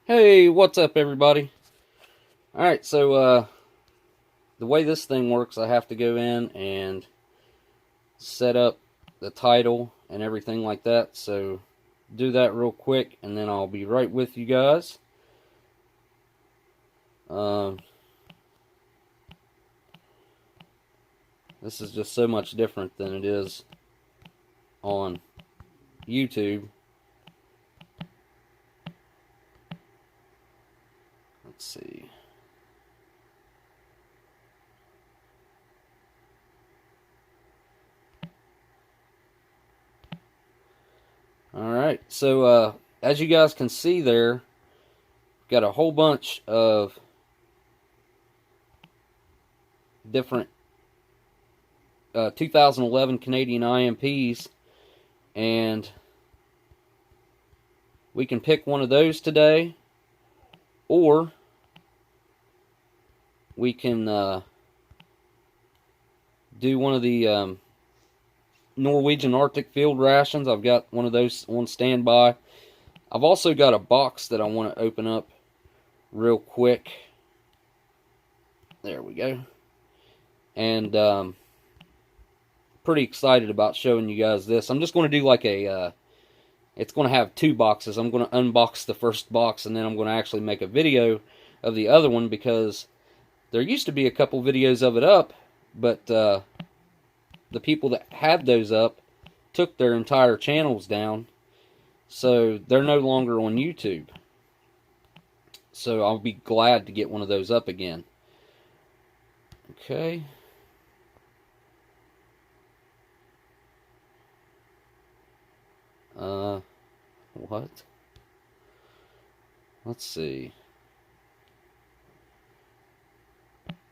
Hey, what's up, everybody? Alright, so, the way this thing works, I have to go in and set up the title and everything like that. So, do that real quick, and then I'll be right with you guys. This is just so much different than it is on YouTube. Let's see. Alright, so as you guys can see there, got a whole bunch of different 2011 Canadian IMPs, and we can pick one of those today, or we can do one of the Norwegian Arctic field rations. I've got one of those on standby. I've also got a box that I want to open up real quick. There we go. And pretty excited about showing you guys this. I'm just going to do like a it's going to have two boxes. I'm going to unbox the first box, and then I'm going to actually make a video of the other one, because there used to be a couple videos of it up, but the people that had those up took their entire channels down, so they're no longer on YouTube. So I'll be glad to get one of those up again. Okay. What? Let's see.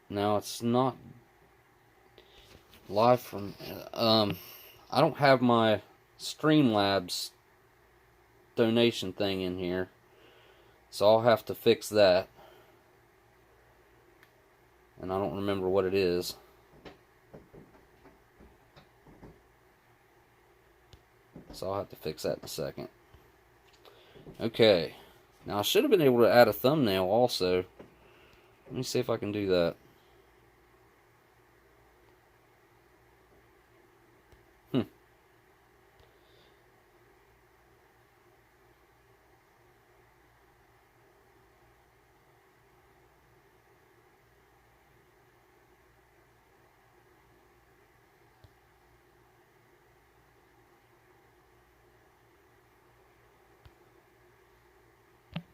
Now it's not live from I don't have my Streamlabs donation thing in here, so I'll have to fix that, and I don't remember what it is. So I'll have to fix that in a second. Okay, now I should have been able to add a thumbnail also. Let me see if I can do that.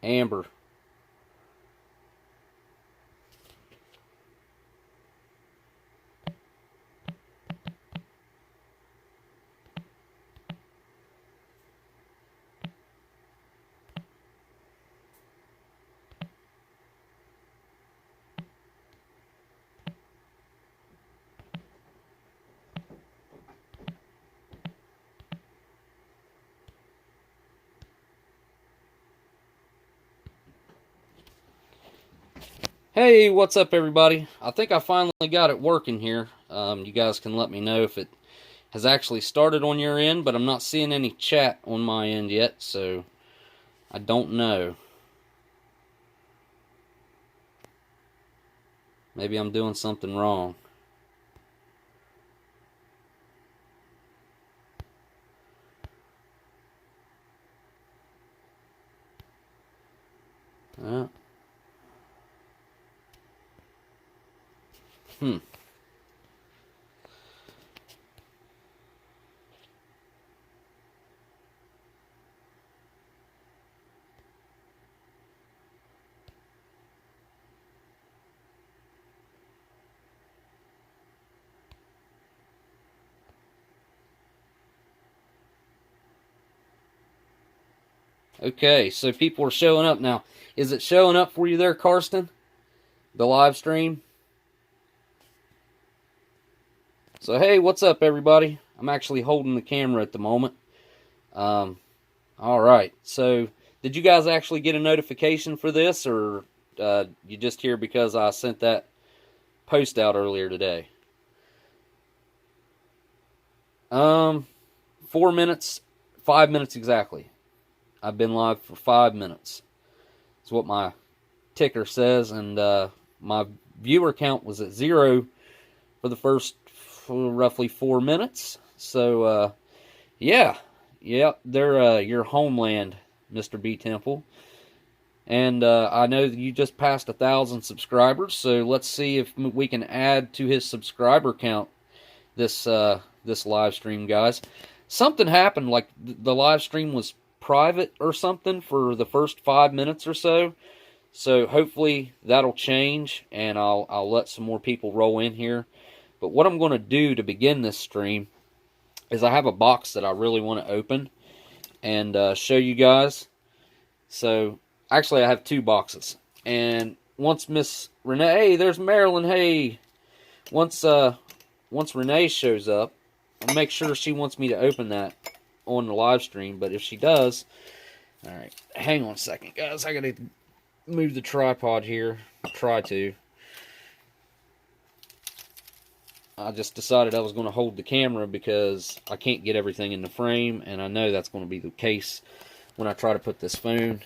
Amber. Hey, what's up, everybody? I think I finally got it working here. You guys can let me know if it has actually started on your end, but I'm not seeing any chat on my end yet, so I don't know. Maybe I'm doing something wrong. Okay, so people are showing up now. Is it showing up for you there, Karsten? The live stream? So, hey, what's up, everybody? I'm actually holding the camera at the moment. Alright, so did you guys actually get a notification for this, or you just here because I sent that post out earlier today? 5 minutes exactly. I've been live for 5 minutes. Is what my ticker says, and my viewer count was at 0 for the first roughly 4 minutes. So yeah, they're your homeland, Mr. BTemple. And I know that you just passed 1,000 subscribers, so let's see if we can add to his subscriber count this this live stream, guys. Something happened, like the live stream was private or something for the first 5 minutes or so. So hopefully that'll change, and I'll let some more people roll in here. But what I'm going to do to begin this stream is I have a box that I really want to open and show you guys. So actually I have 2 boxes, and once Miss Renee, hey, there's Marilyn, hey, once Renee shows up, I'll make sure she wants me to open that on the live stream. But if she does, all right, hang on a second, guys, I gotta move the tripod here. Try to. I just decided I was going to hold the camera because I can't get everything in the frame, and I know that's going to be the case when I try to put this phone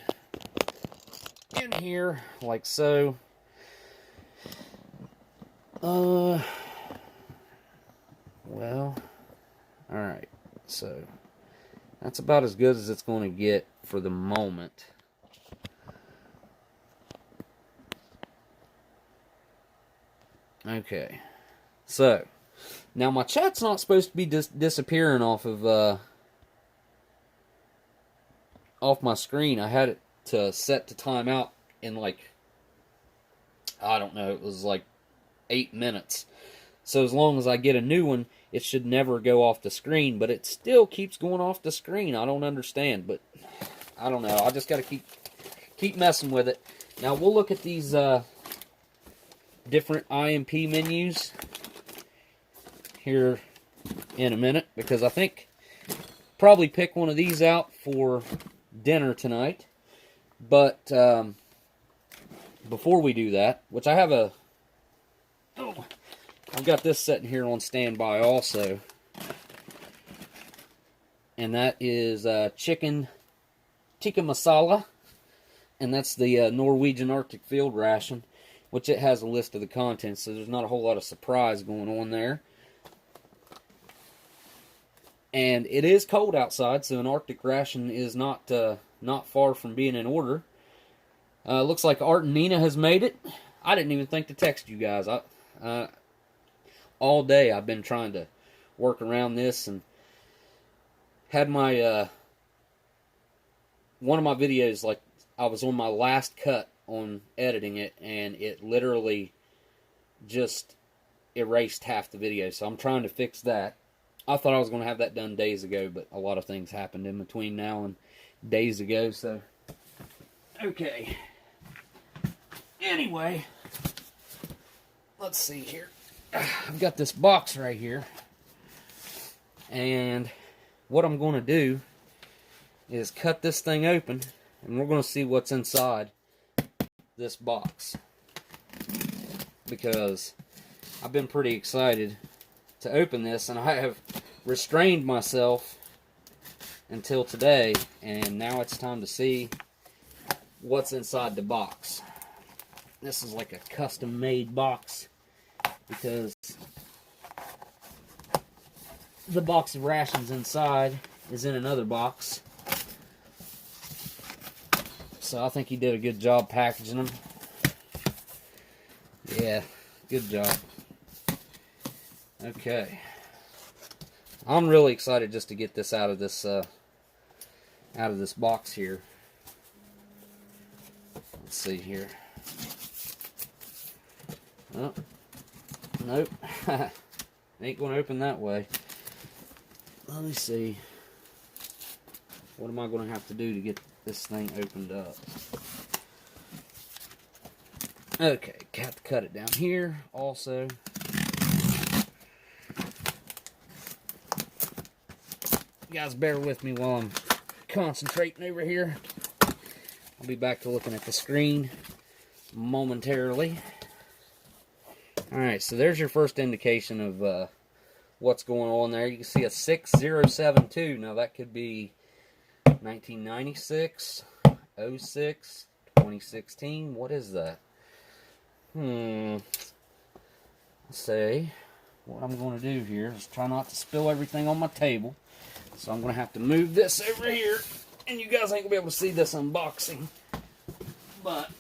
in here, like so. Well, alright, so that's about as good as it's going to get for the moment. Okay, so now my chat's not supposed to be disappearing off of off my screen. I had it to set to timeout in, like, I don't know, it was like 8 minutes. So as long as I get a new one, it should never go off the screen, but it still keeps going off the screen. I don't understand, but I don't know. I just got to keep messing with it. Now we'll look at these different IMP menus here in a minute, because I think probably pick one of these out for dinner tonight. But before we do that, which I have I've got this sitting here on standby also, and that is chicken tikka masala, and that's the Norwegian Arctic field ration, which it has a list of the contents, so there's not a whole lot of surprise going on there. And it is cold outside, so an Arctic ration is not far from being in order. Looks like Art and Nina has made it. I didn't even think to text you guys. All day I've been trying to work around this, and had my one of my videos, like, I was on my last cut on editing it, and it literally just erased half the video. So I'm trying to fix that. I thought I was going to have that done days ago, but a lot of things happened in between now and days ago, so okay. Anyway, let's see here. I've got this box right here, and what I'm going to do is cut this thing open, and we're going to see what's inside this box, because I've been pretty excited to open this, and I have restrained myself until today, and now it's time to see what's inside the box. This is like a custom made box, because the box of rations inside is in another box. So I think he did a good job packaging them. Yeah, good job. Okay. I'm really excited just to get this out of this box here. Let's see here. Oh, nope. Ain't gonna open that way. Let me see. What am I gonna have to do to get this thing opened up? Okay, got to cut it down here also. You guys bear with me while I'm concentrating over here. I'll be back to looking at the screen momentarily. Alright, so there's your first indication of what's going on there. You can see a 6072. Now that could be 1996, 06, 2016. What is that? Let's see. What I'm going to do here is try not to spill everything on my table. So I'm going to have to move this over here. And you guys ain't going to be able to see this unboxing. But...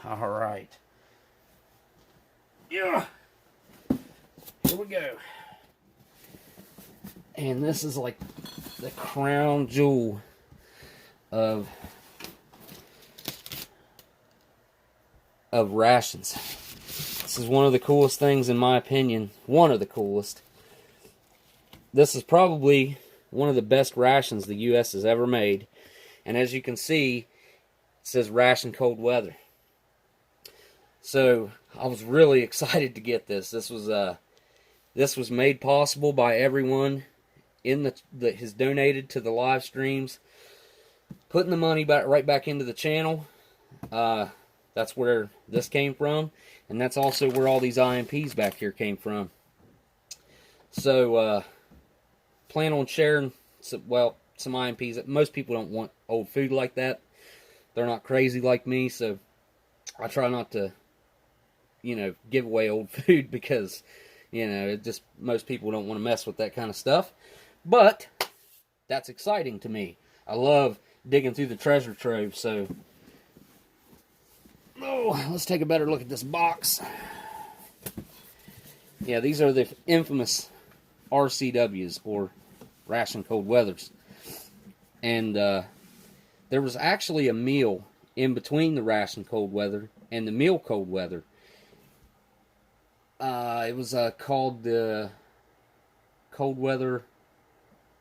Alright. Yeah. Here we go. And this is like the crown jewel of rations. This is one of the coolest things in my opinion. One of the coolest. This is probably one of the best rations the U.S. has ever made. And as you can see, it says ration cold weather. So I was really excited to get this. This was made possible by everyone in that has donated to the live streams, putting the money right back into the channel. That's where this came from, and that's also where all these IMPs back here came from. So plan on sharing some IMPs. Most people don't want old food like that. They're not crazy like me, so I try not to, give away old food because, most people don't want to mess with that kind of stuff. But that's exciting to me. I love digging through the treasure trove, so let's take a better look at this box. Yeah, these are the infamous RCWs, or Ration Cold Weathers. And there was actually a meal in between the Ration Cold Weather and the meal Cold Weather. It was called the Cold Weather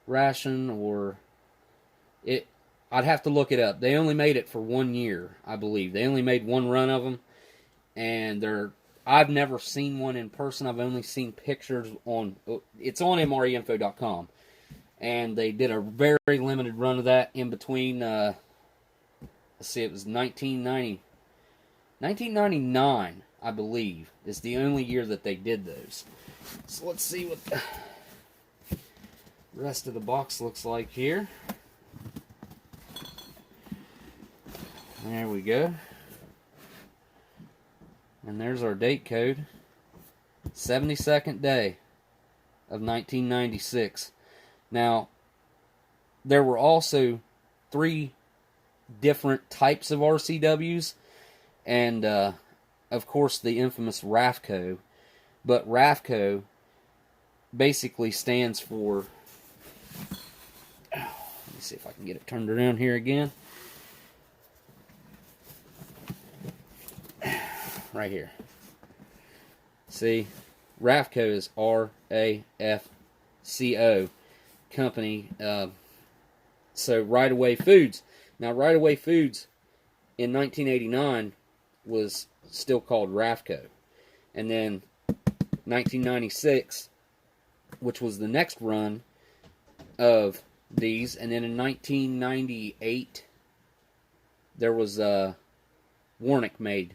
Ration, or I'd have to look it up. They only made it for 1 year, I believe. They only made one run of them, and I've never seen one in person. I've only seen pictures it's on MREinfo.com, and they did a very limited run of that in between. Let's see, it was 1999, I believe, is the only year that they did those. So let's see what the rest of the box looks like here. There we go. And there's our date code. 72nd day of 1996. Now, there were also 3 different types of RCWs. And, of course, the infamous RAFCO. But RAFCO basically stands for... Let me see if I can get it turned around here again. Right here. See, RAFCO is R-A-F-C-O company. So Right Away Foods. Now, Right Away Foods in 1989 was still called RAFCO. And then 1996, which was the next run of these. And then in 1998, there was Warnick made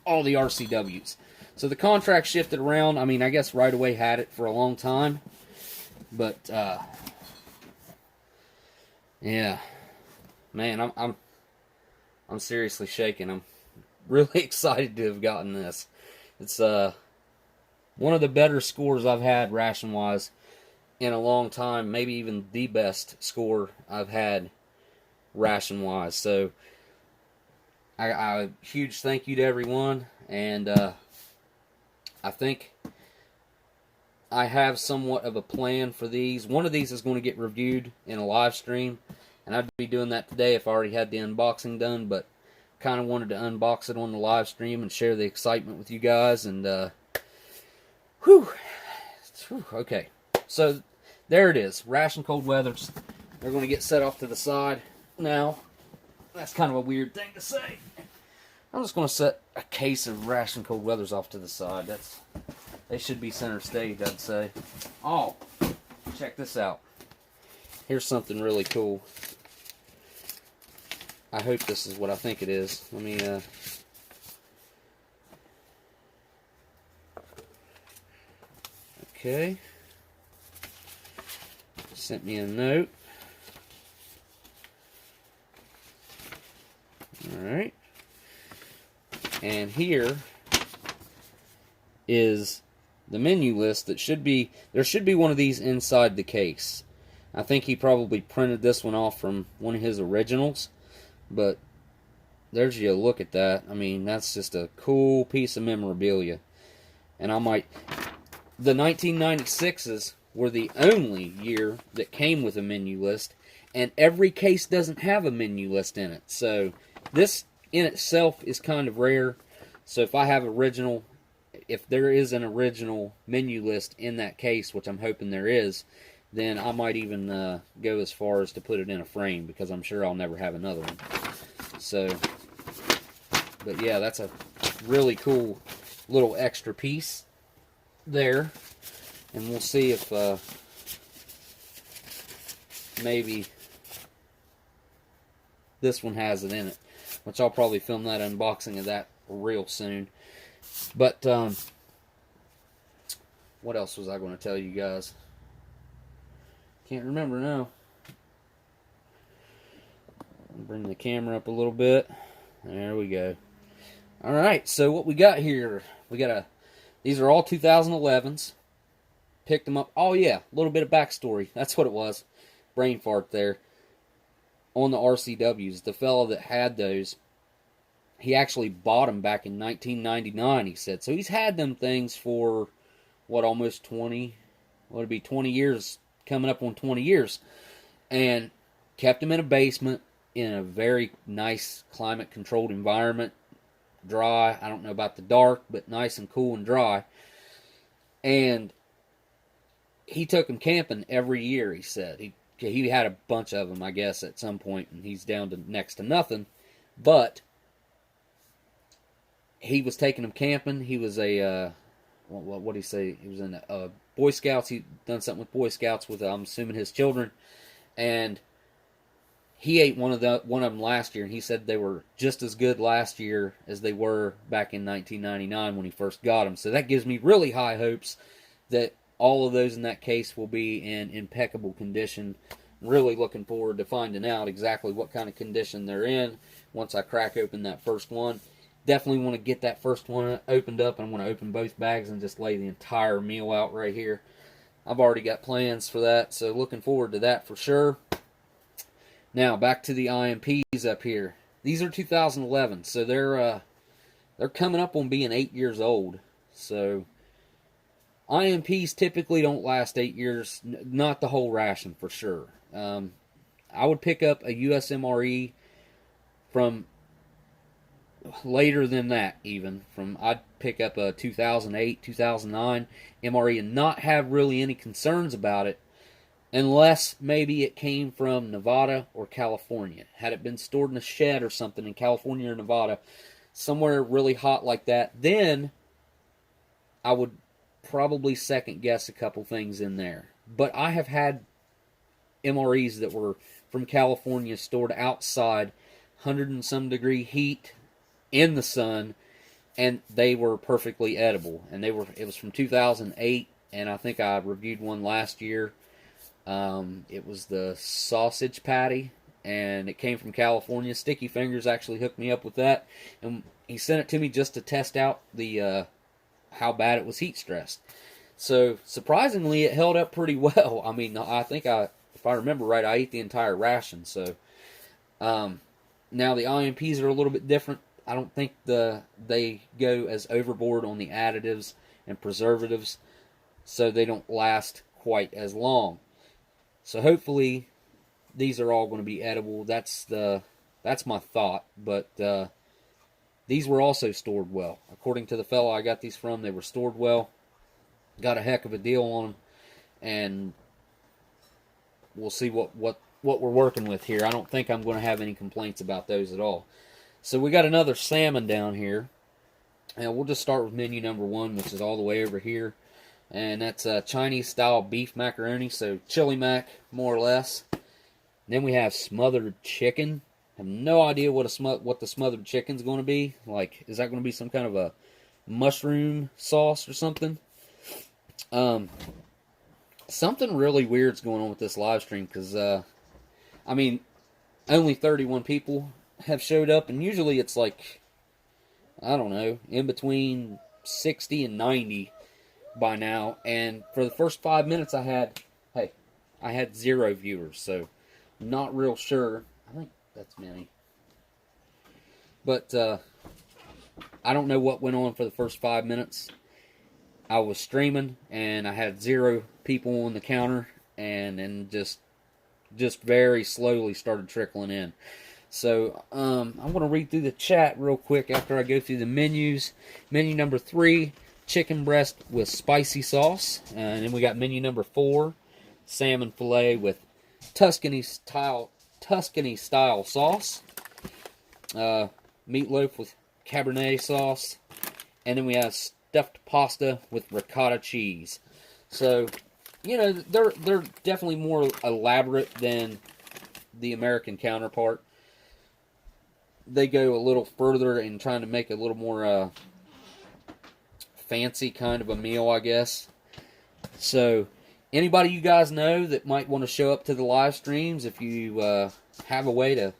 all the RCWs. So the contract shifted around. I mean, I guess Right Away had it for a long time. But, yeah. Man, I'm seriously shaking. I'm really excited to have gotten this. It's one of the better scores I've had ration-wise in a long time. Maybe even the best score I've had ration-wise. So, a huge thank you to everyone, and I think I have somewhat of a plan for these. One of these is going to get reviewed in a live stream, and I'd be doing that today if I already had the unboxing done, but kind of wanted to unbox it on the live stream and share the excitement with you guys, and okay. So, there it is, Ration Cold Weathers. They're going to get set off to the side now. That's kind of a weird thing to say. I'm just going to set a case of Ration Cold Weathers off to the side. They should be center stage, I'd say. Oh, check this out. Here's something really cool. I hope this is what I think it is. Let me, okay. sent me a note. Alright. And here is the menu list that should be, there should be one of these inside the case. I think he probably printed this one off from one of his originals, but there's you look at that. I mean, that's just a cool piece of memorabilia. And I might, the 1996s were the only year that came with a menu list, and every case doesn't have a menu list in it. So this in itself is kind of rare. So if I have original, if there is an original menu list in that case, which I'm hoping there is, then I might even go as far as to put it in a frame, because I'm sure I'll never have another one. So, but yeah, that's a really cool little extra piece there. And we'll see if maybe this one has it in it, which I'll probably film that unboxing of that real soon. But what else was I going to tell you guys? Can't remember now. Bring the camera up a little bit. There we go. Alright, so what we got here, these are all 2011s. Picked them up. Oh yeah, a little bit of backstory. That's what it was. Brain fart there. On the RCWs, the fellow that had those, he actually bought them back in 1999, he said. So he's had them things for, what, almost 20, what would it be, 20 years, coming up on 20 years. And kept them in a basement in a very nice climate-controlled environment. Dry. I don't know about the dark, but nice and cool and dry. And he took them camping every year, he said. He had a bunch of them, I guess, at some point, and he's down to next to nothing. But he was taking them camping. He was a, what did he say? He was in Boy Scouts. He done something with Boy Scouts with, I'm assuming, his children. And he ate one of them last year, and he said they were just as good last year as they were back in 1999 when he first got them. So that gives me really high hopes that all of those in that case will be in impeccable condition. Really looking forward to finding out exactly what kind of condition they're in once I crack open that first one. Definitely want to get that first one opened up, and I want to open both bags and just lay the entire meal out right here. I've already got plans for that, so looking forward to that for sure. Now, back to the IMPs up here. These are 2011, so they're coming up on being 8 years old. So IMPs typically don't last 8 years, not the whole ration for sure. I would pick up a US MRE from later than that even. I'd pick up a 2008, 2009 MRE and not have really any concerns about it, unless maybe it came from Nevada or California. Had it been stored in a shed or something in California or Nevada, somewhere really hot like that, then I would probably second guess a couple things in there. But I have had MREs that were from California stored outside, 100 and some degree heat in the sun, and they were perfectly edible. And it was from 2008, and I think I reviewed one last year. It was the sausage patty, and it came from California. Sticky Fingers actually hooked me up with that, and he sent it to me just to test out the how bad it was heat stressed. So surprisingly, it held up pretty well. I mean, I think if I remember right, I ate the entire ration. So now the IMPs are a little bit different. I don't think they go as overboard on the additives and preservatives, so they don't last quite as long. So hopefully these are all going to be edible. That's my thought. But these were also stored well. According to the fellow I got these from, they were stored well. Got a heck of a deal on them, and we'll see what we're working with here. I don't think I'm going to have any complaints about those at all. So we got another salmon down here, and we'll just start with menu number 1, which is all the way over here. And that's Chinese-style beef macaroni, so chili mac, more or less. Then we have smothered chicken. I have no idea what the smothered chicken's going to be. Like, is that going to be some kind of a mushroom sauce or something? something really weird's going on with this live stream because, I mean, only 31 people have showed up, and usually it's like, I don't know, in between 60 and 90 by now. And for the first 5 minutes, I had 0 viewers, so I'm not real sure. I think that's many. But I don't know what went on for the first 5 minutes. I was streaming, and I had 0 people on the counter, and then just very slowly started trickling in. So I'm going to read through the chat real quick after I go through the menus. Menu number 3, chicken breast with spicy sauce. And then we got menu number 4, salmon fillet with Tuscany style sauce. Meatloaf with Cabernet sauce. And then we have stuffed pasta with ricotta cheese. So, you know, they're definitely more elaborate than the American counterpart. They go a little further in trying to make a little more fancy kind of a meal, I guess. So, anybody you guys know that might want to show up to the live streams, if you have a way to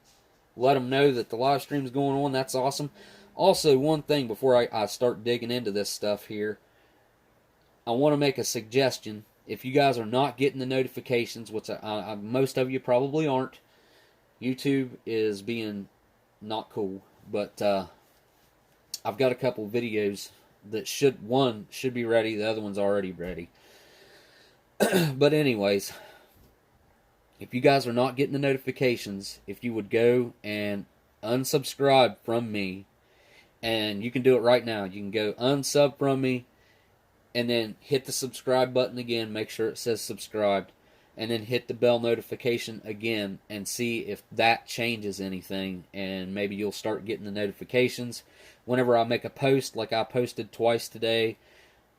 let them know that the live stream is going on, that's awesome. Also, one thing before I start digging into this stuff here, I want to make a suggestion. If you guys are not getting the notifications, which most of you probably aren't, YouTube is being not cool, but I've got a couple videos that one should be ready, the other one's already ready. But anyways, if you guys are not getting the notifications, if you would go and unsubscribe from me, and you can do it right now. You can go unsub from me, and then hit the subscribe button again, make sure it says subscribed, and then hit the bell notification again and see if that changes anything, and maybe you'll start getting the notifications whenever I make a post, like I posted twice today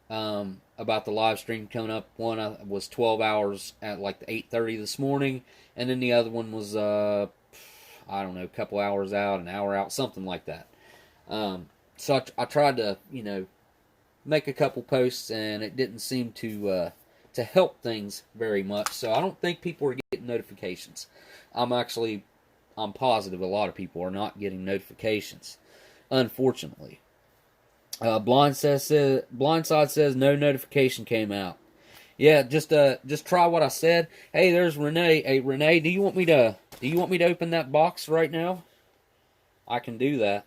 about the live stream coming up. One was 12 hours at like 8:30 this morning, and then the other one was, I don't know, a couple hours out, an hour out, something like that. So I tried to, you know, make a couple posts, and it didn't seem to help things very much. So I don't think people are getting notifications. I'm positive a lot of people are not getting notifications, unfortunately. Blindside says no notification came out. Yeah, just try what I said. Hey, there's Renee. Hey, Renee, do you want me to open that box right now? I can do that.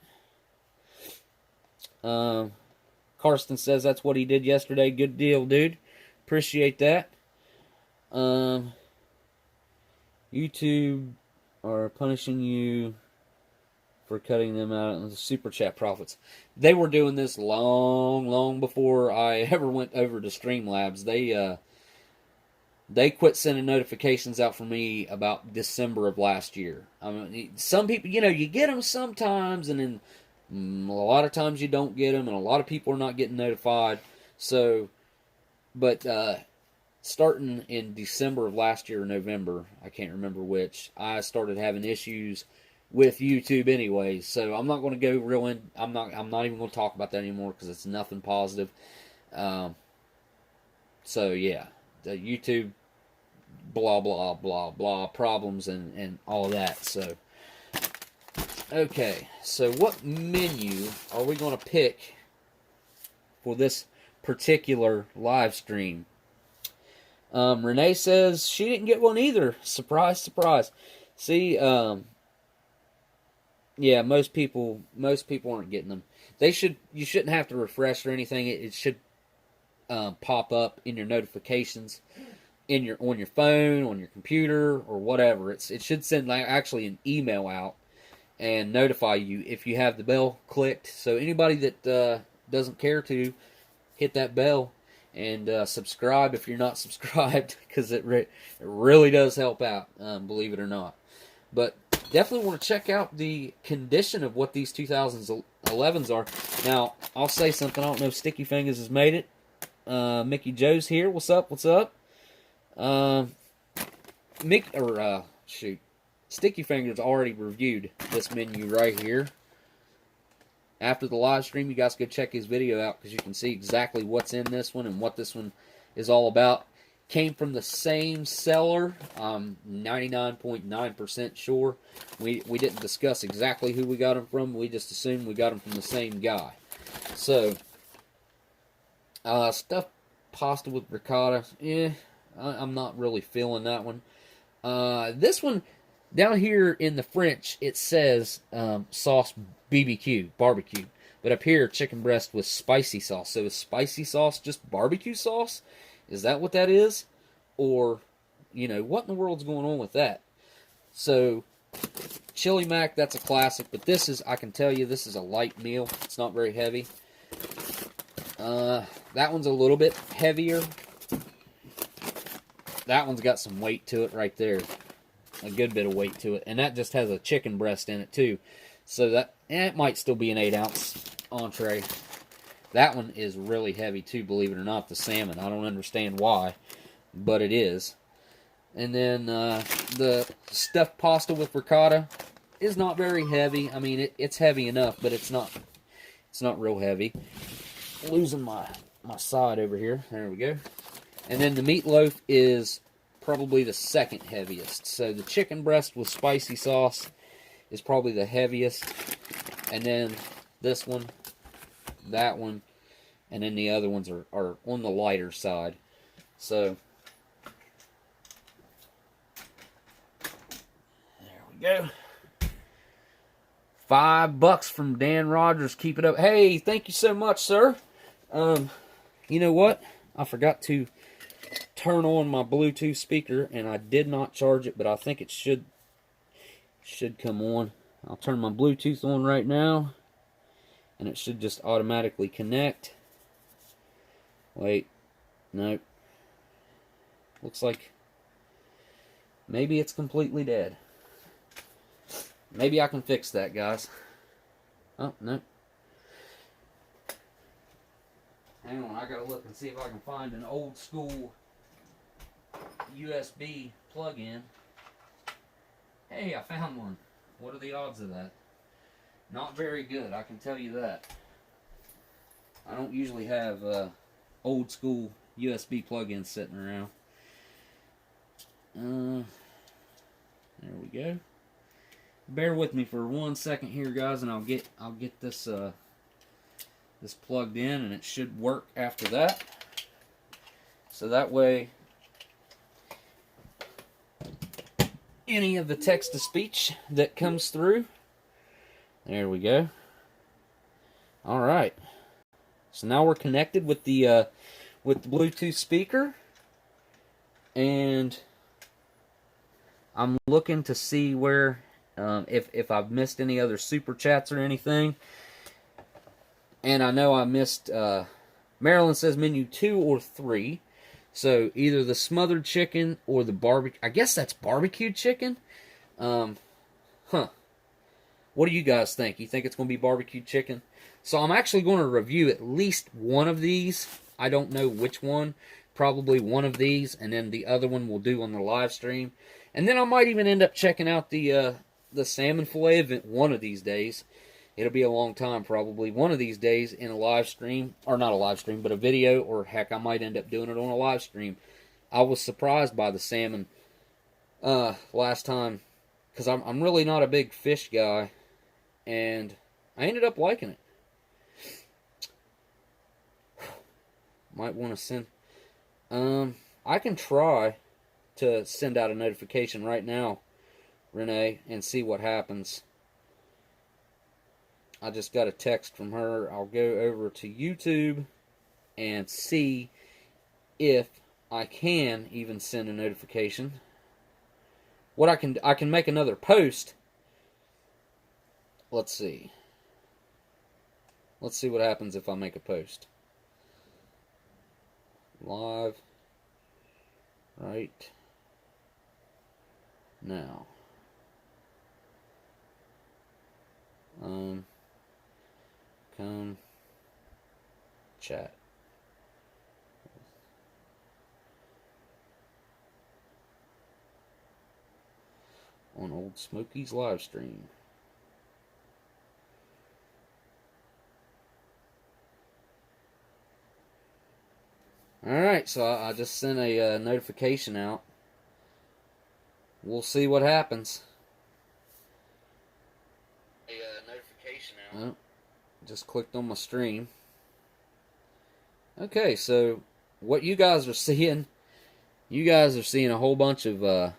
Karsten says that's what he did yesterday. Good deal, dude. Appreciate that. YouTube are punishing you for cutting them out of the super chat profits. They were doing this long before I ever went over to Streamlabs. They quit sending notifications out for me about December of last year. I mean, some people, you know, you get them sometimes, and then a lot of times you don't get them, and a lot of people are not getting notified. So, but starting in December of last year, or November, I can't remember which, I started having issues with YouTube anyways. So I'm not going to go real in. I'm not even going to talk about that anymore because it's nothing positive. So yeah, the YouTube blah blah blah blah problems and all that. So okay, so what menu are we going to pick for this particular live stream? Renee says she didn't get one either. Surprise, surprise. See, yeah, most people aren't getting them. You shouldn't have to refresh or anything. It should pop up in your notifications on your phone, on your computer, or whatever. It should send actually an email out and notify you if you have the bell clicked. So anybody that doesn't care to hit that bell and subscribe if you're not subscribed, because it really does help out, believe it or not. But definitely want to check out the condition of what these 2011s are. Now, I'll say something. I don't know if Sticky Fingers has made it. Mickey Joe's here. What's up? What's up? Sticky Fingers already reviewed this menu right here. After the live stream, you guys go check his video out because you can see exactly what's in this one and what this one is all about. came from the same seller. I'm 99.9% sure. We didn't discuss exactly who we got them from. We just assumed we got them from the same guy. So, stuffed pasta with ricotta. I'm not really feeling that one. This one, down here in the French, it says sauce BBQ, barbecue. But up here, chicken breast with spicy sauce. So is spicy sauce just barbecue sauce? Is that what that is? Or, what in the world's going on with that? So, chili mac, that's a classic. But this is, I can tell you, this is a light meal. It's not very heavy. That one's a little bit heavier. That one's got some weight to it right there. A good bit of weight to it. And that just has a chicken breast in it, too. So that, it might still be an 8-ounce entree. That one is really heavy, too, believe it or not, the salmon. I don't understand why, but it is. And then the stuffed pasta with ricotta is not very heavy. I mean, it's heavy enough, but it's not real heavy. Losing my side over here. There we go. And then the meatloaf is probably the second heaviest. So the chicken breast with spicy sauce is probably the heaviest. And then this one, that one, and then the other ones are on the lighter side. So, there we go. $5 from Dan Rogers. Keep it up. Hey, thank you so much, sir. You know what? I forgot to turn on my Bluetooth speaker, and I did not charge it, but I think it should come on. I'll turn my Bluetooth on right now, and it should just automatically connect. Wait, nope. Looks like maybe it's completely dead. Maybe I can fix that, guys. Oh, nope. Hang on, I gotta look and see if I can find an old school USB plug-in. Hey, I found one. What are the odds of that? Not very good, I can tell you that. I don't usually have old school USB plug-ins sitting around. There we go. Bear with me for 1 second here, guys, and I'll get this this plugged in, and it should work after that. So that way, any of the text-to-speech that comes through, there we go. All right. So now we're connected with the Bluetooth speaker, and I'm looking to see where if I've missed any other super chats or anything. And I know I missed, Marilyn says menu 2 or 3. So either the smothered chicken or the barbecue. I guess that's barbecued chicken. What do you guys think? You think it's going to be barbecued chicken? So I'm actually going to review at least one of these. I don't know which one. Probably one of these, and then the other one we'll do on the live stream. And then I might even end up checking out the salmon fillet event one of these days. It'll be a long time probably. One of these days in a live stream, or not a live stream, but a video, or heck, I might end up doing it on a live stream. I was surprised by the salmon last time, because I'm really not a big fish guy, and I ended up liking it. Might want to send... I can try to send out a notification right now, Renee, and see what happens. I just got a text from her. I'll go over to YouTube and see if I can even send a notification. What I can make another post. Let's see. Let's see what happens if I make a post. Live. Right now. Come chat. On Oldsmokey's live stream. Alright, so I just sent a notification out. We'll see what happens. Notification out. Oh, just clicked on my stream. Okay, so what you guys are seeing a whole bunch of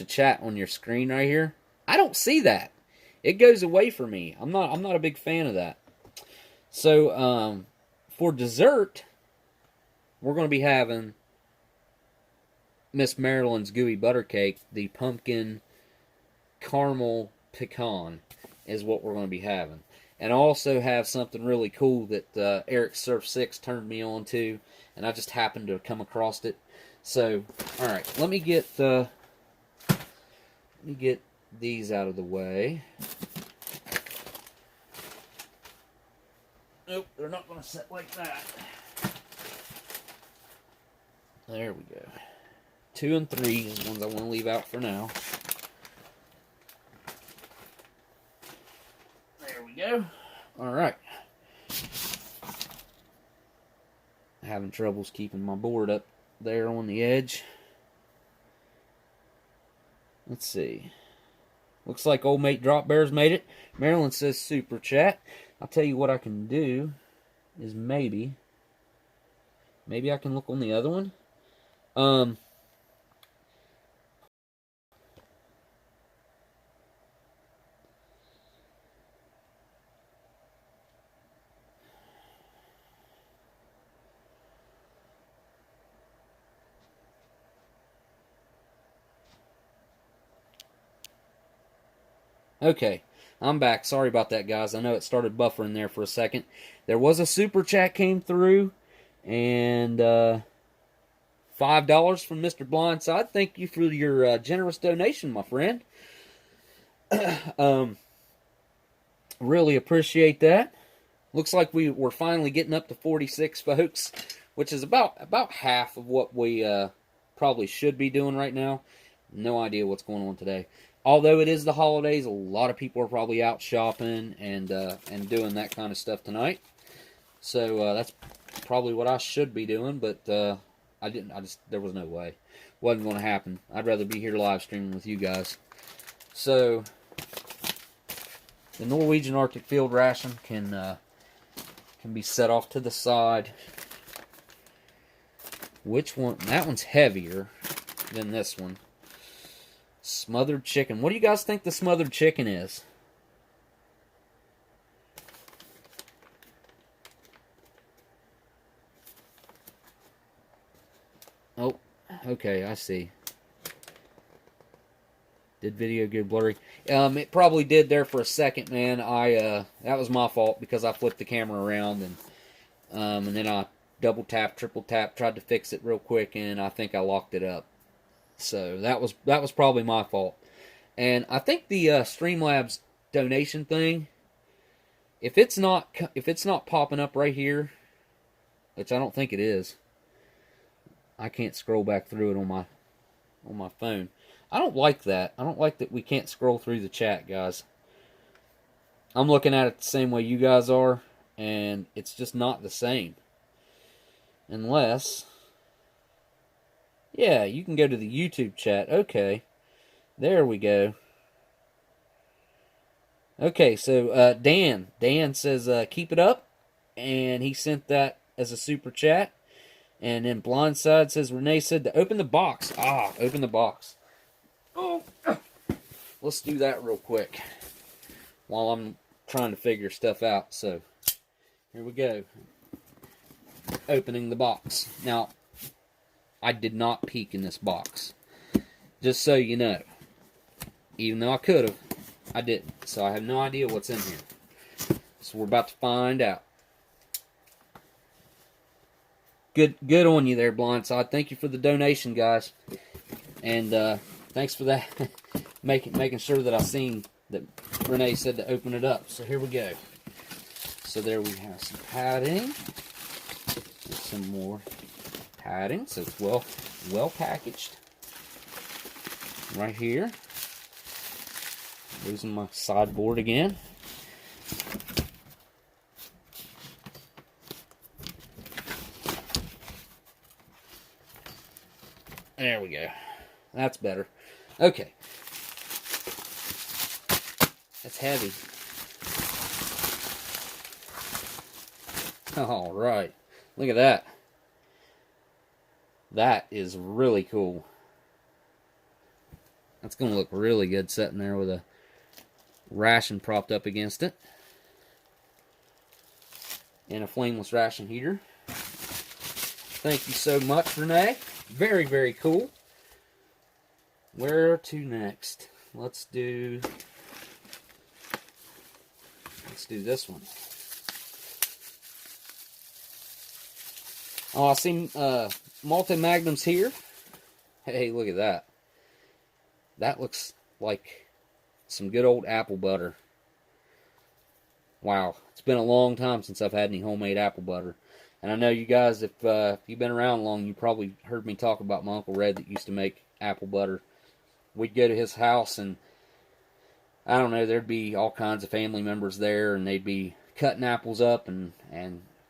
chat on your screen right here. I don't see that. It goes away for me. I'm not a big fan of that. So for dessert, we're going to be having Miss Marilyn's gooey butter cake. The pumpkin caramel pecan is what we're going to be having. And I also have something really cool that Eric Surf 6 turned me on to, and I just happened to come across it. So, all right, let me get these out of the way. Nope, they're not going to sit like that. There we go. 2 and 3 is the ones I want to leave out for now. There we go. Alright. Having troubles keeping my board up there on the edge. Let's see. Looks like old mate Drop Bears made it. Marilyn says super chat. I'll tell you what I can do is maybe I can look on the other one. Okay, I'm back. Sorry about that, guys. I know it started buffering there for a second. There was a super chat came through, and $5 from Mr. Blindside. Thank you for your generous donation, my friend. Really appreciate that. Looks like we're finally getting up to 46, folks, which is about half of what we probably should be doing right now. No idea what's going on today. Although it is the holidays, a lot of people are probably out shopping and doing that kind of stuff tonight. So that's probably what I should be doing, but I didn't. There was no way. Wasn't going to happen. I'd rather be here live streaming with you guys. So the Norwegian Arctic Field Ration can be set off to the side. Which one? That one's heavier than this one. Smothered chicken. What do you guys think the smothered chicken is? Oh, okay, I see. Did video go blurry? It probably did there for a second, man. That was my fault because I flipped the camera around and then I double tap, triple tap, tried to fix it real quick, and I think I locked it up. So that was probably my fault. And I think the Streamlabs donation thing, if it's not popping up right here, which I don't think it is, I can't scroll back through it on my phone. I don't like that. I don't like that we can't scroll through the chat, guys. I'm looking at it the same way you guys are, and it's just not the same. Unless, yeah, you can go to the YouTube chat. Okay. There we go. Okay, so Dan says, keep it up. And he sent that as a super chat. And then Blindside says, Renee said to open the box. Open the box. Oh, let's do that real quick while I'm trying to figure stuff out. So, here we go. Opening the box. Now, I did not peek in this box. Just so you know. Even though I could have, I didn't. So I have no idea what's in here. So we're about to find out. Good on you there, Blindside. Thank you for the donation, guys. And thanks for that. making sure that I seen that Renee said to open it up. So here we go. So there we have some padding. And some more padding. So it's well packaged. Right here. Losing my sideboard again. There we go. That's better. Okay. That's heavy. All right. Look at that. That is really cool. That's going to look really good sitting there with a ration propped up against it. And a flameless ration heater. Thank you so much, Renee. Very, very cool. Where to next? Let's do this one. Oh, I see multi-magnums here. Hey, look at that. That looks like some good old apple butter. Wow, it's been a long time since I've had any homemade apple butter. And I know you guys, if you've been around long, you probably heard me talk about my Uncle Red that used to make apple butter. We'd go to his house, and I don't know, there'd be all kinds of family members there, and they'd be cutting apples up and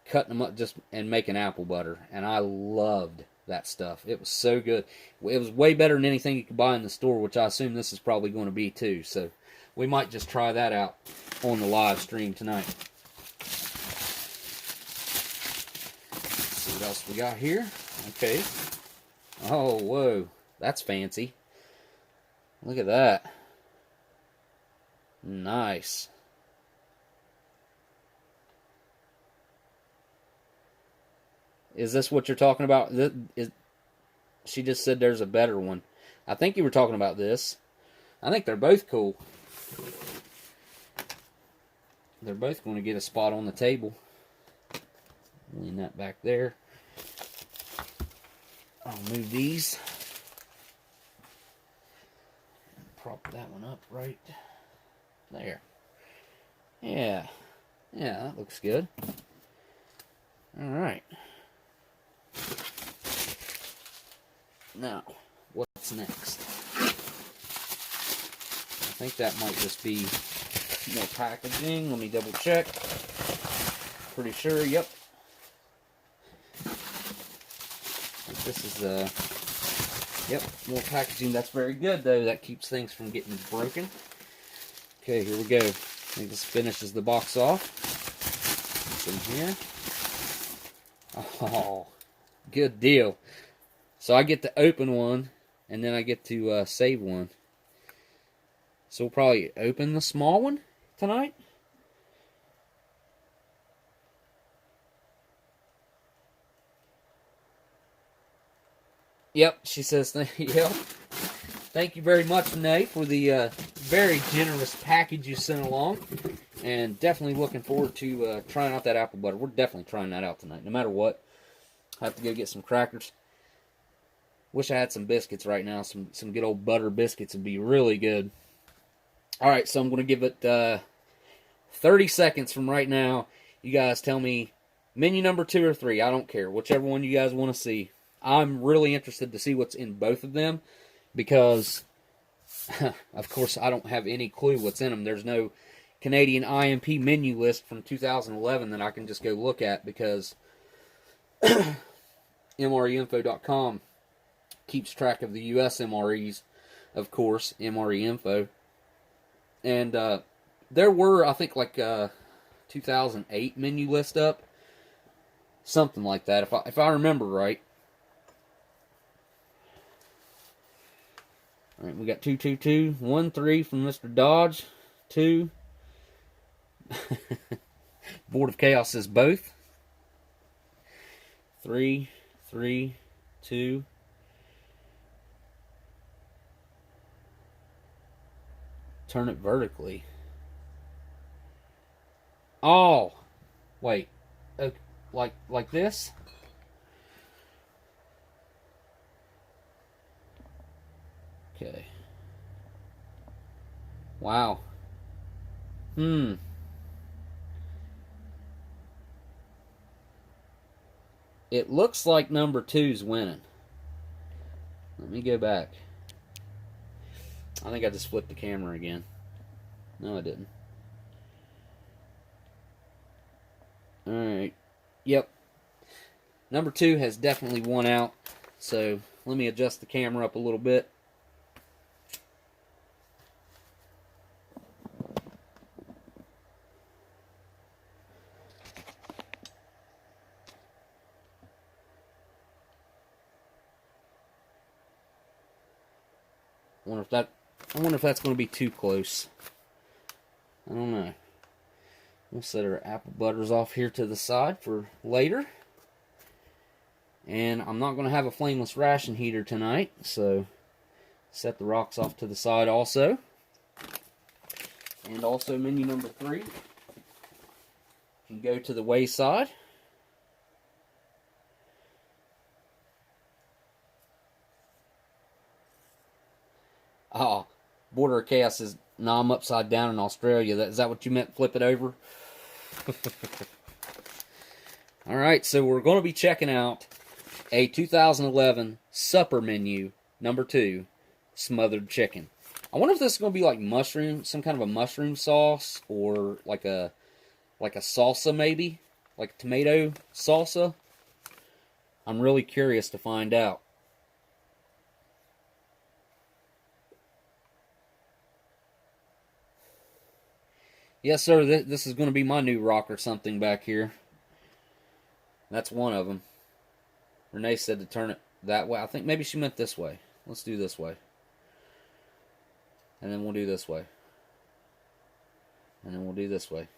cutting them up and making apple butter. And I loved that stuff. It was so good. It was way better than anything you could buy in the store, which I assume this is probably going to be too. So we might just try that out on the live stream tonight. What else we got here? Okay. Oh, whoa. That's fancy. Look at that. Nice. Is this what you're talking about? She just said there's a better one. I think you were talking about this. I think they're both cool. They're both going to get a spot on the table. Lean that back there. I'll move these. Prop that one up right there. Yeah. Yeah, that looks good. Alright. Now, what's next? I think that might just be more packaging. Let me double check. Pretty sure, yep. This is, yep, more packaging. That's very good, though. That keeps things from getting broken. Okay, here we go. I think this finishes the box off. What's in here? Oh, good deal. So I get to open one, and then I get to save one. So we'll probably open the small one tonight. Yep, she says, yep. Thank you very much, Renee, for the very generous package you sent along. And definitely looking forward to trying out that apple butter. We're definitely trying that out tonight, no matter what. I have to go get some crackers. Wish I had some biscuits right now. Some good old butter biscuits would be really good. Alright, so I'm going to give it 30 seconds from right now. You guys tell me menu number 2 or 3. I don't care. Whichever one you guys want to see. I'm really interested to see what's in both of them because, of course, I don't have any clue what's in them. There's no Canadian IMP menu list from 2011 that I can just go look at because MREinfo.com keeps track of the US MREs, of course, MRE Info. And there were, I think, like 2008 menu list up. Something like that, if I remember right. Alright, we got 222, 13 from Mr. Dodge, 2. Board of Chaos says both. 3, 3, 2. Turn it vertically. Oh, wait. Okay, like this? Okay. Wow. It looks like number 2's winning. Let me go back. I think I just flipped the camera again. No, I didn't. Alright. Yep. Number 2 has definitely won out. So, Let me adjust the camera up a little bit. I wonder if that's going to be too close. I don't know. We'll set our apple butters off here to the side for later. And I'm not going to have a flameless ration heater tonight, so set the rocks off to the side also. And also menu number 3. You can go to the wayside. Oh, Border of Chaos says, "No, I'm upside down in Australia." Is that what you meant? Flip it over? Alright, so we're going to be checking out a 2011 supper menu, number 2, smothered chicken. I wonder if this is going to be like mushroom, some kind of a mushroom sauce, or like a salsa maybe? Like tomato salsa? I'm really curious to find out. Yes, sir, this is going to be my new rock or something back here. That's one of them. Renee said to turn it that way. I think maybe she meant this way. Let's do this way. And then we'll do this way. And then we'll do this way.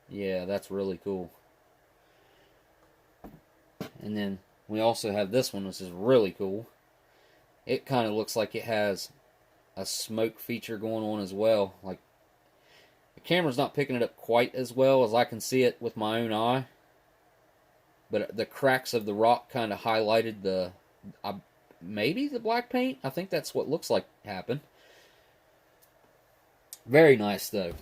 Yeah, that's really cool. And then we also have this one, which is really cool. It kind of looks like it has a smoke feature going on as well. Like, the camera's not picking it up quite as well as I can see it with my own eye. But the cracks of the rock kind of highlighted the, maybe the black paint? I think that's what looks like happened. Very nice, though.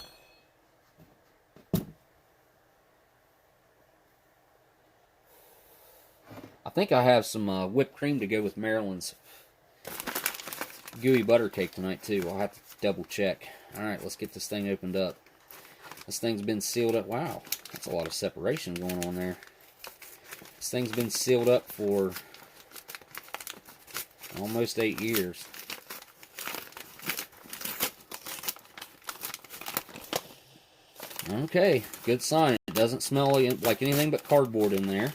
I think I have some whipped cream to go with Maryland's gooey butter cake tonight, too. I'll have to double check. Alright, let's get this thing opened up. This thing's been sealed up. Wow, that's a lot of separation going on there. This thing's been sealed up for almost 8 years. Okay, good sign. It doesn't smell like anything but cardboard in there.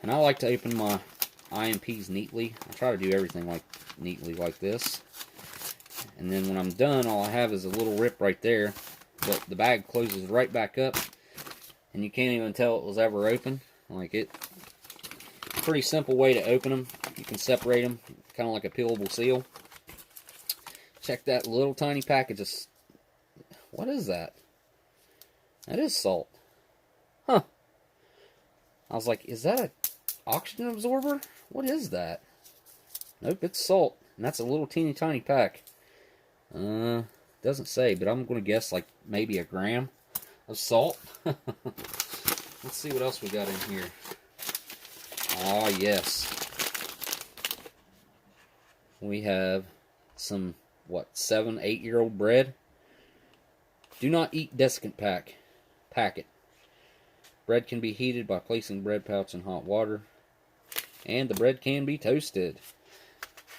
And I like to open my IMPs neatly. I try to do everything neatly like this. And then when I'm done, all I have is a little rip right there. But the bag closes right back up. And you can't even tell it was ever open. Like it. Pretty simple way to open them. You can separate them, kind of like a peelable seal. Check that little tiny package of... What is that? That is salt. Huh. I was like, is that an oxygen absorber? What is that? Nope, it's salt. And that's a little teeny tiny pack. Doesn't say, but I'm going to guess like maybe a gram of salt. Let's see what else we got in here. Ah, yes. We have some, what, 7-8-year-old bread. Do not eat desiccant packet. Bread can be heated by placing bread pouch in hot water. And the bread can be toasted.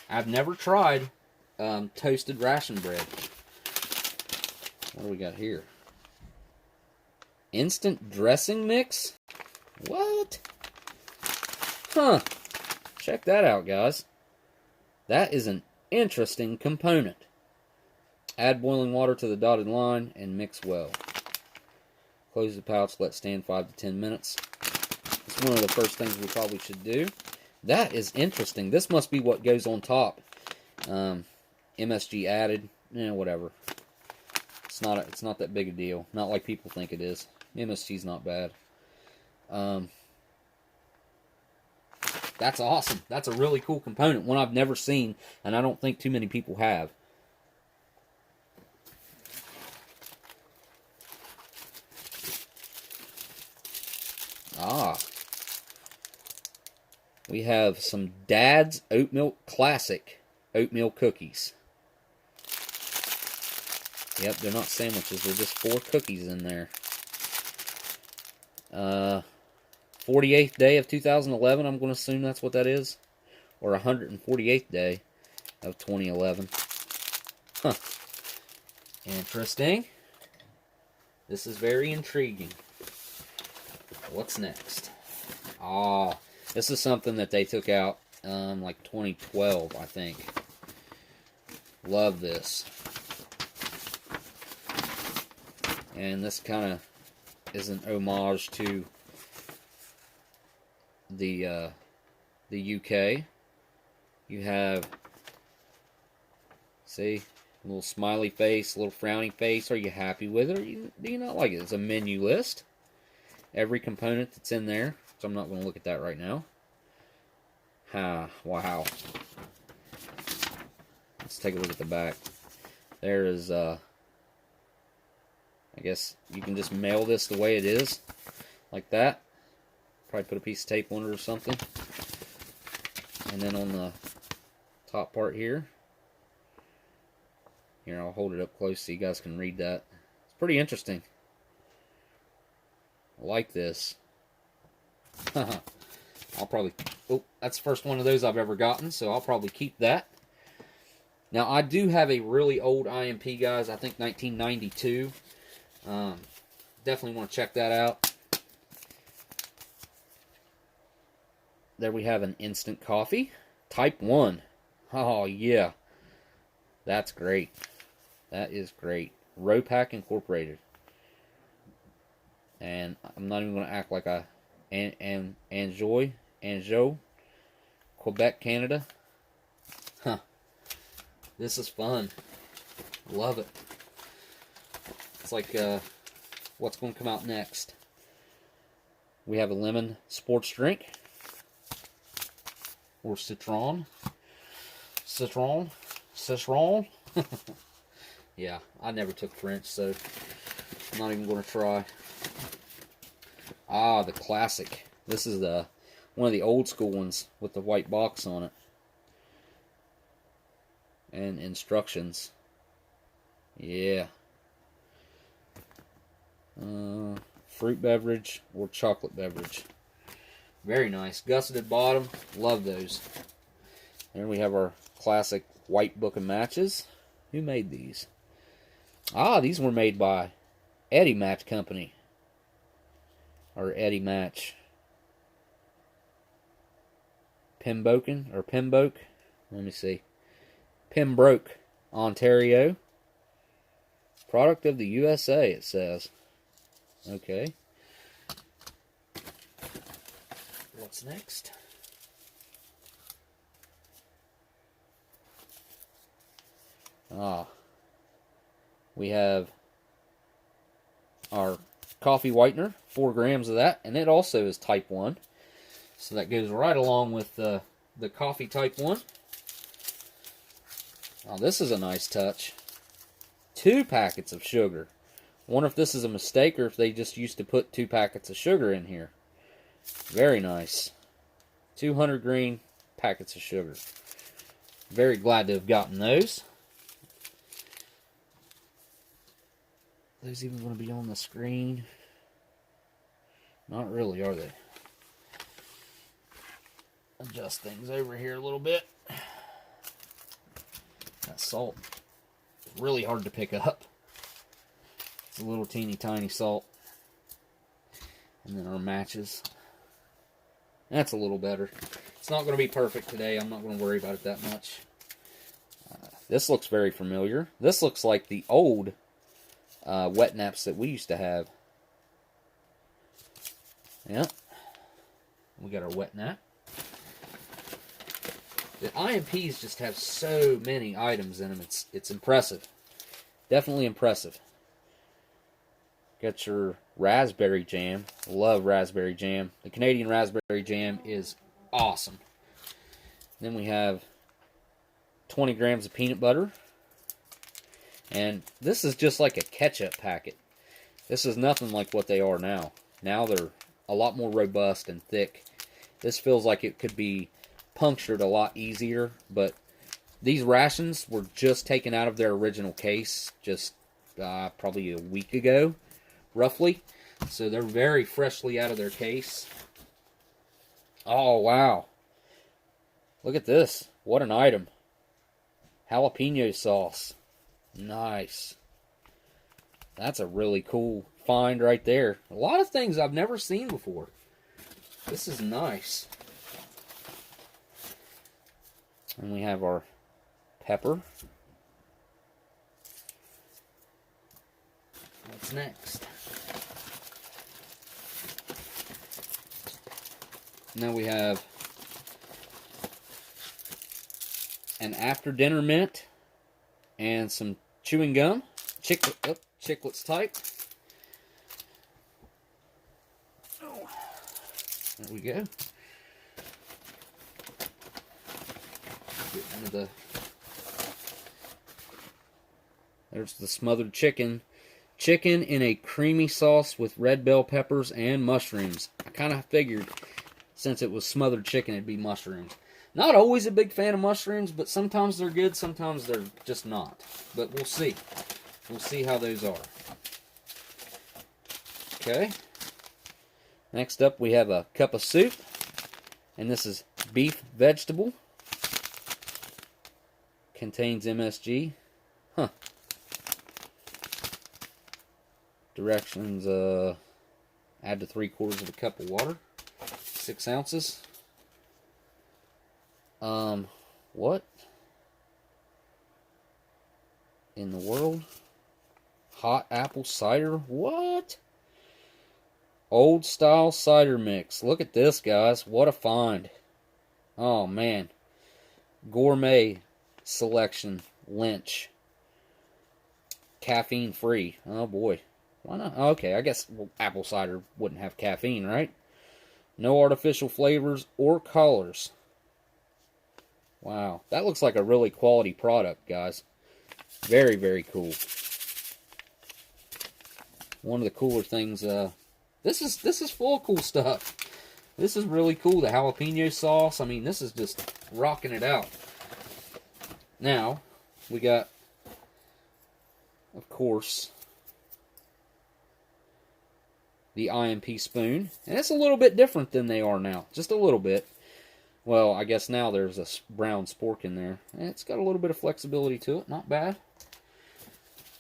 I've never tried toasted ration bread. What do we got here? Instant dressing mix? What? Huh. Check that out, guys. That is an interesting component. Add boiling water to the dotted line and mix well. Close the pouch, let stand 5 to 10 minutes. It's one of the first things we probably should do. That is interesting. This must be what goes on top. MSG added. Whatever. It's not that big a deal. Not like people think it is. MSG's not bad. That's awesome. That's a really cool component. One I've never seen, and I don't think too many people have. Ah. We have some Dad's Oatmeal Classic oatmeal cookies. Yep, they're not sandwiches. They're just 4 cookies in there. 48th day of 2011, I'm going to assume that's what that is. Or 148th day of 2011. Huh. Interesting. This is very intriguing. What's next? Ah, this is something that they took out like 2012, I think. Love this. And this kind of is an homage to the UK. You have, see, a little smiley face, a little frowny face. Are you happy with it, or do you not like it? It's a menu list. Every component that's in there. So I'm not going to look at that right now. Wow. Let's take a look at the back. There is, I guess you can just mail this the way it is. Like that. Probably put a piece of tape on it or something. And then on the top part here. Here, I'll hold it up close so you guys can read that. It's pretty interesting. I like this. I'll probably... Oh, that's the first one of those I've ever gotten, so I'll probably keep that. Now, I do have a really old IMP, guys. I think 1992. Definitely want to check that out. There we have an instant coffee. Type 1. Oh, yeah. That's great. That is great. Ropack Incorporated. And I'm not even going to act like I... Anjou, Quebec, Canada. Huh. This is fun. Love it. It's like, what's going to come out next? We have a lemon sports drink. Or citron. Citron. Yeah, I never took French, so I'm not even going to try. Ah, the classic. This is one of the old school ones with the white box on it. And instructions. Yeah. Fruit beverage or chocolate beverage. Very nice. Gusseted bottom. Love those. There we have our classic white book of matches. Who made these? Ah, these were made by Eddie Match Company. Or Eddie Match. Pembroke. Let me see. Pembroke, Ontario. Product of the USA, it says. Okay. What's next? Ah. We have our coffee whitener, 4 grams of that, and it also is type 1. So that goes right along with the coffee type 1. Now this is a nice touch. 2 packets of sugar. I wonder if this is a mistake or if they just used to put 2 packets of sugar in here. Very nice. 200 green packets of sugar. Very glad to have gotten those. Are those even going to be on the screen? Not really, are they? Adjust things over here a little bit. That salt is really hard to pick up. It's a little teeny tiny salt. And then our matches. That's a little better. It's not going to be perfect today. I'm not going to worry about it that much. This looks very familiar. This looks like the old wet naps that we used to have. Yeah. We got our wet nap. The IMPs just have so many items in them. It's impressive. Definitely impressive. Got your raspberry jam. Love raspberry jam. The Canadian raspberry jam is awesome. Then we have 20 grams of peanut butter. And this is just like a ketchup packet. This is nothing like what they are now. Now they're a lot more robust and thick. This feels like it could be punctured a lot easier, but these rations were just taken out of their original case just probably a week ago, roughly. So they're very freshly out of their case. Oh, wow. Look at this. What an item. Jalapeno sauce. Nice. That's a really cool find right there. A lot of things I've never seen before. This is nice. And we have our pepper. What's next? Now we have an after dinner mint and some chewing gum. Chiclets type. Oh, there we go. Get into there's the smothered chicken. Chicken in a creamy sauce with red bell peppers and mushrooms. I kind of figured since it was smothered chicken, it'd be mushrooms. Not always a big fan of mushrooms, but sometimes they're good, sometimes they're just not. But we'll see. We'll see how those are. Okay. Next up, we have a cup of soup. And this is beef vegetable. Contains MSG. Huh. Directions, add to 3/4 of a cup of water. 6 ounces. What in the world? Hot apple cider? What? Old style cider mix. Look at this, guys. What a find. Oh, man. Gourmet selection. Lynch. Caffeine free. Oh, boy. Why not? Okay, I guess apple cider wouldn't have caffeine, right? No artificial flavors or colors. Wow, that looks like a really quality product, guys. Very, very cool. One of the cooler things, this is full of cool stuff. This is really cool. The jalapeno sauce. I mean, this is just rocking it out. Now, we got, of course, the IMP spoon. And it's a little bit different than they are now. Just a little bit. Well, I guess now there's a brown spork in there. And it's got a little bit of flexibility to it. Not bad.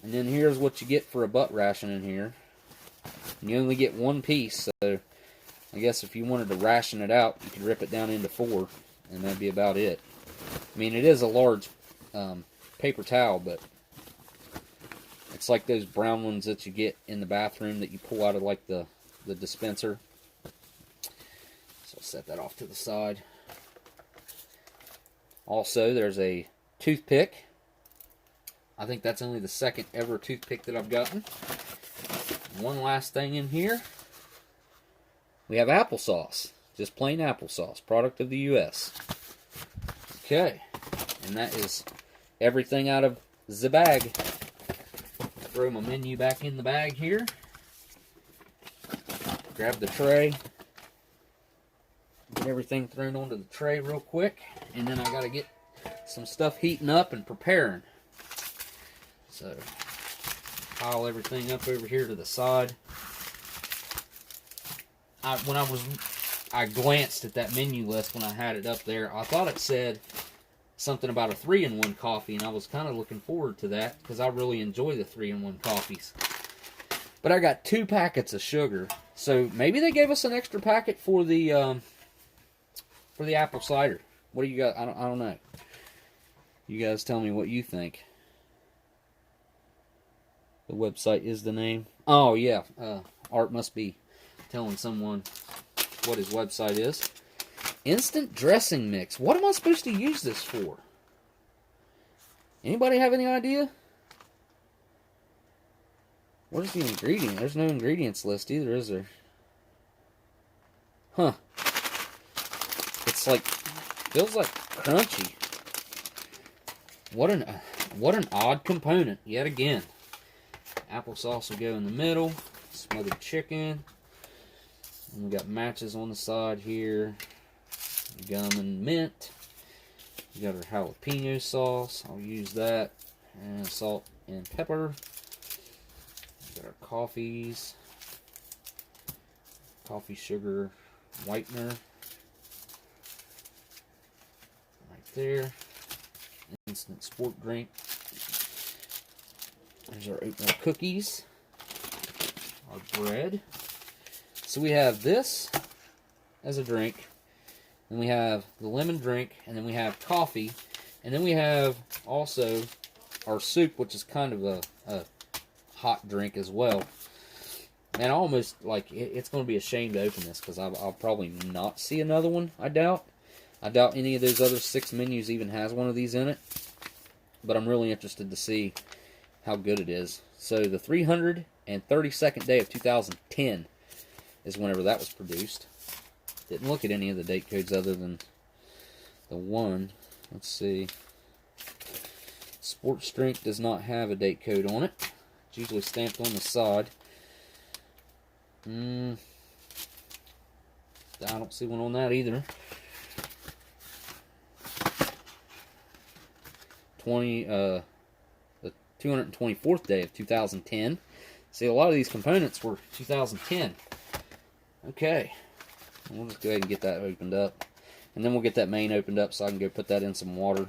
And then here's what you get for a butt ration in here. And you only get 1 piece. So I guess if you wanted to ration it out, you could rip it down into 4. And that'd be about it. I mean, it is a large paper towel, but it's like those brown ones that you get in the bathroom that you pull out of like the dispenser. So I'll set that off to the side. Also, there's a toothpick. I think that's only the second ever toothpick that I've gotten. One last thing in here. We have applesauce. Just plain applesauce. Product of the U.S. Okay. And that is everything out of the bag. Throw my menu back in the bag here. Grab the tray. Get everything thrown onto the tray real quick. And then I got to get some stuff heating up and preparing. So, pile everything up over here to the side. I glanced at that menu list when I had it up there. I thought it said something about a 3-in-1 coffee, and I was kind of looking forward to that because I really enjoy the 3-in-1 coffees. But I got 2 packets of sugar, so maybe they gave us an extra packet for the apple cider. What do you got? I don't know. You guys tell me what you think. The website is the name. Oh yeah, Art must be telling someone what his website is. Instant dressing mix. What am I supposed to use this for? Anybody have any idea? What is the ingredient? There's no ingredients list either, is there? Huh. It's like, feels like crunchy. What an odd component, yet again. Applesauce will go in the middle. Smothered chicken. And we got matches on the side here. Gum and mint. We got our jalapeno sauce. I'll use that. And salt and pepper. We got our coffees. Coffee sugar whitener. there. Instant sport drink. There's our oatmeal cookies. Our bread. So we have this as a drink. Then we have the lemon drink. And then we have coffee. And then we have also our soup, which is kind of a hot drink as well. And I almost, like, it's going to be a shame to open this because I'll probably not see another one, I doubt. I doubt any of those other 6 menus even has one of these in it. But I'm really interested to see how good it is. So the 332nd day of 2010 is whenever that was produced. Didn't look at any of the date codes other than the one. Let's see. Sports drink does not have a date code on it. It's usually stamped on the side. I don't see one on that either. The 224th day of 2010. See, a lot of these components were 2010. Okay. We'll just go ahead and get that opened up. And then we'll get that main opened up so I can go put that in some water.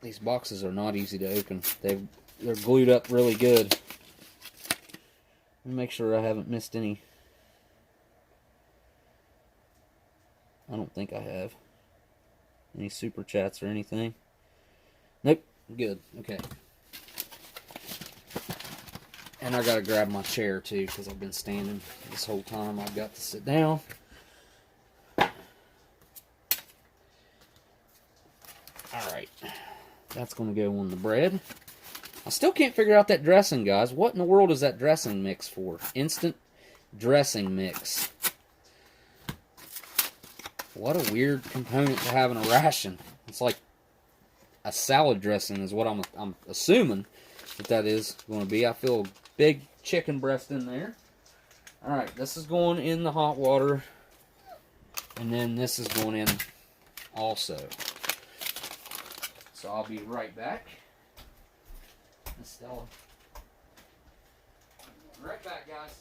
These boxes are not easy to open. They're glued up really good. Let me make sure I haven't missed any. I don't think I have. Any super chats or anything? Nope. Good. Okay. And I gotta grab my chair too because I've been standing this whole time. I've got to sit down. Alright. That's gonna go on the bread. I still can't figure out that dressing, guys. What in the world is that dressing mix for? Instant dressing mix. What a weird component to have in a ration. It's like a salad dressing is what I'm assuming that is going to be. I feel a big chicken breast in there. Alright, this is going in the hot water. And then this is going in also. So I'll be right back. Miss Stella. Right back, guys.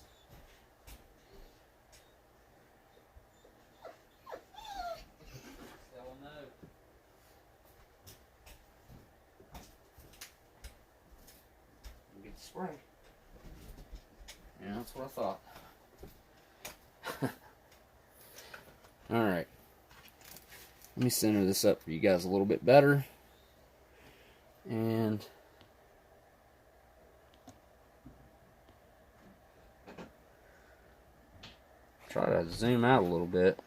Stella, no. Get the spray. Yeah, that's what I thought. Alright. Let me center this up for you guys a little bit better. And try to zoom out a little bit.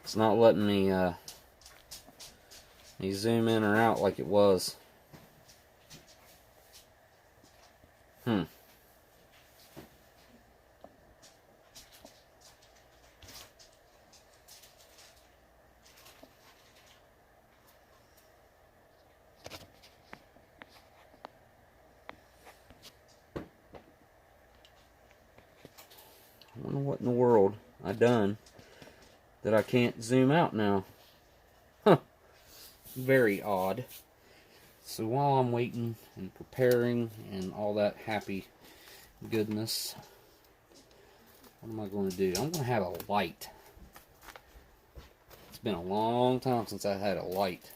It's not letting me zoom in or out like it was. I wonder what in the world I done that I can't zoom out now. Huh. Very odd. So while I'm waiting and preparing and all that happy goodness, what am I going to do? I'm going to have a light. It's been a long time since I had a light.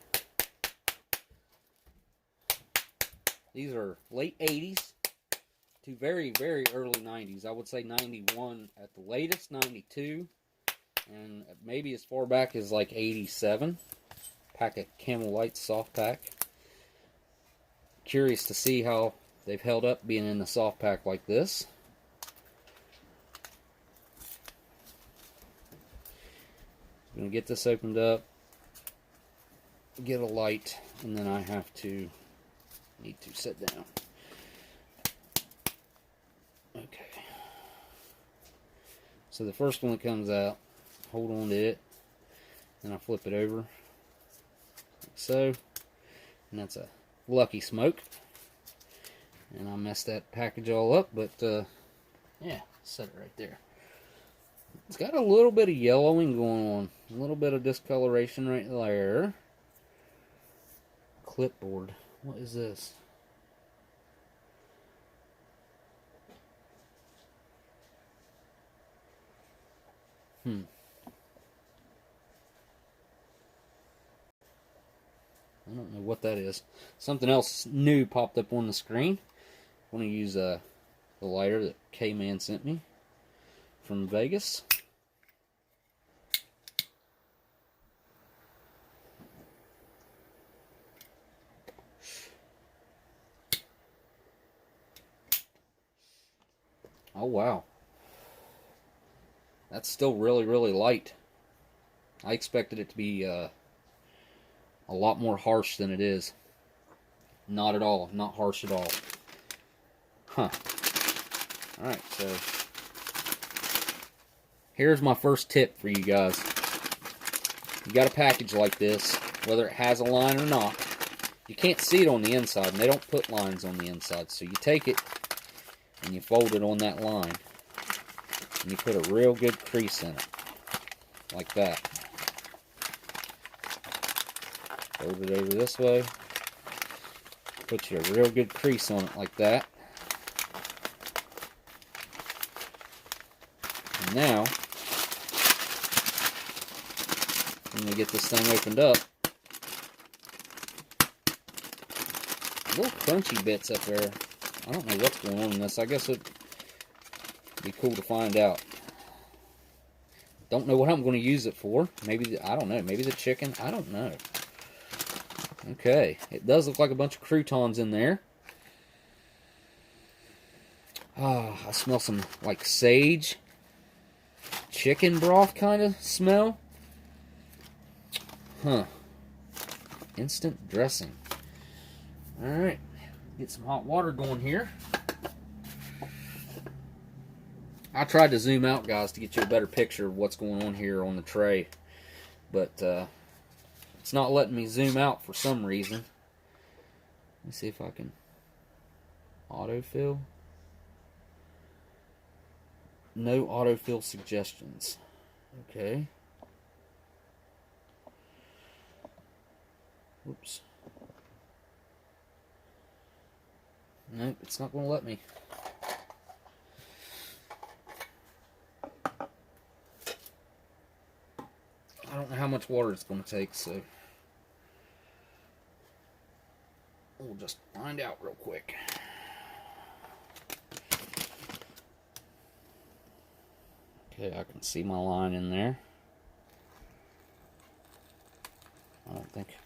These are late 80s to very, very early 90s. I would say 91 at the latest, 92. And maybe as far back as like 87. Pack of Camel Light soft pack. Curious to see how they've held up being in the soft pack like this. I'm going to get this opened up. Get a light. And then I need to sit down. Okay. So the first one that comes out, hold on to it, then I flip it over, like so, and that's a Lucky Smoke. And I messed that package all up, but yeah, set it right there. It's got a little bit of yellowing going on, a little bit of discoloration right there. clipboard. What is this? I don't know what that is. Something else new popped up on the screen. I'm going to use the lighter that K-Man sent me from Vegas. Oh wow. That's still really, really light. I expected it to be a lot more harsh than it is. Not at all. Not harsh at all. Huh. Alright, so here's my first tip for you guys. You got a package like this, whether it has a line or not, you can't see it on the inside, and they don't put lines on the inside. So you take it and you fold it on that line, and you put a real good crease in it, like that. Fold it over this way, put you a real good crease on it like that. And now, I'm going to get this thing opened up. Little crunchy bits up there. I don't know what's going on in this. I guess it'd be cool to find out. Don't know what I'm going to use it for. Maybe, I don't know, maybe the chicken. I don't know. Okay, it does look like a bunch of croutons in there. Ah, I smell some like sage chicken broth kind of smell. Huh. Instant dressing. Alright, get some hot water going here. I tried to zoom out, guys, to get you a better picture of what's going on here on the tray, but it's not letting me zoom out for some reason. Let me see if I can autofill. No autofill suggestions. Okay. Whoops. Nope, it's not going to let me. I don't know how much water it's going to take, so we'll just find out real quick. Okay, I can see my line in there. I don't think.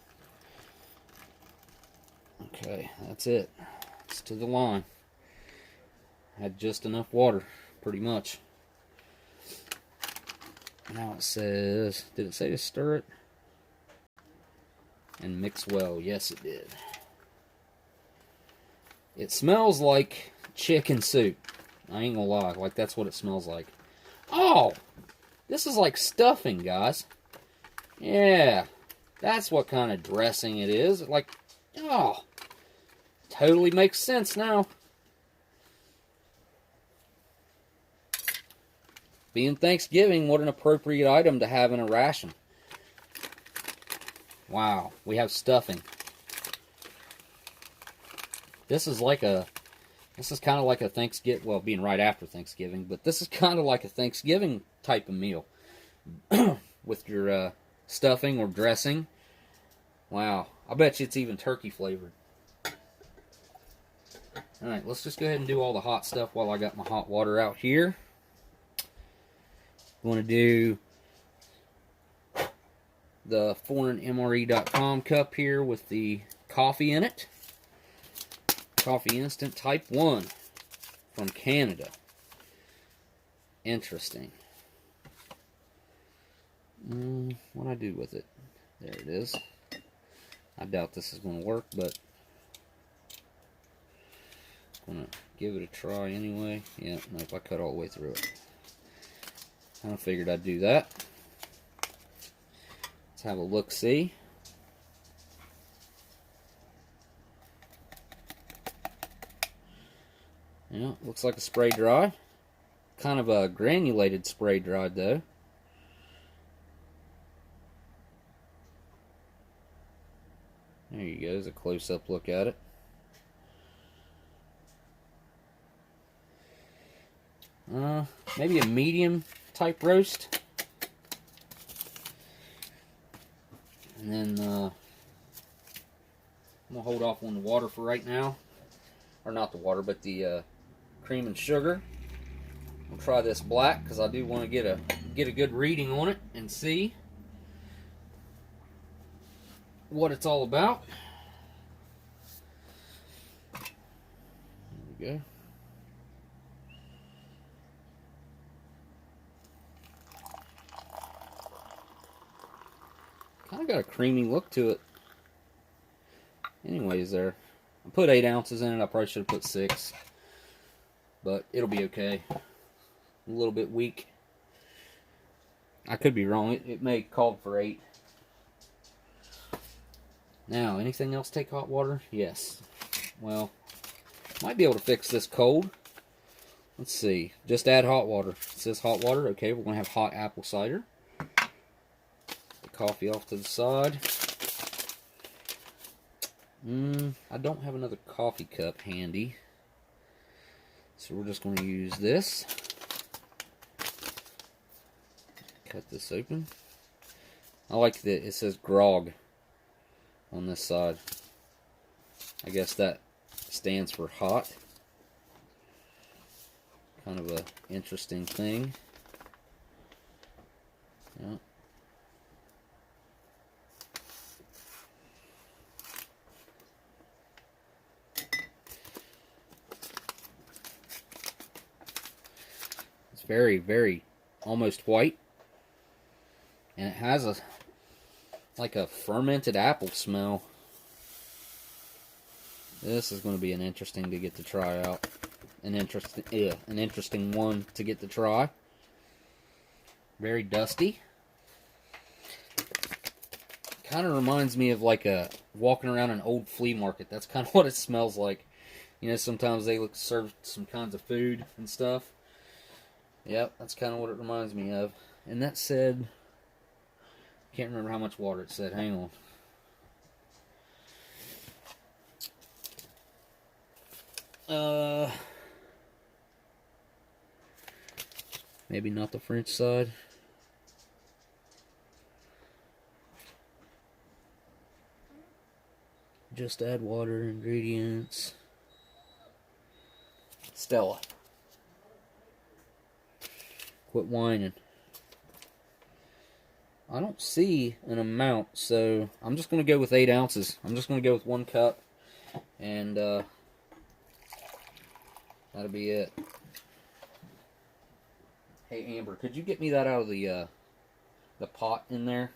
Okay, that's it. It's to the line. Had just enough water, pretty much. Now it says, did it say to stir it? And mix well. Yes, it did. It smells like chicken soup. I ain't gonna lie, like that's what it smells like. Oh! This is like stuffing, guys. Yeah. That's what kind of dressing it is. Like, oh. Totally makes sense now. Being Thanksgiving, what an appropriate item to have in a ration. Wow, we have stuffing. This is kind of like a Thanksgiving, well, being right after Thanksgiving, but this is kind of like a Thanksgiving type of meal. With your stuffing or dressing. Wow, I bet you it's even turkey flavored. Alright, let's just go ahead and do all the hot stuff while I got my hot water out here. I'm going to do the foreignmre.com cup here with the coffee in it. Coffee Instant Type 1 from Canada. Interesting. What do I do with it? There it is. I doubt this is going to work, but I'm going to give it a try anyway. Yeah, nope, I cut all the way through it. I figured I'd do that. Let's have a look-see. Yeah, looks like a spray dry. Kind of a granulated spray dried though. There you go, there's a close-up look at it. Maybe a medium type roast. And then I'm gonna hold off on the water for right now. Or not the water, but the cream and sugar. I'll try this black because I do want to get a good reading on it and see what it's all about. There we go. Kind of got a creamy look to it. Anyways, there. I put 8 ounces in it. I probably should have put 6. But it'll be okay. A little bit weak. I could be wrong. It may call for 8. Now, anything else take hot water? Yes. Well, might be able to fix this cold. Let's see. Just add hot water. It says hot water. Okay, we're going to have hot apple cider. The coffee off to the side. I don't have another coffee cup handy. So we're just going to use this. Cut this open. I like that it says grog on this side. I guess that stands for hot. Kind of a interesting thing. Yeah. It's very, very almost white. And it has a like a fermented apple smell. This is going to be an interesting to get to try out. An interesting one to get to try. Very dusty. Kind of reminds me of like walking around an old flea market. That's kind of what it smells like. You know, sometimes they serve some kinds of food and stuff. Yep, that's kind of what it reminds me of. And that said, can't remember how much water it said. Hang on. Maybe not the French side. Just add water, ingredients. Stella. Quit whining. I don't see an amount, so I'm just going to go with 8 ounces. I'm just going to go with 1 cup, and that'll be it. Hey, Amber, could you get me that out of the pot in there?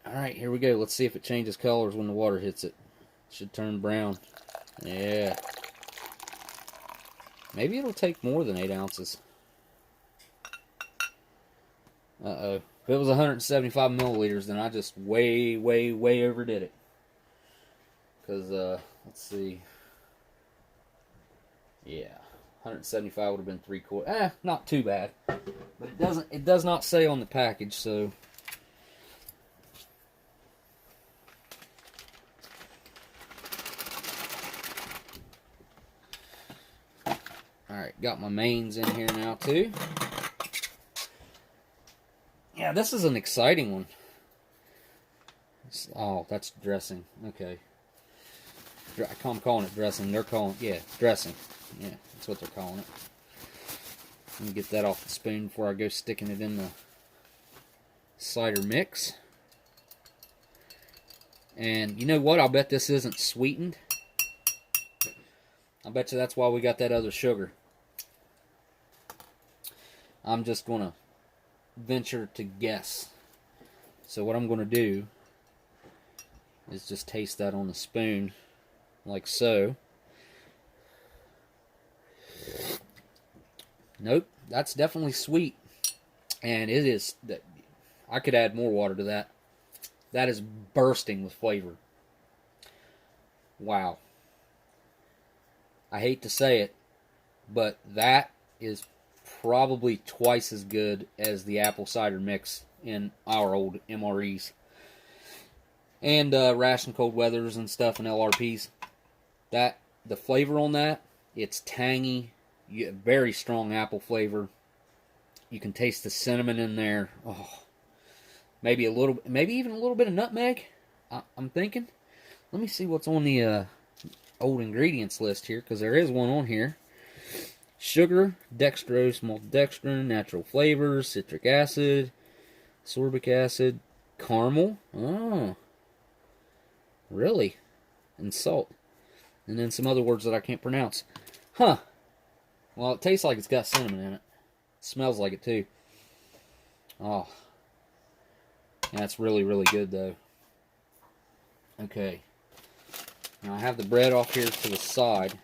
Alright, here we go. Let's see if it changes colors when the water hits it. It should turn brown. Yeah. Maybe it'll take more than 8 ounces. Uh-oh. If it was 175 milliliters, then I just way overdid it. Because, let's see. Yeah. 175 would have been 3/4. Not too bad. But it does not say on the package, so. Alright, got my mains in here now, too. Yeah, this is an exciting one. Oh, that's dressing. Okay. I'm calling it dressing. They're calling it, yeah, dressing. Yeah, that's what they're calling it. Let me get that off the spoon before I go sticking it in the cider mix. And you know what? I'll bet this isn't sweetened. I bet you that's why we got that other sugar. I'm just going to venture to guess. So what I'm going to do is just taste that on the spoon, like so. Nope, that's definitely sweet. And it is, I could add more water to that. That is bursting with flavor. Wow. I hate to say it, but that is probably twice as good as the apple cider mix in our old MREs. and ration cold weathers and stuff and LRPs. The flavor on that, it's tangy, very strong apple flavor. You can taste the cinnamon in there. Oh, maybe even a little bit of nutmeg. I'm thinking. Let me see what's on the old ingredients list here, because there is one on here. Sugar, dextrose, maltodextrin, natural flavors, citric acid, sorbic acid, caramel. Oh, really? And salt. And then some other words that I can't pronounce. Huh. Well, it tastes like it's got cinnamon in it. Smells like it too. Oh. That's really, really good though. Okay. Now I have the bread off here to the side.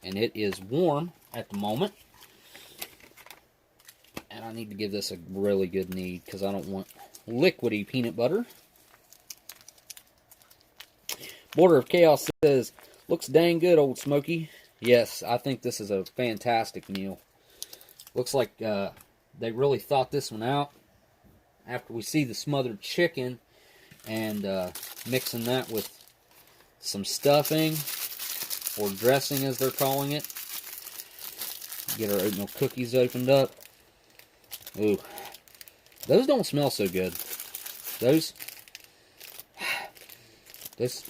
And it is warm at the moment. And I need to give this a really good knead because I don't want liquidy peanut butter. Border of Chaos says, looks dang good, Oldsmokey. Yes, I think this is a fantastic meal. Looks like they really thought this one out. After we see the smothered chicken and mixing that with some stuffing or dressing as they're calling it. Get our oatmeal cookies opened up. Ooh, those don't smell so good. Those,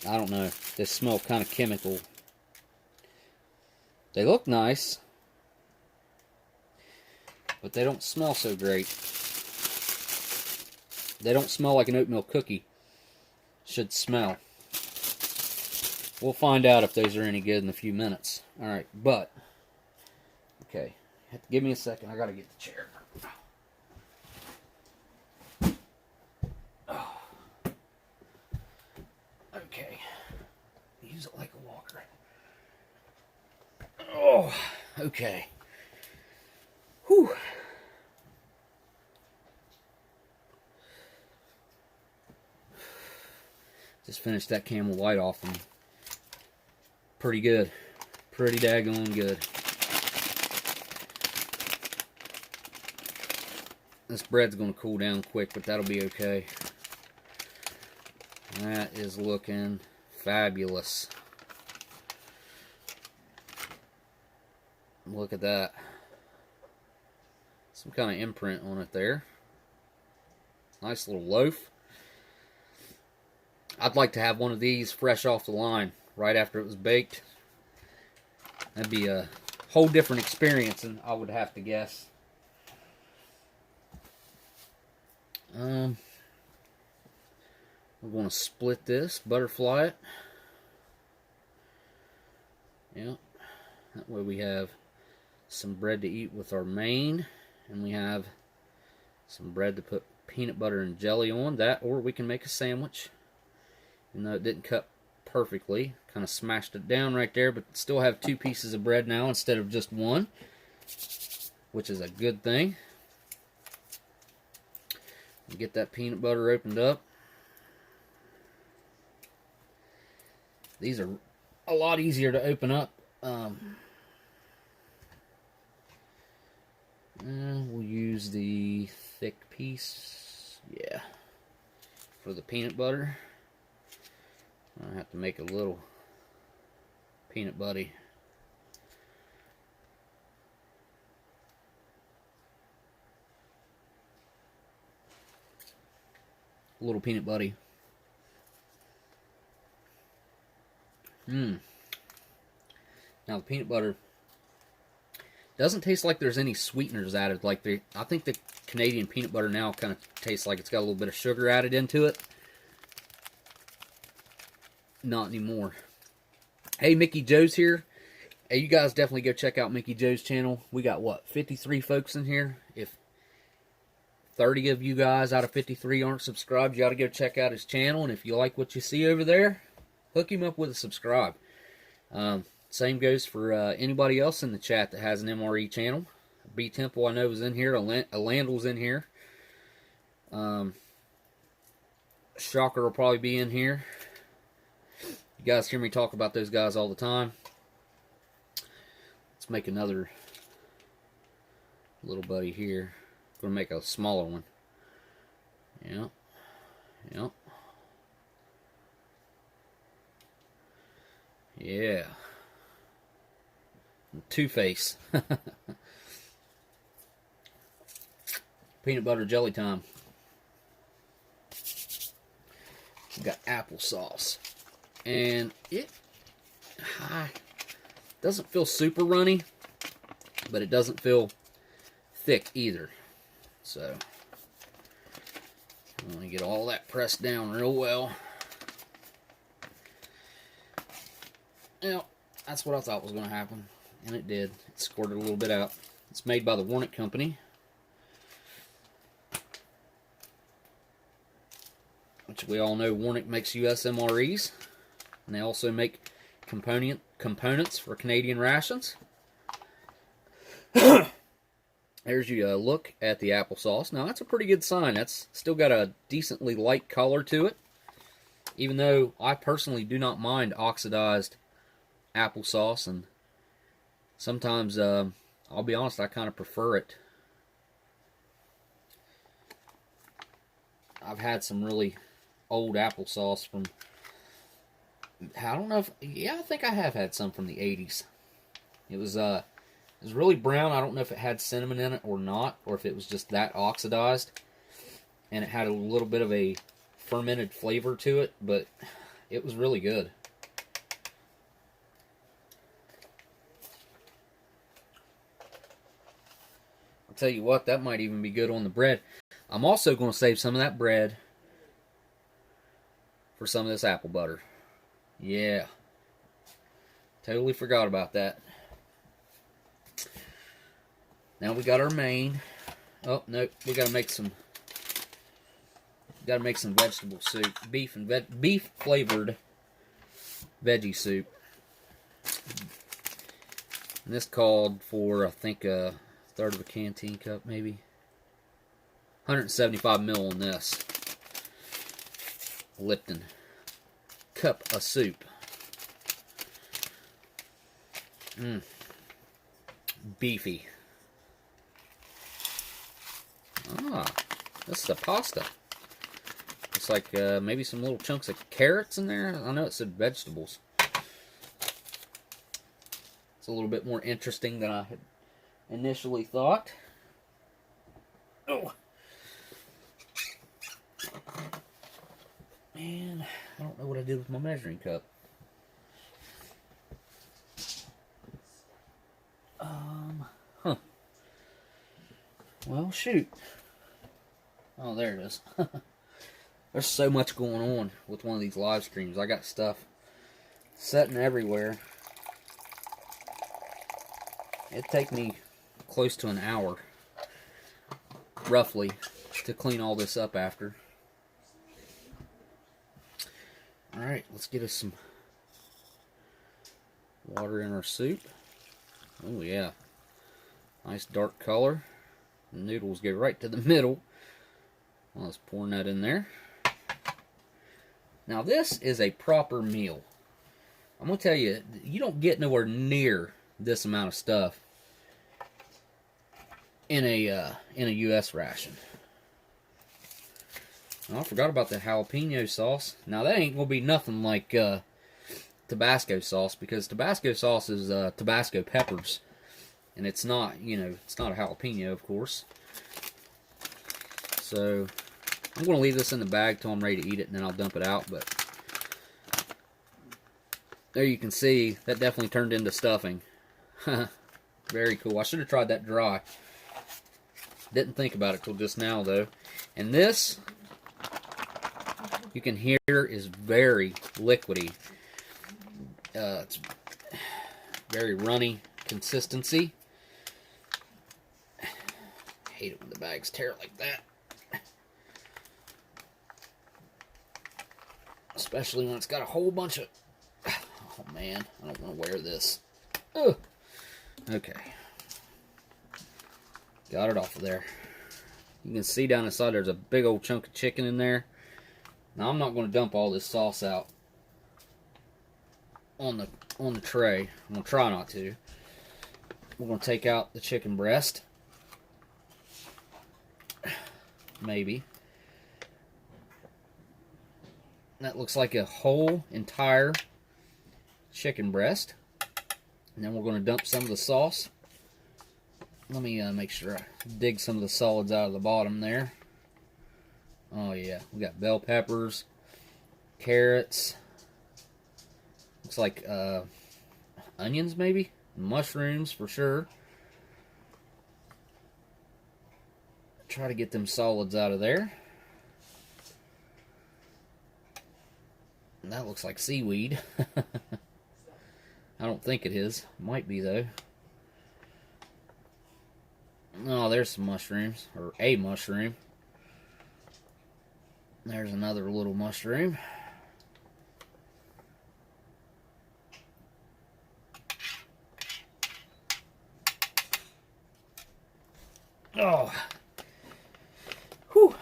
I don't know. They smell kind of chemical. They look nice, but they don't smell so great. They don't smell like an oatmeal cookie should smell. We'll find out if those are any good in a few minutes. Alright, but, okay, have to give me a second. I gotta get the chair. Oh. Okay, use it like a walker. Oh, okay. Whew. Just finished that Camel White off and pretty good. Pretty daggone good. This bread's going to cool down quick, but that'll be okay. That is looking fabulous. Look at that. Some kind of imprint on it there. Nice little loaf. I'd like to have one of these fresh off the line right after it was baked. That'd be a whole different experience, and I would have to guess. We're going to split this, butterfly it. Yep. That way we have some bread to eat with our main, and we have some bread to put peanut butter and jelly on. That, or we can make a sandwich. Even though it didn't cut perfectly, kind of smashed it down right there, but still have 2 pieces of bread now instead of just 1, which is a good thing. Get that peanut butter opened up. These are a lot easier to open up. We'll use the thick piece, yeah, for the peanut butter. I have to make a little peanut buddy. A little peanut buddy. Now the peanut butter doesn't taste like there's any sweeteners added. Like I think the Canadian peanut butter now kind of tastes like it's got a little bit of sugar added into it. Not anymore. Hey, Mickey Joe's here. Hey, you guys definitely go check out Mickey Joe's channel. We got, what, 53 folks in here? If 30 of you guys out of 53 aren't subscribed, you ought to go check out his channel. And if you like what you see over there, hook him up with a subscribe. Same goes for anybody else in the chat that has an MRE channel. BTemple, I know, is in here. Elandil's in here. Shocker will probably be in here. You guys hear me talk about those guys all the time. Let's make another little buddy here. Going to make a smaller one. Yep. Yep. Yeah. Two-Face. Peanut butter jelly time. We got applesauce. And it doesn't feel super runny, but it doesn't feel thick either. So, I'm going to get all that pressed down real well. Well, that's what I thought was going to happen. And it did. It squirted a little bit out. It's made by the Warnick Company, which we all know Warnick makes US MREs. And they also make components for Canadian rations. There's you look at the applesauce. Now, that's a pretty good sign. That's still got a decently light color to it. Even though I personally do not mind oxidized applesauce. And sometimes, I'll be honest, I kind of prefer it. I've had some really old applesauce from, I don't know if, yeah, I think I have had some from the 80s. It was really brown. I don't know if it had cinnamon in it or not, or if it was just that oxidized. And it had a little bit of a fermented flavor to it, but it was really good. I'll tell you what, that might even be good on the bread. I'm also going to save some of that bread for some of this apple butter. Yeah. Totally forgot about that. Now we got our main. Oh, no, we got to make some vegetable soup. Beef flavored veggie soup. And this called for, I think, a third of a canteen cup, maybe. 175 ml on this. Lipton cup of soup. Beefy. Ah, this is a pasta. It's like maybe some little chunks of carrots in there. I know it said vegetables. It's a little bit more interesting than I had initially thought. Oh. Man, I don't know what I did with my measuring cup. Well, shoot. Oh, there it is. There's so much going on with one of these live streams. I got stuff setting everywhere. It'd take me close to an hour, roughly, to clean all this up after. Alright, let's get us some water in our soup. Oh, yeah. Nice dark color. The noodles get right to the middle. Well, let's pour that in there. Now, this is a proper meal. I'm going to tell you, you don't get nowhere near this amount of stuff in a U.S. ration. Oh, I forgot about the jalapeno sauce. Now, that ain't going to be nothing like Tabasco sauce, because Tabasco sauce is Tabasco peppers. And it's not, you know, it's not a jalapeno, of course. So, I'm going to leave this in the bag till I'm ready to eat it, and then I'll dump it out. But there you can see, that definitely turned into stuffing. Very cool. I should have tried that dry. Didn't think about it till just now, though. And this, you can hear, is very liquidy. It's very runny consistency. I hate it when the bags tear like that. Especially when it's got a whole bunch of... Oh man, I don't want to wear this. Ugh. Okay. Got it off of there. You can see down inside there's a big old chunk of chicken in there. Now I'm not going to dump all this sauce out on the tray. I'm going to try not to. We're going to take out the chicken breast. Maybe. That looks like a whole entire chicken breast. And then we're going to dump some of the sauce. Let me make sure I dig some of the solids out of the bottom there. Oh yeah, we got bell peppers, carrots, looks like onions maybe, mushrooms for sure. Try to get them solids out of there. And that looks like seaweed. I don't think it is. Might be though. Oh, there's some mushrooms, or a mushroom. There's another little mushroom. Oh. Whew.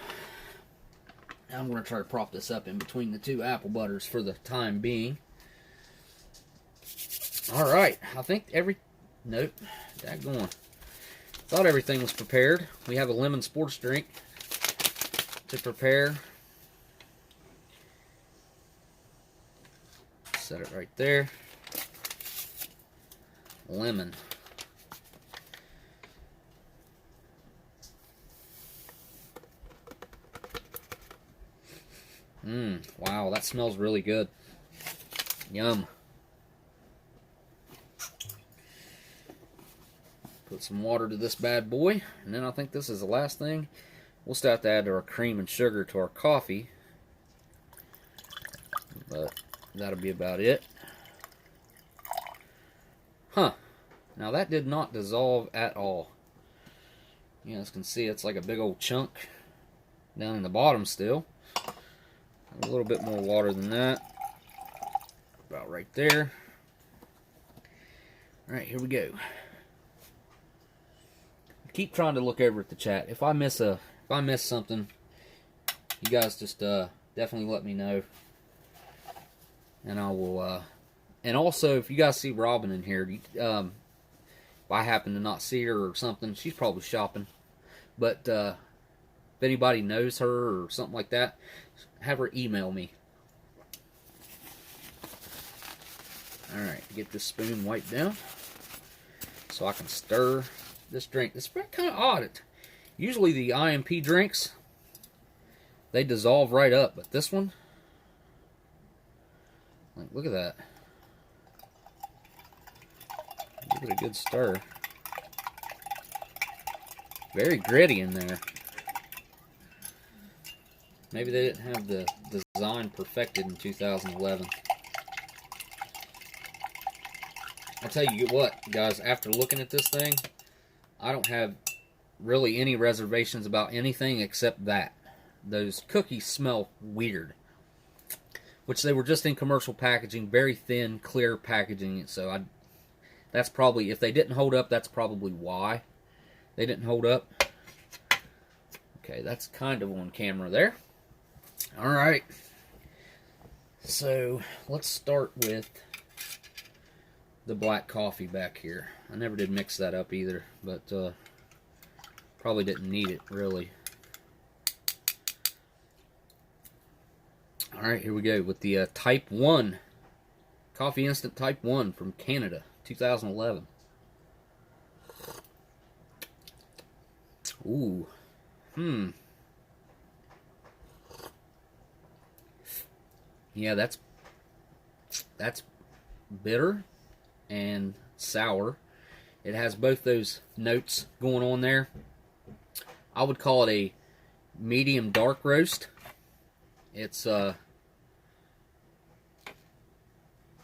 Now I'm going to try to prop this up in between the two apple butters for the time being. Alright, I think nope, daggone. Thought everything was prepared. We have a lemon sports drink to prepare. Set it right there. Lemon. Wow, that smells really good. Yum. Put some water to this bad boy, and then I think this is the last thing. We'll still have to add our cream and sugar to our coffee, but that'll be about it. Huh. Now that did not dissolve at all. You guys can see it's like a big old chunk down in the bottom still. A little bit more water than that. About right there. Alright, here we go. Keep trying to look over at the chat. If I miss something, you guys just definitely let me know. And I will and also if you guys see Robin in here, if I happen to not see her or something, she's probably shopping. But if anybody knows her or something like that, have her email me. Alright, get this spoon wiped down so I can stir this drink. It's kind of odd. Usually the IMP drinks, they dissolve right up, but this one, like, look at that. Give it a good stir. Very gritty in there. Maybe they didn't have the design perfected in 2011. I'll tell you what, guys, after looking at this thing, I don't have really any reservations about anything except that. Those cookies smell weird. Which they were just in commercial packaging, very thin, clear packaging. So that's probably, if they didn't hold up, that's probably why they didn't hold up. Okay, that's kind of on camera there. Alright, so let's start with the black coffee back here. I never did mix that up either, but probably didn't need it, really. Alright, here we go with the Type 1. Coffee Instant Type 1 from Canada, 2011. Ooh. Yeah, that's bitter and sour. It has both those notes going on there. I would call it a medium dark roast. It's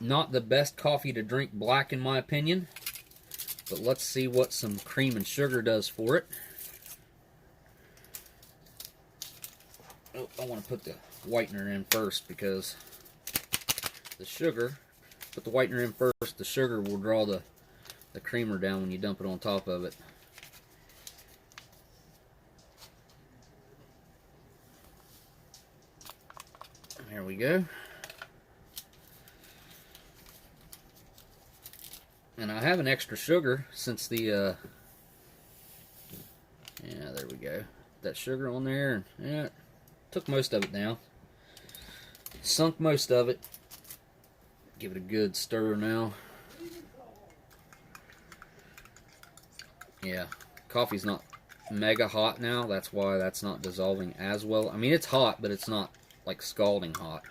not the best coffee to drink black in my opinion, but let's see what some cream and sugar does for it. Oh, I want to put the whitener in first because the sugar, put the whitener in first, the sugar will draw the creamer down when you dump it on top of it. There we go. And I have an extra sugar since the, yeah, there we go. That sugar on there, yeah, took most of it down. Sunk most of it. Give it a good stir now. Yeah, coffee's not mega hot now. That's why that's not dissolving as well. I mean, it's hot, but it's not like scalding hot.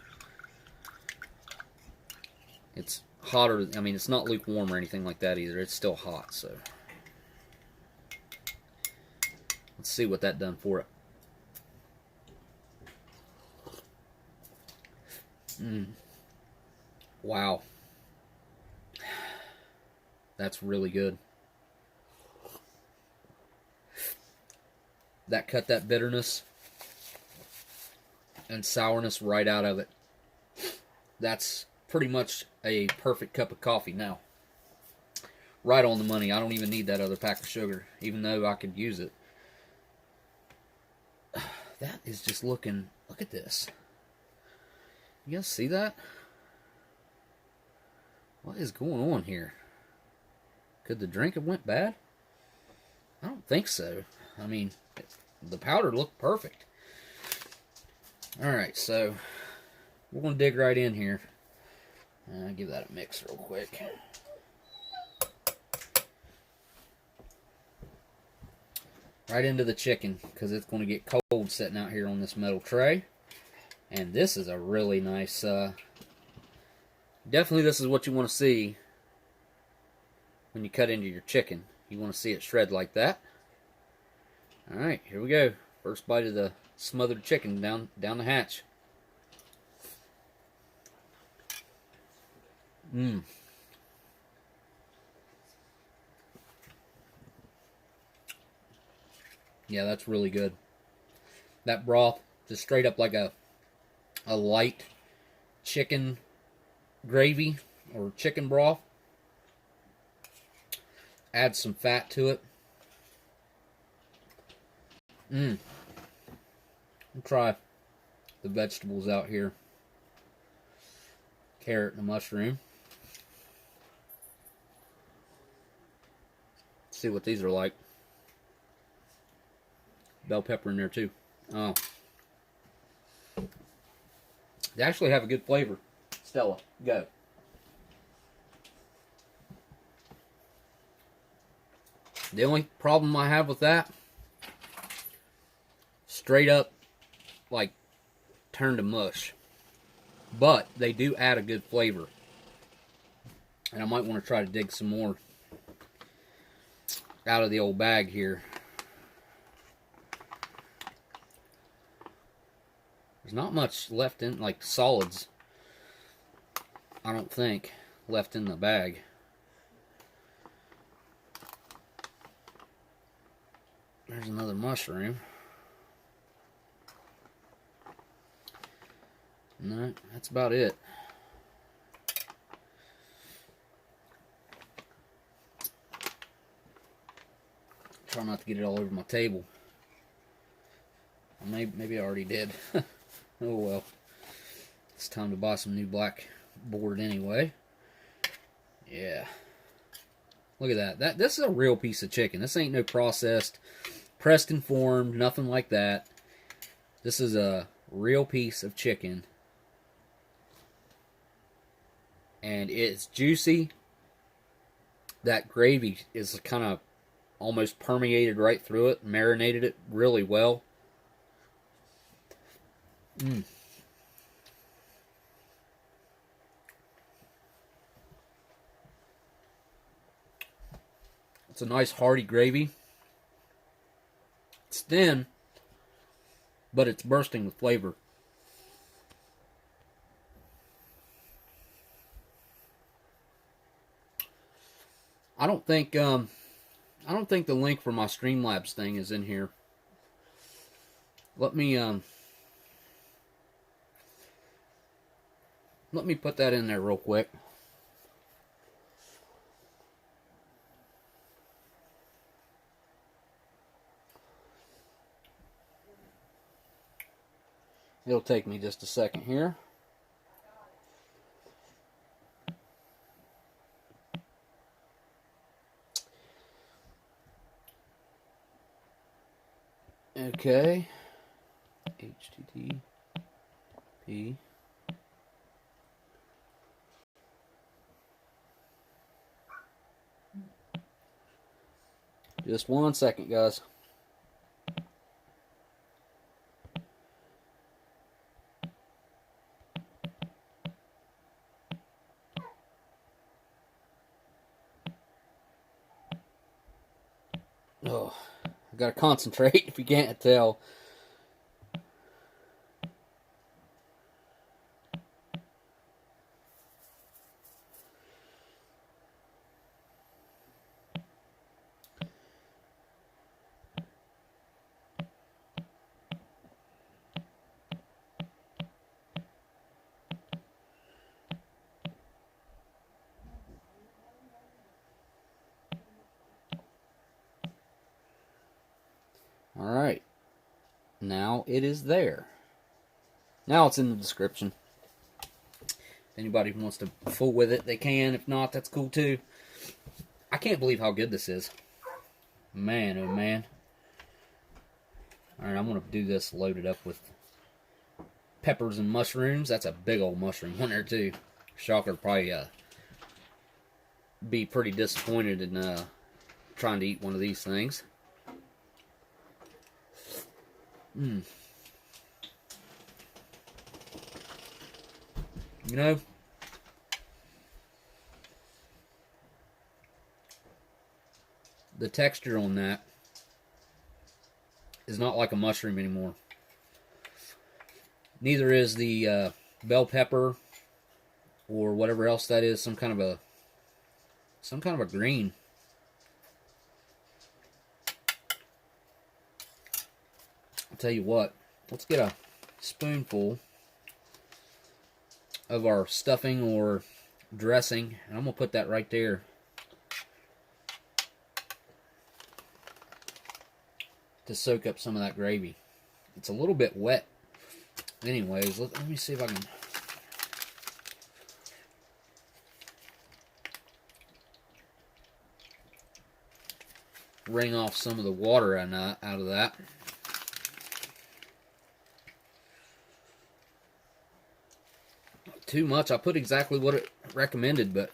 It's hotter. I mean, it's not lukewarm or anything like that either. It's still hot, so. Let's see what that done for it. Wow. That's really good. That cut that bitterness and sourness right out of it. That's pretty much a perfect cup of coffee now. Right on the money. I don't even need that other pack of sugar, even though I could use it. That is just looking... Look at this. You guys see that? What is going on here? Could the drink have went bad? I don't think so. I mean, the powder looked perfect. Alright, so we're going to dig right in here. Give that a mix real quick. Right into the chicken, because it's going to get cold sitting out here on this metal tray. And this is a really nice, definitely this is what you want to see when you cut into your chicken. You want to see it shred like that. Alright, here we go. First bite of the smothered chicken down the hatch. Yeah, that's really good. That broth, just straight up like a light chicken gravy or chicken broth. Add some fat to it. I'll try the vegetables out here. Carrot and a mushroom. See what these are like. Bell pepper in there too. Oh. They actually have a good flavor. Stella, go. The only problem I have with that, straight up, like, turn to mush. But they do add a good flavor. And I might want to try to dig some more out of the old bag here. There's not much left in, like, solids, I don't think, left in the bag. There's another mushroom. No, that's about it. Try not to get it all over my table. Maybe I already did. Oh well. It's time to buy some new blackboard anyway. Yeah. Look at that. This is a real piece of chicken. This ain't no processed, pressed and formed, nothing like that. This is a real piece of chicken. And it's juicy. That gravy is kind of almost permeated right through it, marinated it really well. It's a nice hearty gravy. It's thin, but it's bursting with flavor. I don't think the link for my Streamlabs thing is in here. Let me put that in there real quick. It'll take me just a second here. Okay. HTTP. Just 1 second, guys. Oh, I gotta concentrate if you can't tell. Alright, now it is there. Now it's in the description. If anybody wants to fool with it, they can. If not, that's cool too. I can't believe how good this is. Man, oh man. Alright, I'm going to do this loaded up with peppers and mushrooms. That's a big old mushroom one there too. Shocker, probably be pretty disappointed in trying to eat one of these things. You know, the texture on that is not like a mushroom anymore. Neither is the bell pepper or whatever else that is. Some kind of a green. I'll tell you what. Let's get a spoonful of our stuffing or dressing, and I'm gonna put that right there. To soak up some of that gravy. It's a little bit wet. Anyways, let me see if I can wring off some of the water out of that. Not too much. I put exactly what it recommended, but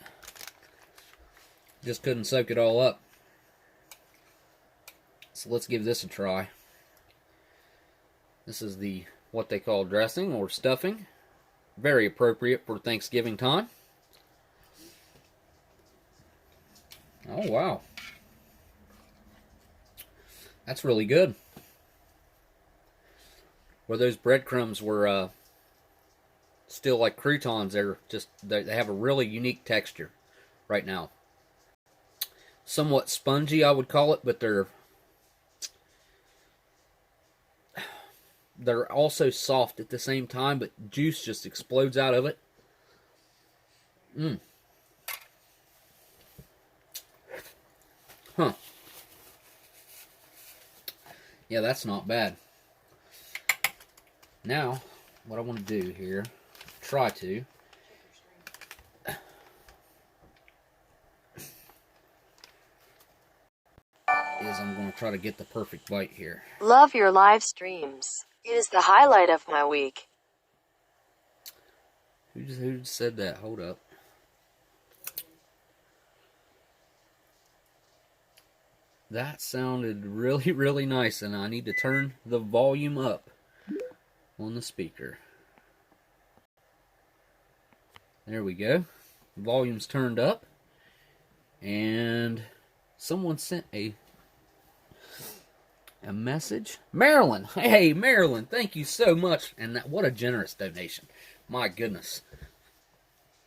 just couldn't soak it all up. So let's give this a try. This is what they call dressing or stuffing. Very appropriate for Thanksgiving time. Oh, wow. That's really good. Where those breadcrumbs were still like croutons, they have a really unique texture right now. Somewhat spongy, I would call it, but they're also soft at the same time, but juice just explodes out of it. Huh. Yeah, that's not bad. Now, what I want to do here, try to, is I'm going to try to get the perfect bite here. Love your live streams. It is the highlight of my week. Who said that? Hold up. That sounded really, really nice, and I need to turn the volume up on the speaker. There we go. Volume's turned up, and someone sent a message. Marilyn, hey Marilyn, thank you so much, and what a generous donation. My goodness,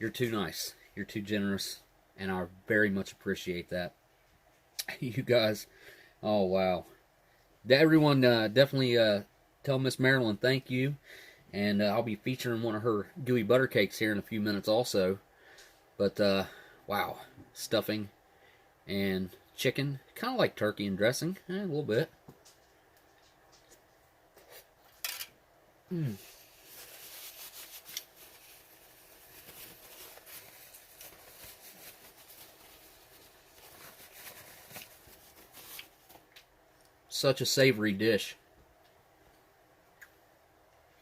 you're too nice, you're too generous, and I very much appreciate that. You guys, oh wow. Everyone definitely tell Miss Marilyn thank you, and I'll be featuring one of her gooey butter cakes here in a few minutes also. But wow, stuffing and chicken, kind of like turkey and dressing, a little bit. Such a savory dish.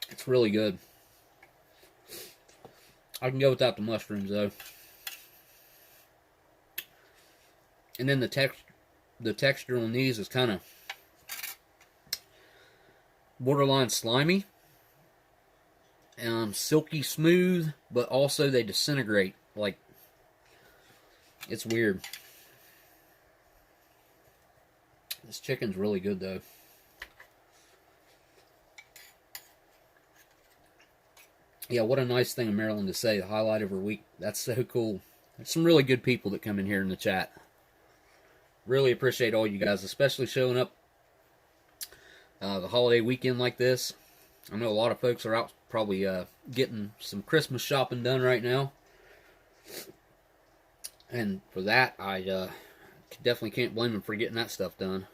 It's really good. I can go without the mushrooms though. And then the the texture on these is kind of borderline slimy. Silky smooth, but also they disintegrate. Like, it's weird. This chicken's really good, though. Yeah, what a nice thing of Maryland to say. The highlight of her week. That's so cool. There's some really good people that come in here in the chat. Really appreciate all you guys, especially showing up the holiday weekend like this. I know a lot of folks are out probably getting some Christmas shopping done right now. And for that, I definitely can't blame them for getting that stuff done.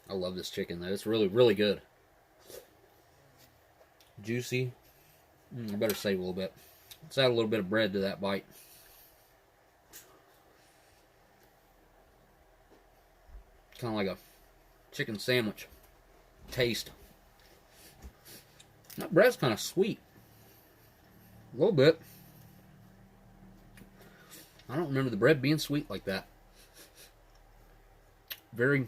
I love this chicken, though. It's really, really good. Juicy. I better save a little bit. Let's add a little bit of bread to that bite. Kind of like a chicken sandwich taste. That bread's kind of sweet. A little bit. I don't remember the bread being sweet like that. Very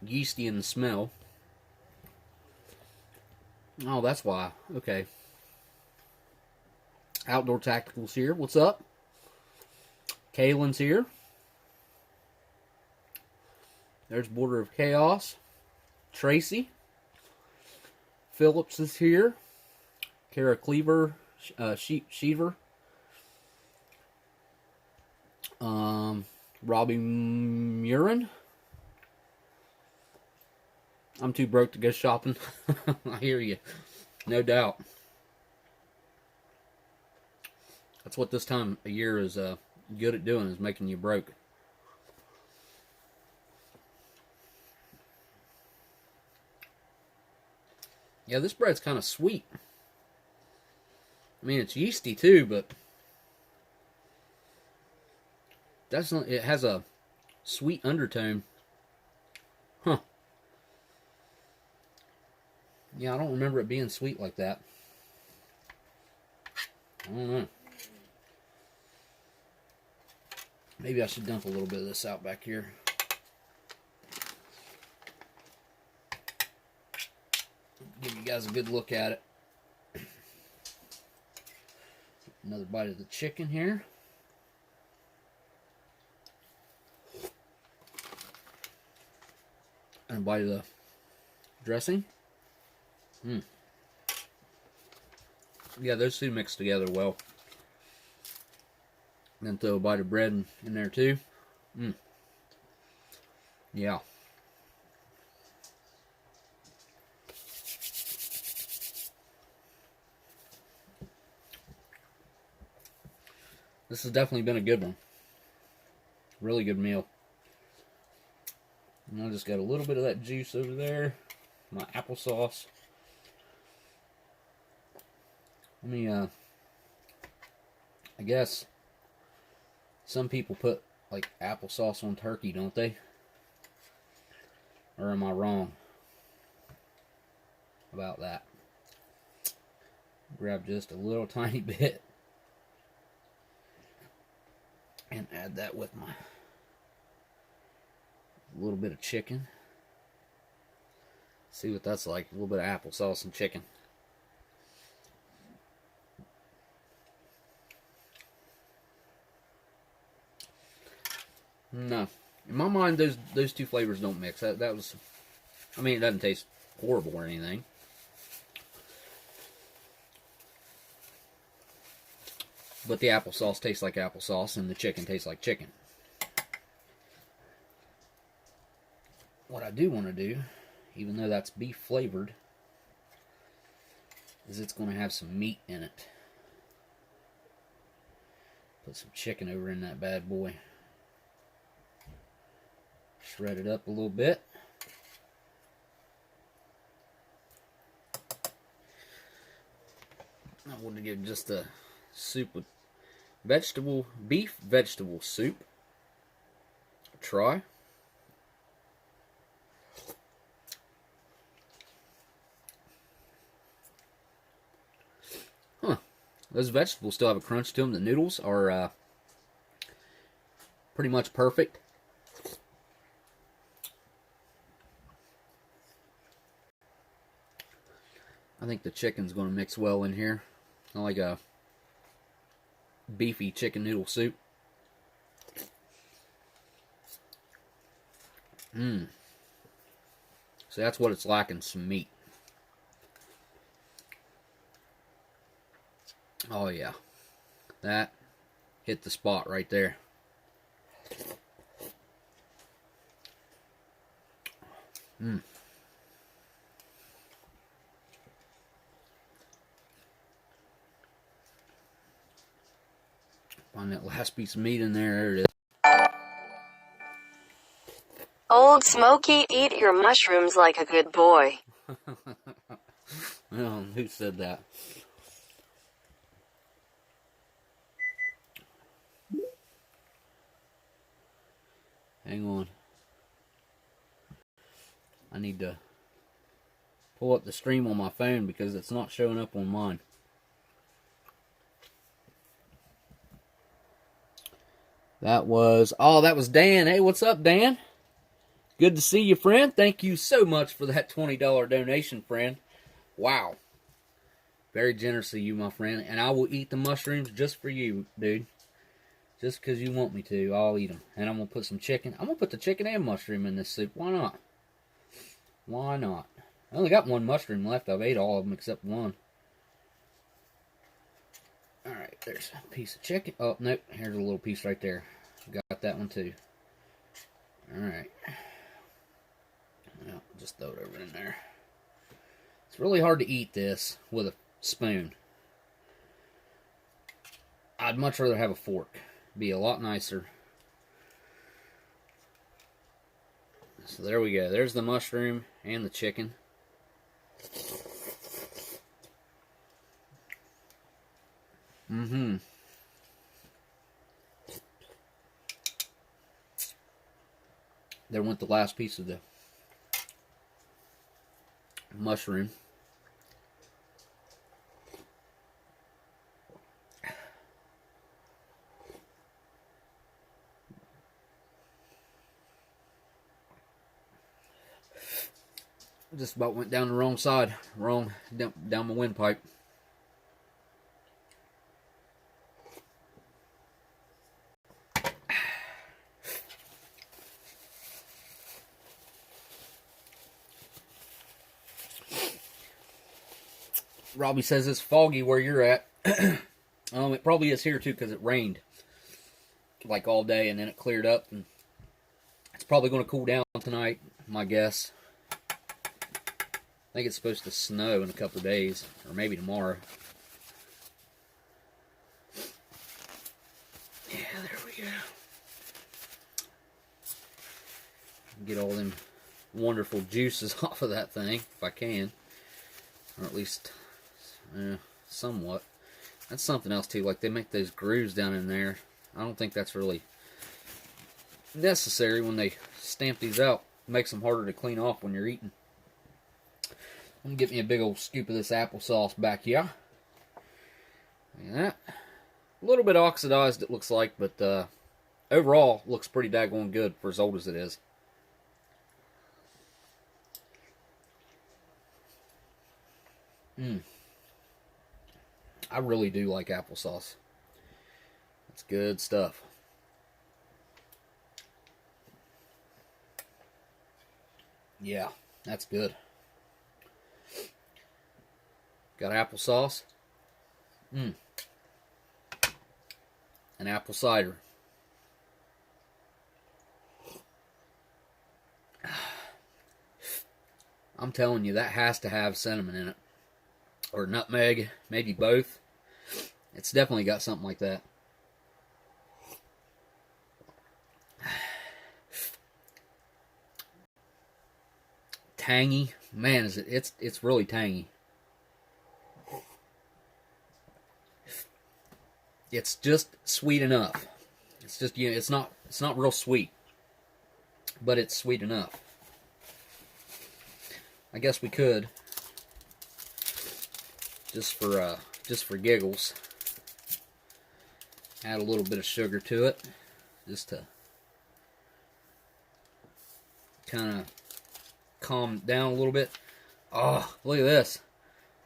yeasty in the smell. Oh, that's why. Okay. Outdoor Tacticals here. What's up? Kaylin's here. There's Border of Chaos. Tracy. Phillips is here. Kara Cleaver. Sheaver. Robbie Murin. I'm too broke to go shopping. I hear you. No doubt. That's what this time of year is good at doing, is making you broke. Yeah, this bread's kind of sweet. I mean, it's yeasty too, but that's not, it has a sweet undertone. Huh. Yeah, I don't remember it being sweet like that. I don't know. Maybe I should dump a little bit of this out back here. Give you guys a good look at it. Another bite of the chicken here. And a bite of the dressing. Yeah, those two mix together well. And then throw a bite of bread in there too. Yeah. This has definitely been a good one. Really good meal. And I just got a little bit of that juice over there. My applesauce. Let me, I guess some people put, like, applesauce on turkey, don't they? Or am I wrong about that? Grab just a little tiny bit. And add that with my little bit of chicken. See what that's like. A little bit of applesauce and chicken. No. In my mind, those two flavors don't mix. That was... I mean, it doesn't taste horrible or anything. But the applesauce tastes like applesauce, and the chicken tastes like chicken. What I do want to do, even though that's beef flavored, is it's going to have some meat in it. Put some chicken over in that bad boy. Shred it up a little bit. I want to give just a soup with beef vegetable soup a try. Huh. Those vegetables still have a crunch to them. The noodles are pretty much perfect. I think the chicken's going to mix well in here. I like a beefy chicken noodle soup. So that's what it's lacking, some meat. Oh yeah, that hit the spot right there. Find that last piece of meat in there. There it is. Oldsmokey, eat your mushrooms like a good boy. Who said that? Hang on. I need to pull up the stream on my phone because it's not showing up on mine. That was Dan. Hey, what's up, Dan? Good to see you, friend. Thank you so much for that $20 donation, friend. Wow. Very generous of you, my friend. And I will eat the mushrooms just for you, dude. Just because you want me to, I'll eat them. And I'm going to put some chicken. I'm going to put the chicken and mushroom in this soup. Why not? Why not? I only got one mushroom left. I've ate all of them except one. Alright, there's a piece of chicken. Oh, nope. Here's a little piece right there. Got that one too. Alright. Well, just throw it over in there. It's really hard to eat this with a spoon. I'd much rather have a fork. Be a lot nicer. So there we go. There's the mushroom and the chicken. There went the last piece of the mushroom. Just about went down the wrong side. Down my windpipe. Robbie says it's foggy where you're at. It probably is here too because it rained like all day and then it cleared up. And it's probably going to cool down tonight, my guess. I think it's supposed to snow in a couple of days, or maybe tomorrow. Yeah, there we go. Get all them wonderful juices off of that thing, if I can. Or at least, somewhat. That's something else too, like they make those grooves down in there. I don't think that's really necessary when they stamp these out. It makes them harder to clean off when you're eating. I'm going to get me a big old scoop of this applesauce back here. Look at that. A little bit oxidized, it looks like, but overall, looks pretty daggone good for as old as it is. I really do like applesauce. It's good stuff. Yeah, that's good. Got applesauce. And apple cider. I'm telling you, that has to have cinnamon in it. Or nutmeg, maybe both. It's definitely got something like that. Tangy. Man, is it, it's really tangy. It's just sweet enough. It's just, you know, it's not real sweet, but it's sweet enough. I guess we could just for giggles add a little bit of sugar to it, just to kind of calm it down a little bit. Oh, look at this.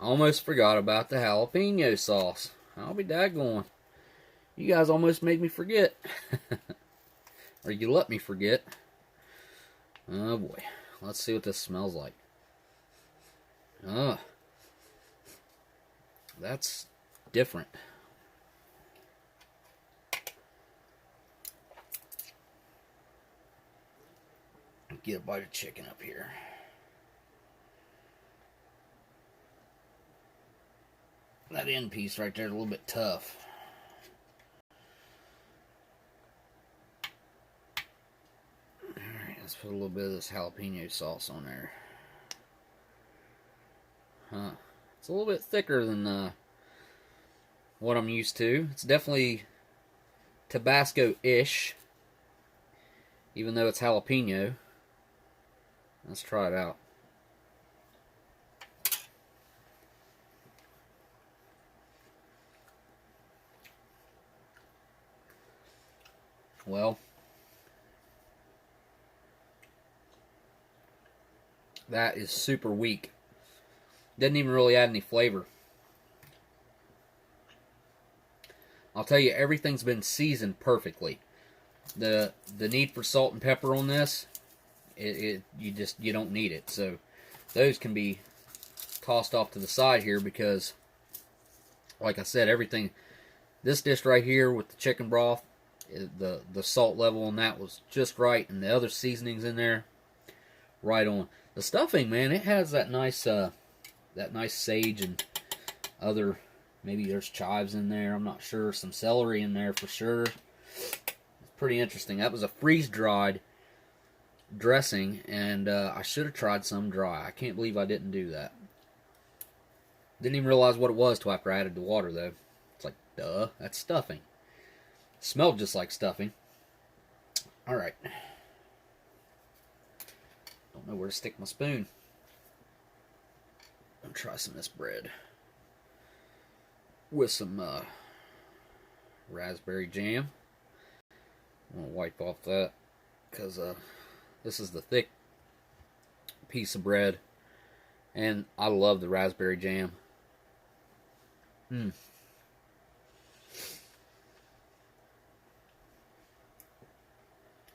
Almost forgot about the jalapeno sauce. I'll be daggone. You guys almost made me forget. Or you let me forget. Oh boy. Let's see what this smells like. That's different. Get a bite of chicken up here. That end piece right there is a little bit tough. Alright, let's put a little bit of this jalapeno sauce on there. It's a little bit thicker than what I'm used to. It's definitely Tabasco-ish, even though it's jalapeno. Let's try it out. Well, that is super weak. Doesn't even really add any flavor. I'll tell you, everything's been seasoned perfectly. The need for salt and pepper on this, you don't need it. So those can be tossed off to the side here because, like I said, everything. This dish right here with the chicken broth, the salt level on that was just right, and the other seasonings in there, right on. The stuffing, man, it has that nice sage and other, maybe there's chives in there, I'm not sure, some celery in there for sure. It's pretty interesting. That was a freeze-dried dressing, and I should have tried some dry. I can't believe I didn't do that. Didn't even realize what it was till after I added the water, though. It's like, duh, that's stuffing. It smelled just like stuffing. Alright. Don't know where to stick my spoon. I'm gonna try some of this bread with some raspberry jam. I'm gonna wipe off that because this is the thick piece of bread, and I love the raspberry jam.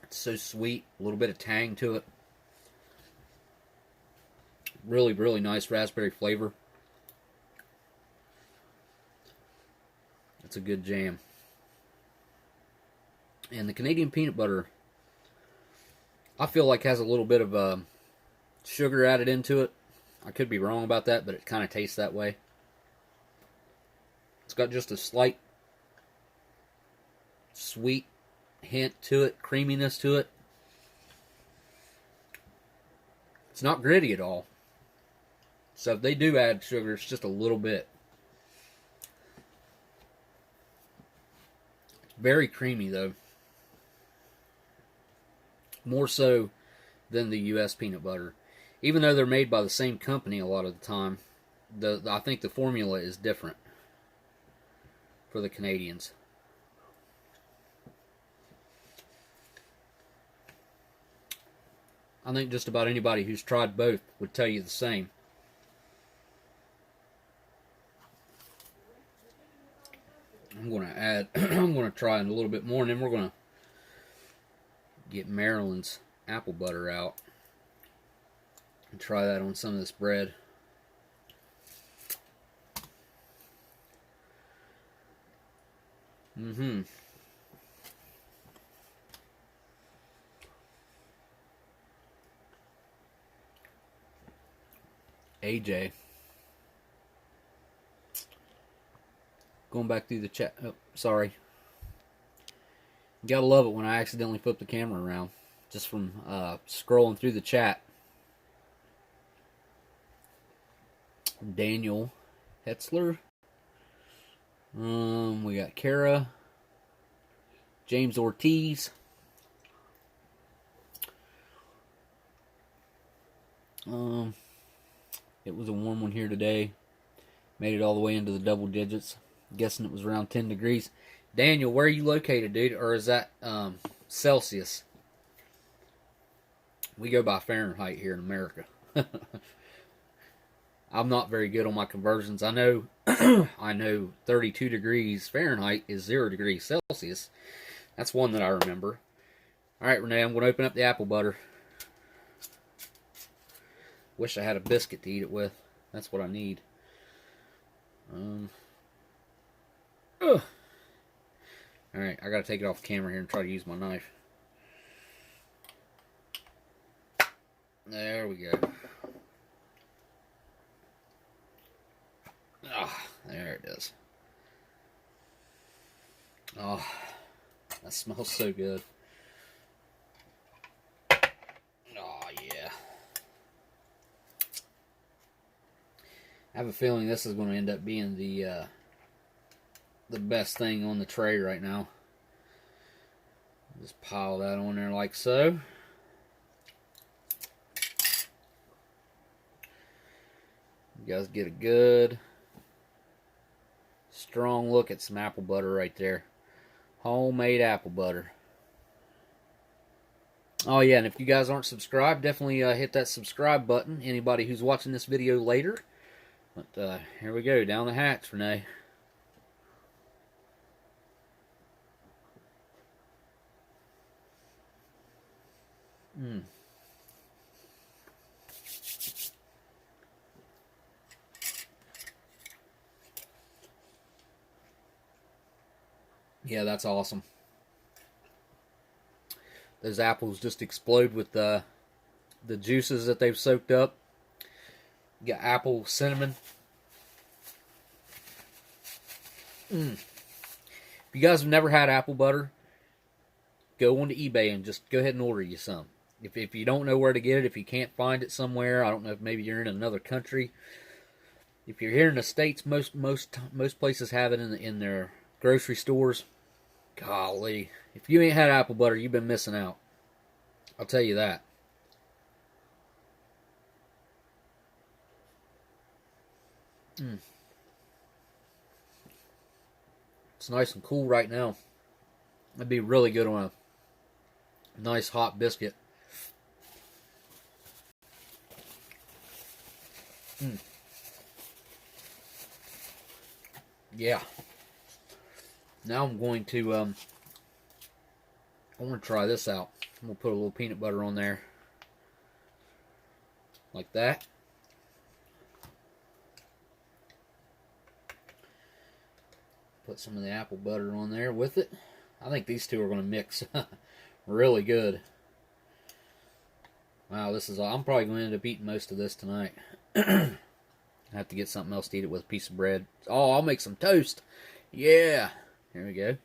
It's so sweet, a little bit of tang to it. Really, really nice raspberry flavor. It's a good jam. And the Canadian peanut butter, I feel like has a little bit of sugar added into it. I could be wrong about that, but it kind of tastes that way. It's got just a slight sweet hint to it, creaminess to it. It's not gritty at all. So if they do add sugar, it's just a little bit. It's very creamy though. More so than the U.S. peanut butter. Even though they're made by the same company a lot of the time, I think the formula is different for the Canadians. I think just about anybody who's tried both would tell you the same. I'm going to add, I'm going to try a little bit more, and then we're going to get Maryland's apple butter out and try that on some of this bread. AJ. Going back through the chat. Oh, sorry. You gotta love it when I accidentally flip the camera around. Just from scrolling through the chat. Daniel Hetzler. We got Kara. James Ortiz. It was a warm one here today. Made it all the way into the double digits. Guessing it was around 10 degrees. Daniel, where are you located, dude? Or is that Celsius? We go by Fahrenheit here in America. I'm not very good on my conversions. I know I know 32 degrees Fahrenheit is 0 degrees Celsius. That's one that I remember. Alright, Renee, I'm going to open up the apple butter. Wish I had a biscuit to eat it with. That's what I need. Alright, I got to take it off the camera here and try to use my knife. There we go. Ah, there it is. Oh, that smells so good. Oh, yeah. I have a feeling this is going to end up being the best thing on the tray right now. Just pile that on there like so. You guys get a good strong look at some apple butter right there. Homemade apple butter. Oh yeah, and if you guys aren't subscribed, definitely hit that subscribe button. Anybody who's watching this video later. But here we go, down the hatch, Renee. Yeah, that's awesome. Those apples just explode with the juices that they've soaked up. You got apple, cinnamon. If you guys have never had apple butter, go onto eBay and just go ahead and order you some. If you don't know where to get it, if you can't find it somewhere, I don't know if maybe you're in another country. If you're here in the States, most places have it in their grocery stores. Golly, if you ain't had apple butter, you've been missing out. I'll tell you that. It's nice and cool right now. It'd be really good on a nice hot biscuit. Yeah. Now I'm going to I want to try this out. I'm going to put a little peanut butter on there. Like that. Put some of the apple butter on there with it. I think these two are going to mix really good. Wow, this is all. I'm probably going to end up eating most of this tonight. I have to get something else to eat it with, a piece of bread. Oh, I'll make some toast. Yeah. Here we go.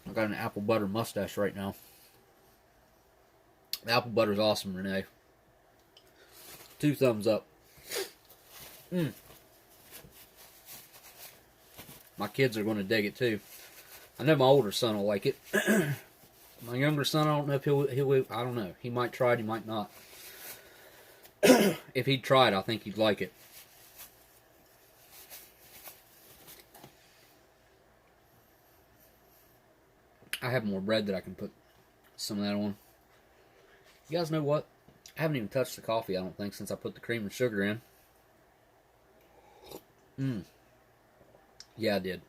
I got an apple butter mustache right now. The apple butter is awesome, Renee. 2 thumbs up. My kids are going to dig it too. I know my older son will like it. My younger son, I don't know if he'll I don't know. He might try it, he might not. If he'd try it, I think he'd like it. I have more bread that I can put some of that on. You guys know what? I haven't even touched the coffee, I don't think, since I put the cream and sugar in. Yeah, I did.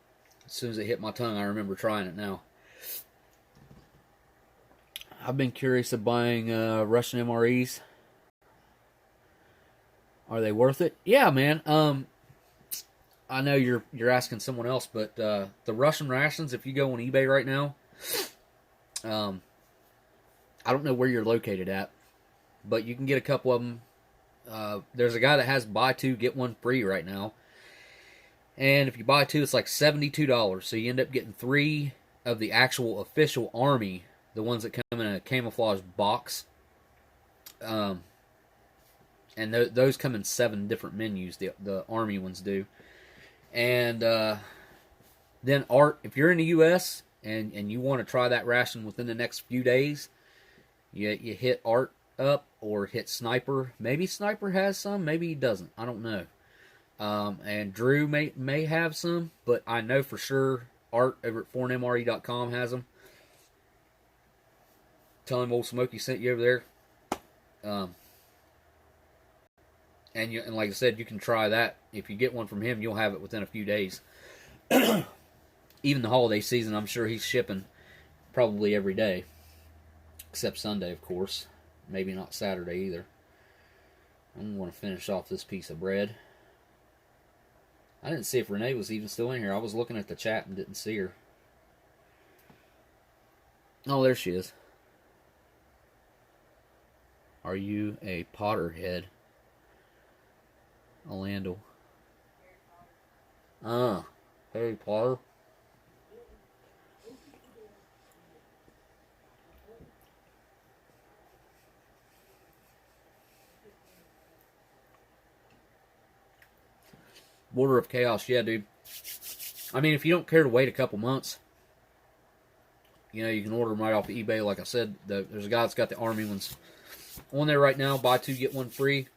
As soon as it hit my tongue, I remember trying it now. I've been curious of buying Russian MREs. Are they worth it? Yeah, man. I know you're asking someone else, but the Russian rations, if you go on eBay right now, I don't know where you're located at, but you can get a couple of them. There's a guy that has buy 2, get 1 free right now. And if you buy 2, it's like $72. So you end up getting 3 of the actual official army, the ones that come in a camouflage box. And those come in 7 different menus, the army ones do. And then art, if you're in the U.S. and you want to try that ration within the next few days, you hit art up or hit sniper. Maybe sniper has some, maybe he doesn't. I don't know. And Drew may have some, but I know for sure Art over at foreignmre.com has them. Tell him Oldsmokey sent you over there. And like I said, you can try that. If you get one from him, you'll have it within a few days. Even the holiday season, I'm sure he's shipping probably every day. Except Sunday, of course. Maybe not Saturday either. I'm going to finish off this piece of bread. I didn't see if Renee was even still in here. I was looking at the chat and didn't see her. Oh, there she is. Are you a Potterhead? Elandil. Harry Potter. Border of Chaos, yeah, dude. I mean, if you don't care to wait a couple months, you know, you can order them right off of eBay. Like I said, there's a guy that's got the Army ones on there right now. Buy 2, get 1 free.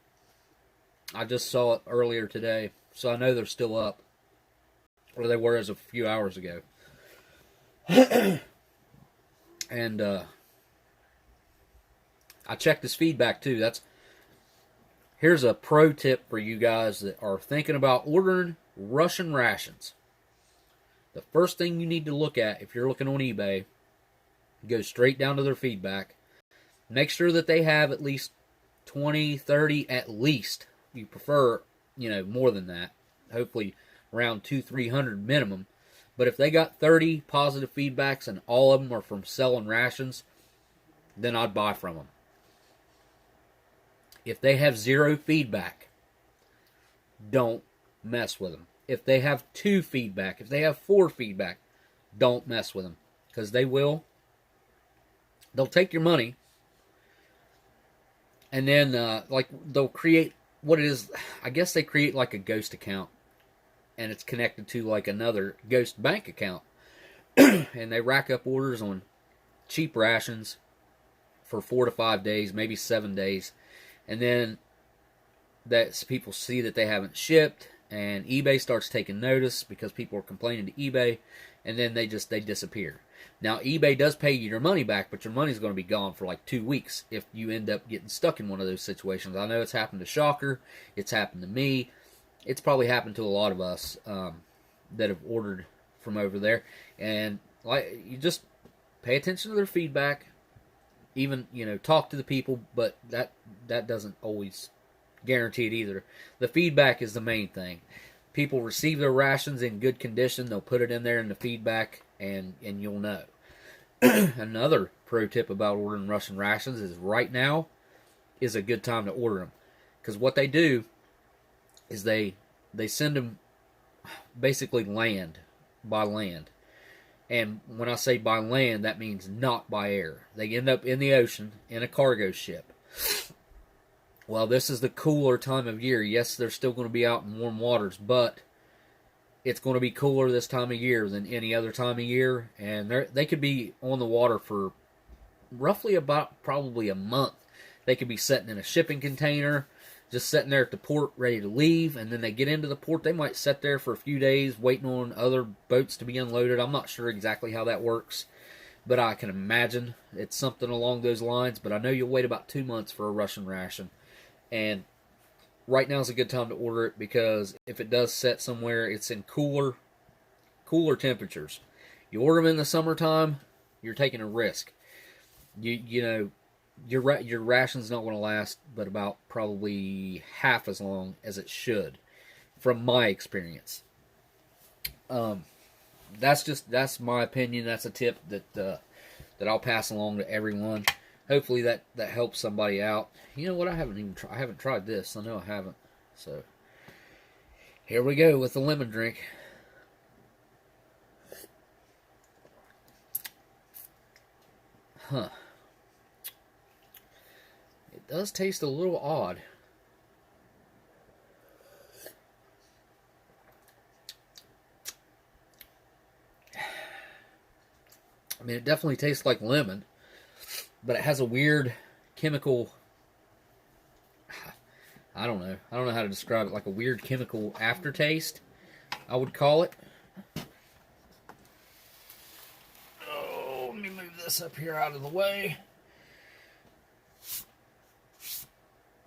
I just saw it earlier today, so I know they're still up. Or they were as a few hours ago. And I checked his feedback too. Here's a pro tip for you guys that are thinking about ordering Russian rations. The first thing you need to look at if you're looking on eBay, go straight down to their feedback. Make sure that they have at least 20, 30 at least. You prefer, you know, more than that. Hopefully around 200-300 minimum. But if they got 30 positive feedbacks and all of them are from selling rations, then I'd buy from them. If they have 0 feedback, don't mess with them. If they have 2 feedback, if they have 4 feedback, don't mess with them. Because they'll take your money, and then they'll create what it is. I guess they create like a ghost account, and it's connected to like another ghost bank account, and they rack up orders on cheap rations for 4 to 5 days, maybe 7 days, and then that people see that they haven't shipped, and eBay starts taking notice because people are complaining to eBay, and then they disappear. Now, eBay does pay you your money back, but your money's going to be gone for like 2 weeks if you end up getting stuck in one of those situations. I know it's happened to Shocker. It's happened to me. It's probably happened to a lot of us that have ordered from over there. And like, you just pay attention to their feedback. Even, you know, talk to the people, but that doesn't always guarantee it either. The feedback is the main thing. People receive their rations in good condition. They'll put it in there in the feedback, and you'll know. Another pro tip about ordering Russian rations is right now is a good time to order them. Because what they do is they send them basically by land. And when I say by land, that means not by air. They end up in the ocean in a cargo ship. Well, this is the cooler time of year. Yes, they're still going to be out in warm waters, but it's going to be cooler this time of year than any other time of year. And they could be on the water for roughly about probably a month. They could be sitting in a shipping container, just sitting there at the port ready to leave, and then they get into the port. They might sit there for a few days waiting on other boats to be unloaded. I'm not sure exactly how that works, but I can imagine it's something along those lines. But I know you'll wait about 2 months for a Russian ration. And right now is a good time to order it, because if it does set somewhere, it's in cooler temperatures. You order them in the summertime, you're taking a risk. You know, your ration's not going to last but about probably half as long as it should, from my experience. That's my opinion. That's a tip that I'll pass along to everyone. Hopefully that helps somebody out. You know what? I haven't tried this. I know I haven't. So here we go with the lemon drink. Huh. It does taste a little odd. I mean, it definitely tastes like lemon, but it has a weird chemical, I don't know. I don't know how to describe it. Like a weird chemical aftertaste, I would call it. Oh, let me move this up here out of the way.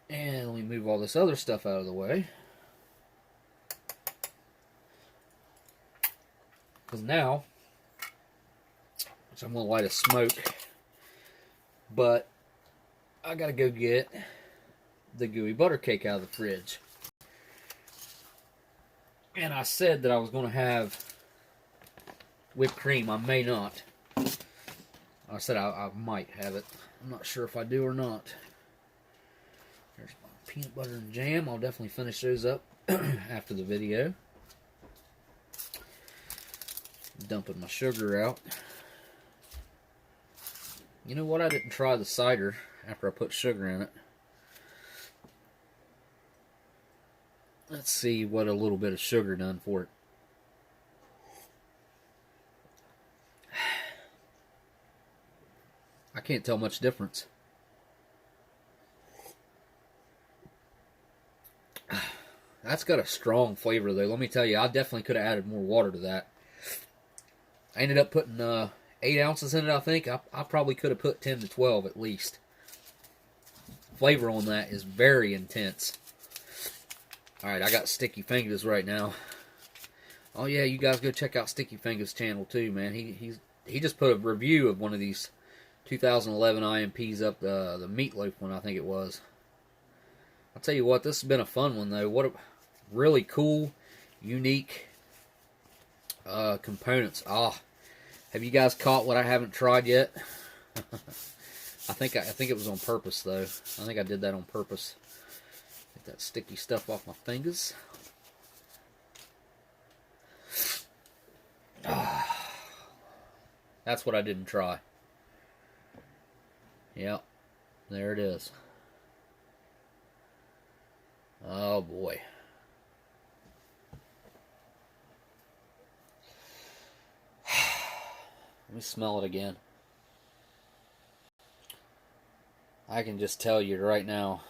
And let me move all this other stuff out of the way. Because now, so I'm going to light a smoke. But I got to go get the gooey butter cake out of the fridge. And I said that I was going to have whipped cream. I may not. I said I might have it. I'm not sure if I do or not. There's my peanut butter and jam. I'll definitely finish those up after the video. Dumping my sugar out. You know what? I didn't try the cider after I put sugar in it. Let's see what a little bit of sugar done for it. I can't tell much difference. That's got a strong flavor, though. Let me tell you, I definitely could have added more water to that. I ended up putting 8 ounces in it, I think. I probably could have put 10 to 12 at least. Flavor on that is very intense. Alright, I got Sticky Fingers right now. Oh yeah, you guys go check out Sticky Fingers' channel too, man. He just put a review of one of these 2011 IMPs up, the meatloaf one, I think it was. I'll tell you what, this has been a fun one though. What a really cool, unique components. Have you guys caught what I haven't tried yet? I think it was on purpose though. I think I did that on purpose. Get that sticky stuff off my fingers. That's what I didn't try. Yep, there it is. Oh boy. Let me smell it again. I can just tell you right now,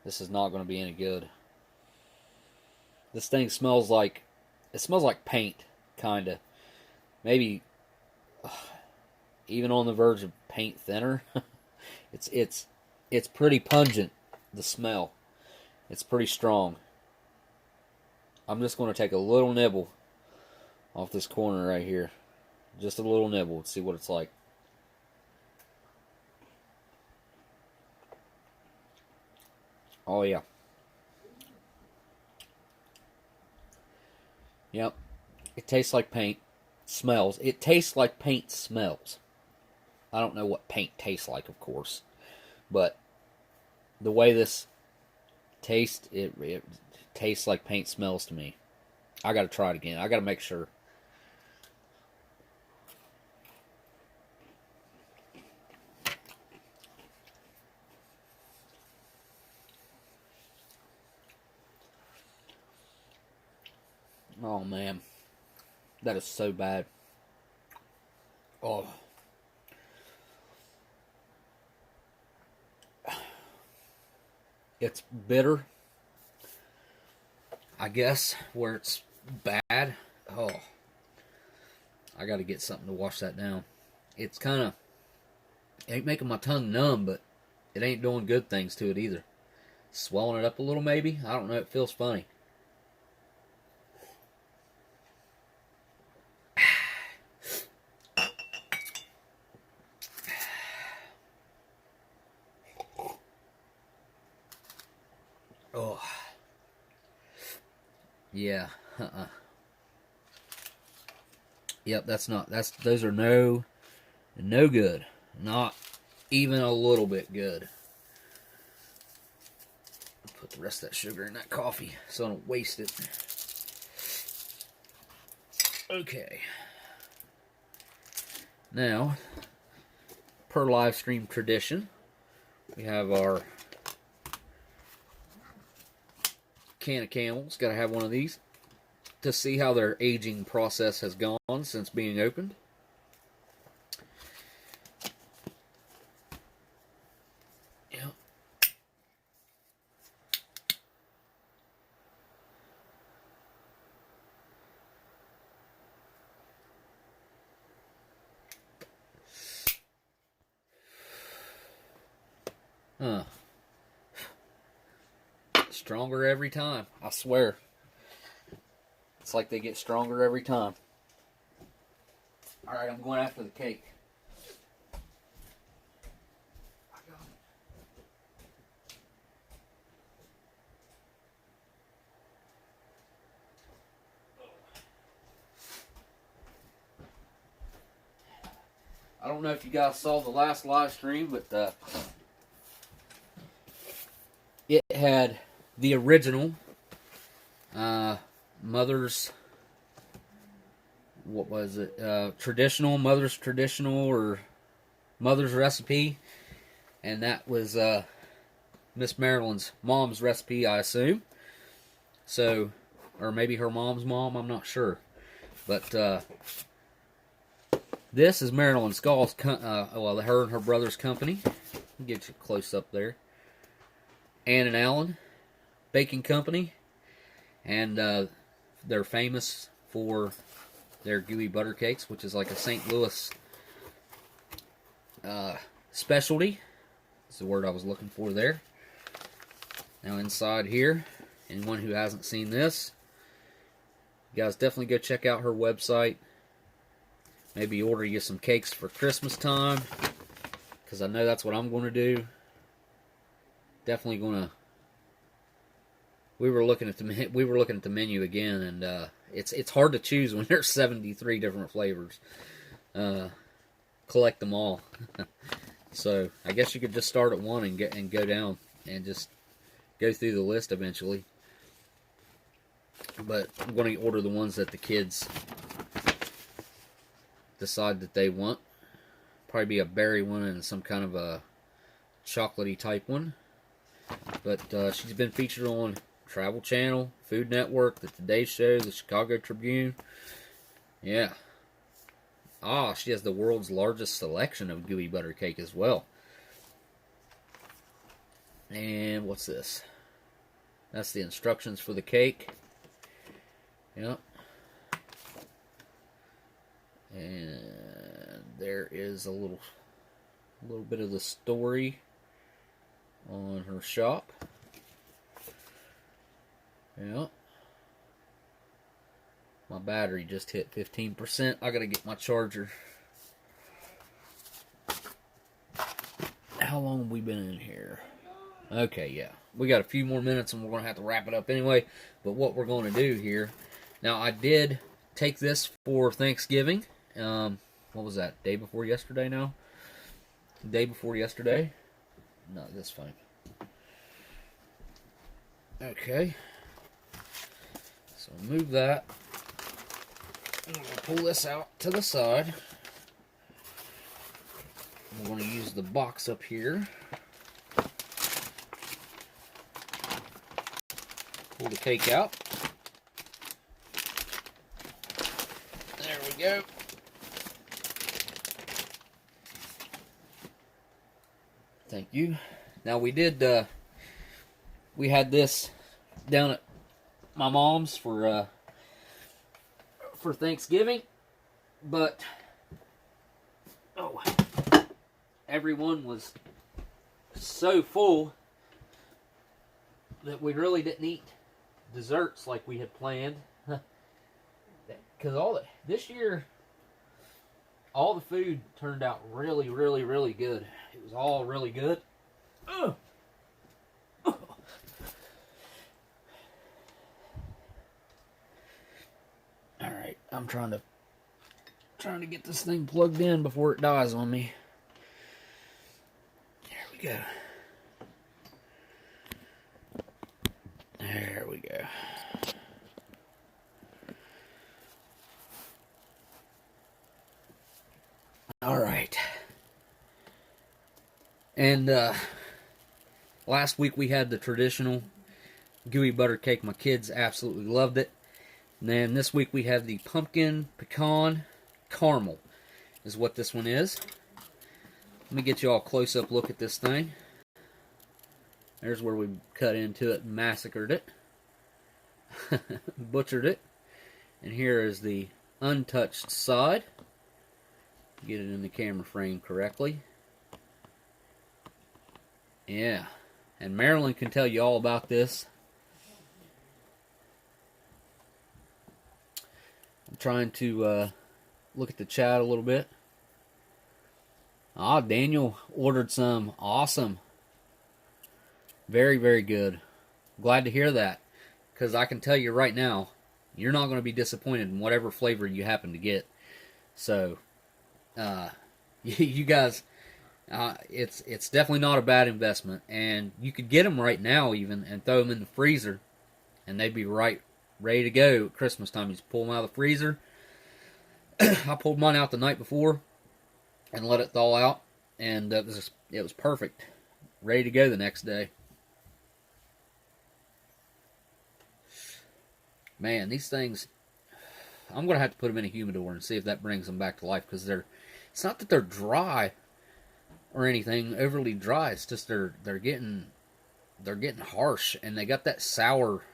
this is not going to be any good. This thing smells like, it smells like paint, kind of. Maybe even on the verge of paint thinner. It's pretty pungent, the smell. It's pretty strong. I'm just going to take a little nibble off this corner right here. Just a little nibble and see what it's like. Oh yeah. Yep. It tastes like paint. Smells. It tastes like paint smells. I don't know what paint tastes like, of course. But the way this tastes, it tastes like paint smells to me. I gotta try it again. I gotta make sure. Oh man, that is so bad. Oh, it's bitter, I guess, where it's bad. Oh, I got to get something to wash that down. It's kind of, it ain't making my tongue numb, but it ain't doing good things to it either. Swelling it up a little, maybe. I don't know. It feels funny. Oh, yeah, Yep, those are no good. Not even a little bit good. Put the rest of that sugar in that coffee so I don't waste it. Okay. Now, per live stream tradition, we have our can of Camels. Got to have one of these to see how their aging process has gone since being opened. Yep. Huh. Stronger every time, I swear. It's like they get stronger every time. Alright, I'm going after the cake. I don't know if you guys saw the last live stream, but it had the original mother's, what was it? Mother's traditional or mother's recipe, and that was Miss Marilyn's mom's recipe, I assume. So, or maybe her mom's mom, I'm not sure, but this is Marilyn Skull's, well, her and her brother's company. I'll get you close up there. Ann and Alan Baking Company, and they're famous for their gooey butter cakes, which is like a St. Louis specialty. That's the word I was looking for there. Now inside here, anyone who hasn't seen this, you guys definitely go check out her website. Maybe order you some cakes for Christmas time, because I know that's what I'm going to do. Definitely going to. We were looking at the menu again, and it's hard to choose when there's 73 different flavors. Collect them all. So I guess you could just start at one and go down and just go through the list eventually. But I'm going to order the ones that the kids decide that they want. Probably be a berry one and some kind of a chocolatey type one. But she's been featured on Travel Channel, Food Network, The Today Show, The Chicago Tribune. Yeah. Ah, she has the world's largest selection of gooey butter cake as well. And what's this? That's the instructions for the cake. Yep. And there is a little bit of the story on her shop. Yeah. My battery just hit 15%. I gotta get my charger. How long have we been in here? Okay, yeah. We got a few more minutes and we're gonna have to wrap it up anyway. But what we're gonna do here. Now, I did take this for Thanksgiving. What was that? Day before yesterday now? Day before yesterday? No, this fine. Okay. So move that. I'm going to pull this out to the side. I'm going to use the box up here. Pull the cake out. There we go. Thank you. Now we had this down at my mom's for Thanksgiving, but everyone was so full that we really didn't eat desserts like we had planned. Because this year, all the food turned out really, really, really good. It was all really good. Ugh. Alright, I'm trying to get this thing plugged in before it dies on me. There we go. There we go. Alright. And last week we had the traditional gooey butter cake. My kids absolutely loved it. And then this week we have the pumpkin pecan caramel is what this one is. Let me get you all a close-up look at this thing. There's where we cut into it and massacred it. Butchered it. And here is the untouched side. Get it in the camera frame correctly. Yeah. And Marilyn can tell you all about this. I'm trying to look at the chat a little bit. Ah, Daniel ordered some. Awesome. Very, very good. Glad to hear that. Because I can tell you right now, you're not going to be disappointed in whatever flavor you happen to get. So, you guys, it's definitely not a bad investment. And you could get them right now even and throw them in the freezer. And they'd be ready to go at Christmas time. You just pull them out of the freezer. I pulled mine out the night before and let it thaw out. And it was perfect. Ready to go the next day. Man, these things, I'm going to have to put them in a humidor and see if that brings them back to life, because it's not that they're dry or anything, overly dry, it's just they're getting harsh, and they got that sour,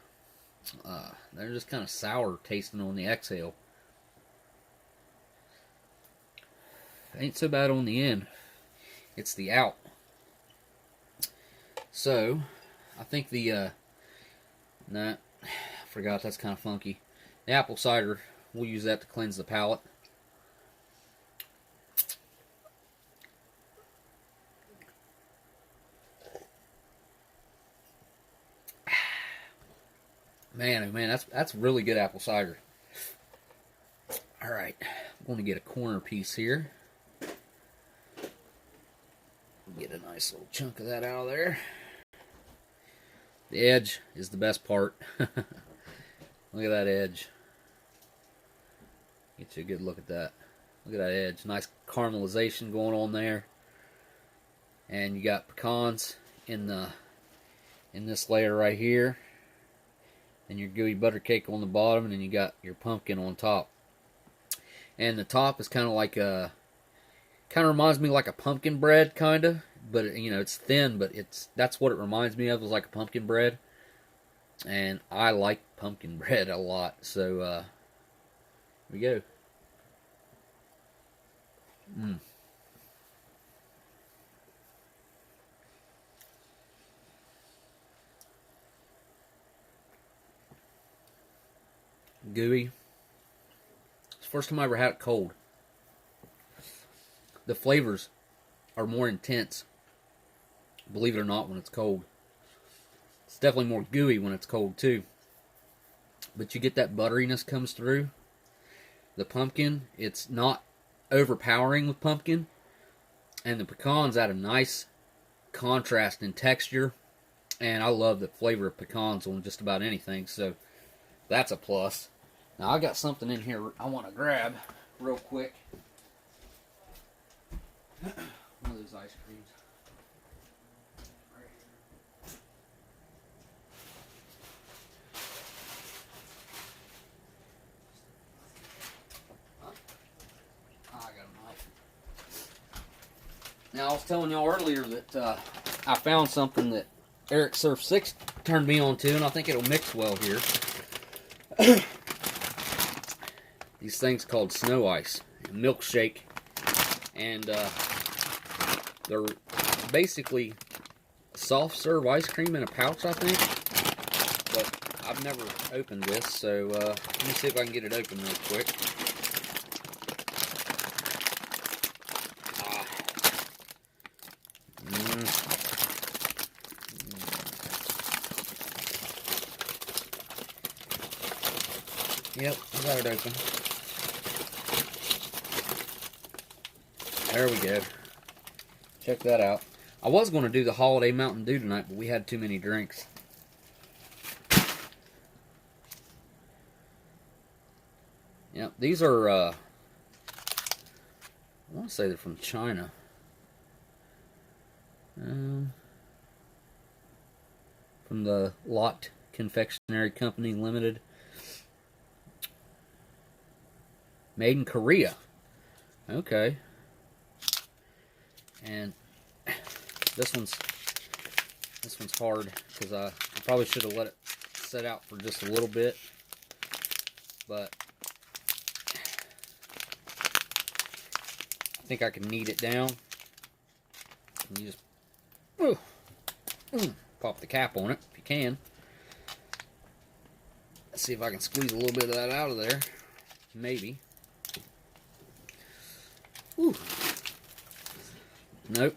they're just kind of sour tasting on the exhale. Ain't so bad on the end, it's the out. So, I think nah, forgot, that's kind of funky. The apple cider, we'll use that to cleanse the palate. Man, oh man, that's really good apple cider. Alright, I'm going to get a corner piece here. Get a nice little chunk of that out of there. The edge is the best part. Look at that edge. Get you a good look at that. Look at that edge. Nice caramelization going on there. And you got pecans in this layer right here. And your gooey butter cake on the bottom, and then you got your pumpkin on top. And the top is kind of like a, kind of reminds me like a pumpkin bread, kind of. But you know, it's thin, but that's what it reminds me of, is like a pumpkin bread. And I like pumpkin bread a lot, so here we go. Gooey. It's the first time I ever had it cold. The flavors are more intense, believe it or not, when it's cold. It's definitely more gooey when it's cold too. But you get that butteriness comes through. The pumpkin, it's not overpowering with pumpkin. And the pecans add a nice contrast in texture. And I love the flavor of pecans on just about anything. So that's a plus. Now I got something in here I want to grab real quick. One of those ice creams. Now, I was telling y'all earlier that I found something that Eric Surf 6 turned me on to, and I think it'll mix well here. These things called snow ice, milkshake, and they're basically soft serve ice cream in a pouch, I think. But I've never opened this, so let me see if I can get it open real quick. Yep, I got it open. There we go. Check that out. I was going to do the holiday Mountain Dew tonight, but we had too many drinks. Yep, these are, I want to say they're from China. From the Lot Confectionery Company Limited. Made in Korea. Okay. And this one's hard because I probably should have let it set out for just a little bit. But I think I can knead it down. And you just Pop the cap on it if you can. Let's see if I can squeeze a little bit of that out of there. Maybe. Whew. Nope.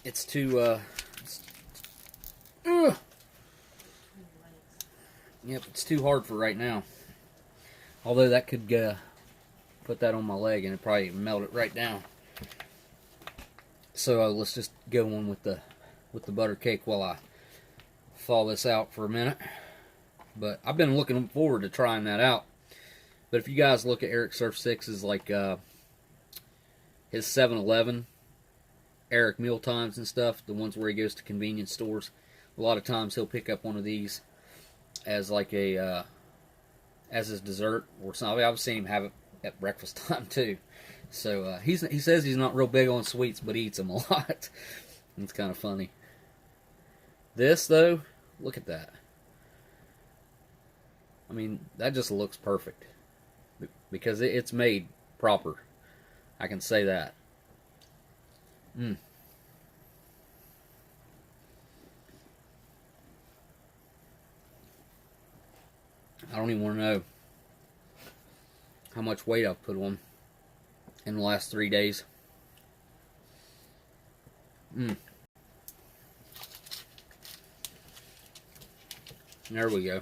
It's too, yep, it's too hard for right now. Although that could put that on my leg and it probably melt it right down. So let's just go on with the butter cake while I thaw this out for a minute. But I've been looking forward to trying that out. But if you guys look at Eric Surf 6's like his 7-Eleven, Eric meal times and stuff, the ones where he goes to convenience stores, a lot of times he'll pick up one of these as like a as his dessert or something. I've seen him have it at breakfast time too. So he says he's not real big on sweets, but he eats them a lot. It's kind of funny. This though, look at that. I mean, that just looks perfect because it's made proper. I can say that. I don't even want to know how much weight I've put on in the last 3 days. There we go.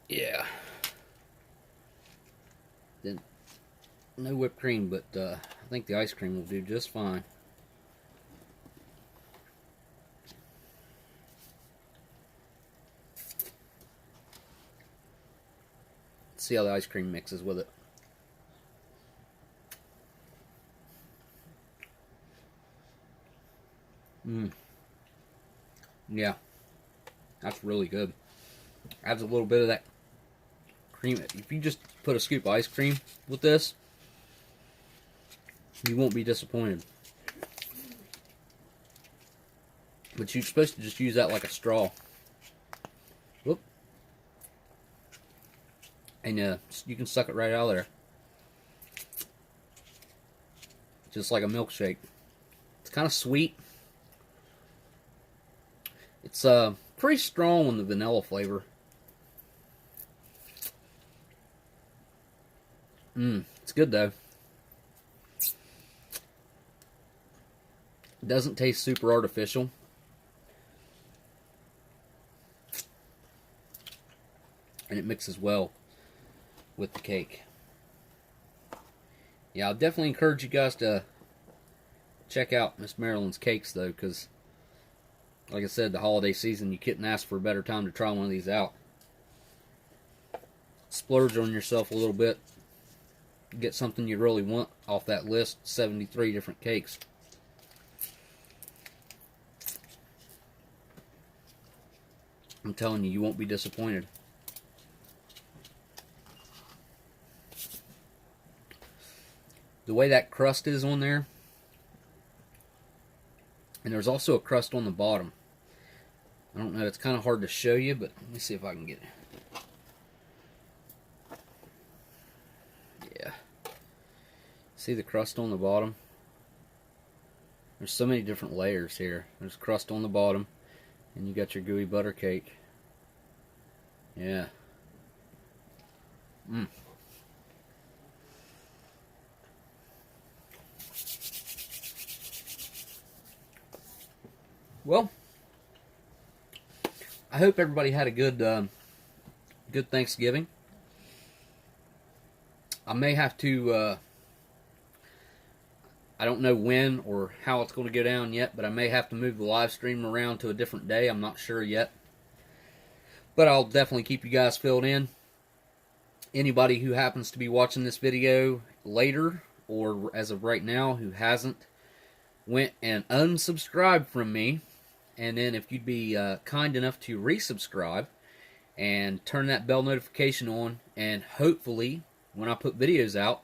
Yeah. Then no whipped cream, but I think the ice cream will do just fine. Let's see how the ice cream mixes with it. Yeah. That's really good. Adds a little bit of that cream. If you just put a scoop of ice cream with this, you won't be disappointed. But you're supposed to just use that like a straw. Whoop. And you can suck it right out of there. Just like a milkshake. It's kind of sweet. It's pretty strong on the vanilla flavor. It's good though. It doesn't taste super artificial. And it mixes well with the cake. Yeah, I'll definitely encourage you guys to check out Miss Marilyn's cakes though, because like I said, the holiday season, you couldn't ask for a better time to try one of these out. Splurge on yourself a little bit. Get something you really want off that list. 73 different cakes. I'm telling you, you won't be disappointed. The way that crust is on there, and there's also a crust on the bottom. I don't know, it's kind of hard to show you, but let me see if I can get it. Yeah. See the crust on the bottom? There's so many different layers here. There's crust on the bottom, and you got your gooey butter cake. Yeah. Well, I hope everybody had a good good Thanksgiving. I may have to, I don't know when or how it's going to go down yet, but I may have to move the live stream around to a different day. I'm not sure yet. But I'll definitely keep you guys filled in. Anybody who happens to be watching this video later, or as of right now, who hasn't, went and unsubscribed from me, and then if you'd be kind enough to resubscribe and turn that bell notification on, and hopefully when I put videos out,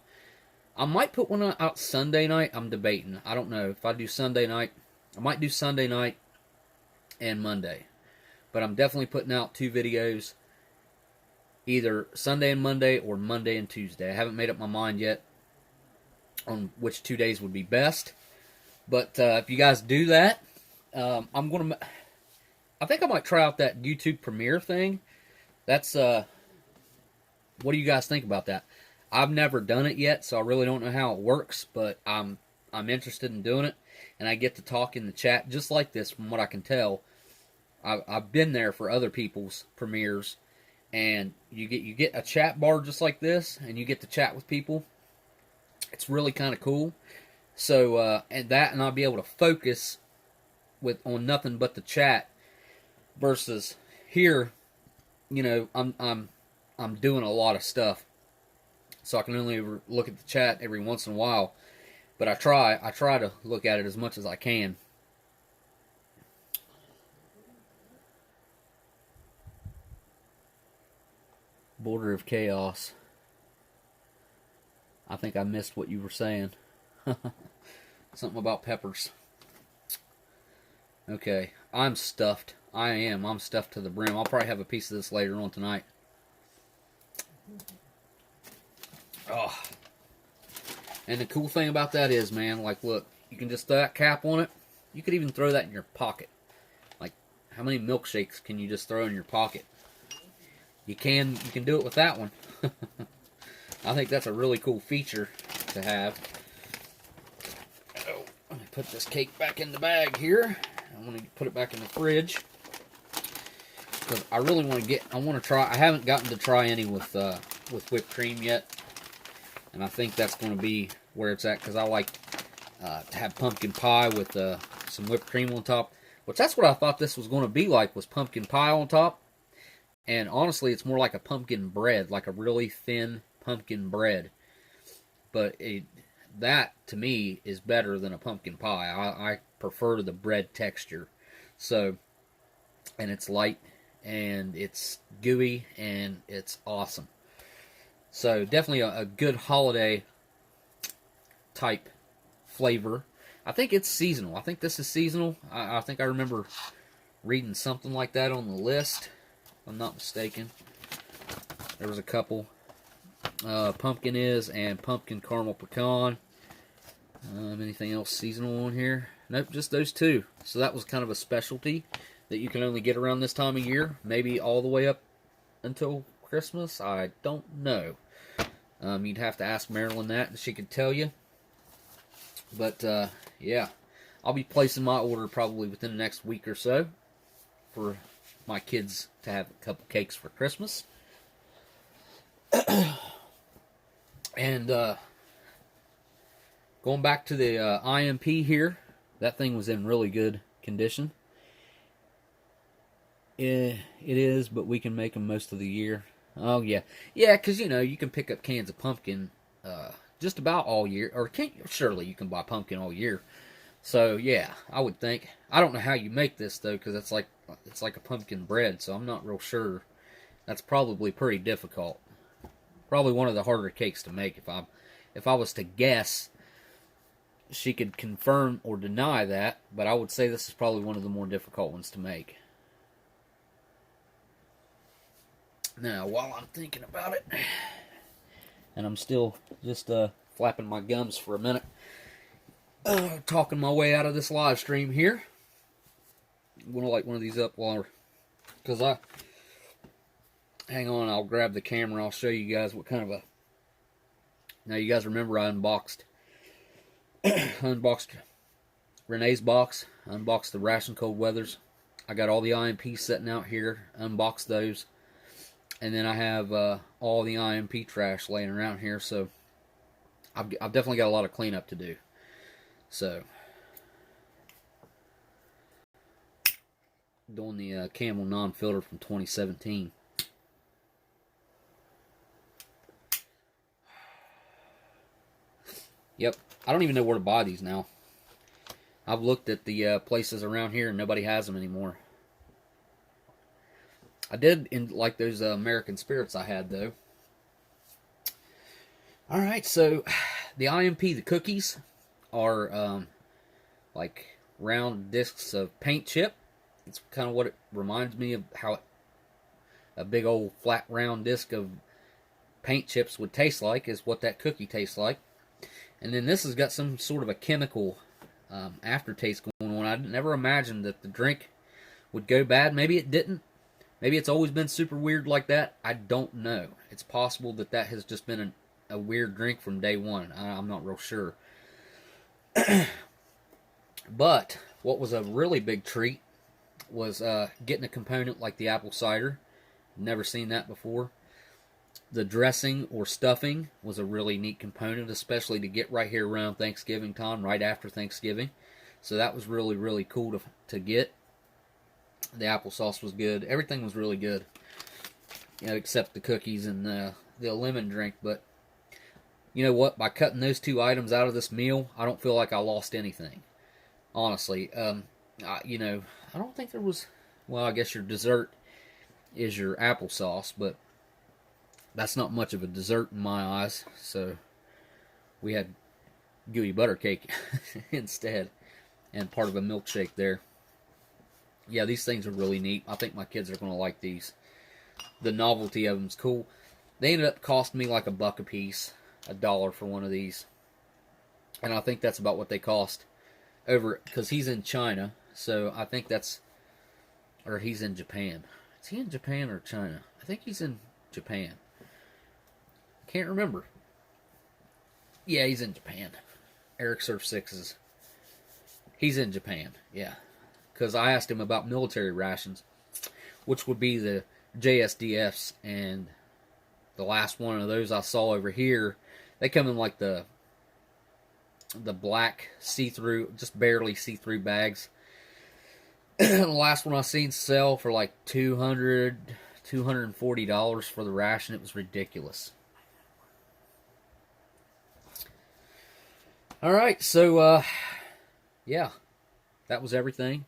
I might put one out Sunday night. I'm debating. I don't know if I do Sunday night. I might do Sunday night and Monday, but I'm definitely putting out 2 videos either Sunday and Monday or Monday and Tuesday. I haven't made up my mind yet on which 2 days would be best. But if you guys do that, I think I might try out that YouTube Premiere thing. That's what do you guys think about that? I've never done it yet, so I really don't know how it works, but I'm interested in doing it, and I get to talk in the chat just like this. From what I can tell, I've been there for other people's premieres, and you get a chat bar just like this, and you get to chat with people. It's really kind of cool. So and I'll be able to focus on nothing but the chat, versus here, you know, I'm doing a lot of stuff, so I can only look at the chat every once in a while. But I try to look at it as much as I can. Border of Chaos. I think I missed what you were saying. Something about peppers. Okay, I'm stuffed. I'm stuffed to the brim. I'll probably have a piece of this later on tonight. Oh. And the cool thing about that is, man, like, look, you can just throw that cap on it. You could even throw that in your pocket. Like, how many milkshakes can you just throw in your pocket? You can do it with that one. I think that's a really cool feature to have. Oh, let me put this cake back in the bag here. I want to put it back in the fridge, because I really want to try. I haven't gotten to try any with whipped cream yet, and I think that's going to be where it's at, because I like to have pumpkin pie with some whipped cream on top, which that's what I thought this was going to be like, was pumpkin pie on top. And honestly, it's more like a pumpkin bread, like a really thin pumpkin bread. But that, to me, is better than a pumpkin pie. I prefer the bread texture. So, and it's light, and it's gooey, and it's awesome. So, definitely a good holiday type flavor. I think it's seasonal. I think this is seasonal. I think I remember reading something like that on the list, if I'm not mistaken. There was a couple. Pumpkin and pumpkin caramel pecan. Anything else seasonal on here? Nope, just those two. So that was kind of a specialty that you can only get around this time of year. Maybe all the way up until Christmas. I don't know. You'd have to ask Marilyn that, and she could tell you. But, yeah. I'll be placing my order probably within the next week or so for my kids to have a couple cakes for Christmas. And, going back to the IMP here, that thing was in really good condition. It is, but we can make them most of the year. Oh, yeah. Yeah, because, you know, you can pick up cans of pumpkin just about all year. Or surely you can buy pumpkin all year. So, yeah, I would think. I don't know how you make this, though, because it's like a pumpkin bread, so I'm not real sure. That's probably pretty difficult. Probably one of the harder cakes to make. If I was to guess, she could confirm or deny that, but I would say this is probably one of the more difficult ones to make. Now, while I'm thinking about it, and I'm still just flapping my gums for a minute, talking my way out of this live stream here. I'm going to light one of these up because hang on, I'll grab the camera, I'll show you guys what kind of a, now you guys remember I unboxed Renee's box, unboxed the Ration Cold Weathers. I got all the IMPs sitting out here, unboxed those, and then I have all the IMP trash laying around here, so I've definitely got a lot of cleanup to do. So, doing the Camel non-filter from 2017. Yep, I don't even know where to buy these now. I've looked at the places around here and nobody has them anymore. I did like those American Spirits I had, though. Alright, so the IMP, the cookies, are like round discs of paint chip. It's kind of what it reminds me of, how a big old flat round disc of paint chips would taste like, is what that cookie tastes like. And then this has got some sort of a chemical aftertaste going on. I never imagined that the drink would go bad. Maybe it didn't. Maybe it's always been super weird like that. I don't know. It's possible that that has just been a weird drink from day one. I'm not real sure. But what was a really big treat was getting a component like the apple cider. Never seen that before. The dressing or stuffing was a really neat component, especially to get right here around Thanksgiving time, right after Thanksgiving. So that was really, really cool to get. The applesauce was good. Everything was really good, you know, except the cookies and the lemon drink. But you know what? By cutting those two items out of this meal, I don't feel like I lost anything. Honestly, you know, I don't think there was. Well, I guess your dessert is your applesauce, but that's not much of a dessert in my eyes. So we had gooey butter cake instead, and part of a milkshake there. Yeah, these things are really neat. I think my kids are going to like these. The novelty of them is cool. They ended up costing me like $1 a piece, $1 for one of these. And I think that's about what they cost over, because he's in China, so I think that's, or he's in Japan. Is he in Japan or China? I think he's in Japan. Can't remember. Yeah, he's in Japan. Eric Surf Sixes. He's in Japan, yeah. Because I asked him about military rations, which would be the JSDFs, and the last one of those I saw over here, they come in like the black see-through, just barely see-through bags. The last one I seen sell for like $240 for the ration. It was ridiculous. Alright, so, yeah, that was everything.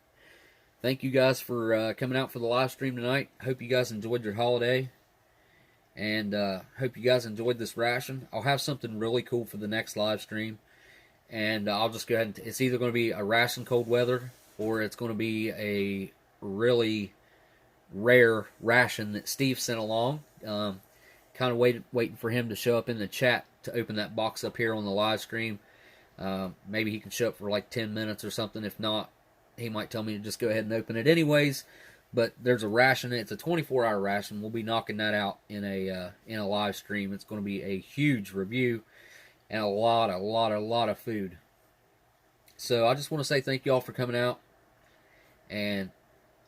Thank you guys for coming out for the live stream tonight. Hope you guys enjoyed your holiday. And hope you guys enjoyed this ration. I'll have something really cool for the next live stream. And I'll just go ahead and... It's either going to be a ration cold weather, or it's going to be a really rare ration that Steve sent along. Kind of waiting for him to show up in the chat to open that box up here on the live stream. Maybe he can show up for like 10 minutes or something. If not, he might tell me to just go ahead and open it anyways. But there's a ration. It's a 24-hour ration. We'll be knocking that out in a live stream. It's going to be a huge review and a lot of food. So I just want to say thank you all for coming out and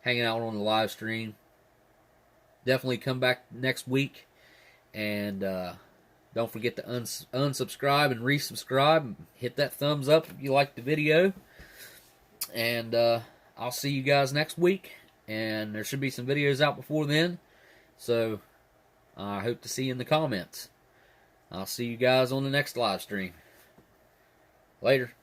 hanging out on the live stream. Definitely come back next week, and don't forget to unsubscribe and resubscribe. Hit that thumbs up if you liked the video. And I'll see you guys next week. And there should be some videos out before then. So I hope to see you in the comments. I'll see you guys on the next live stream. Later.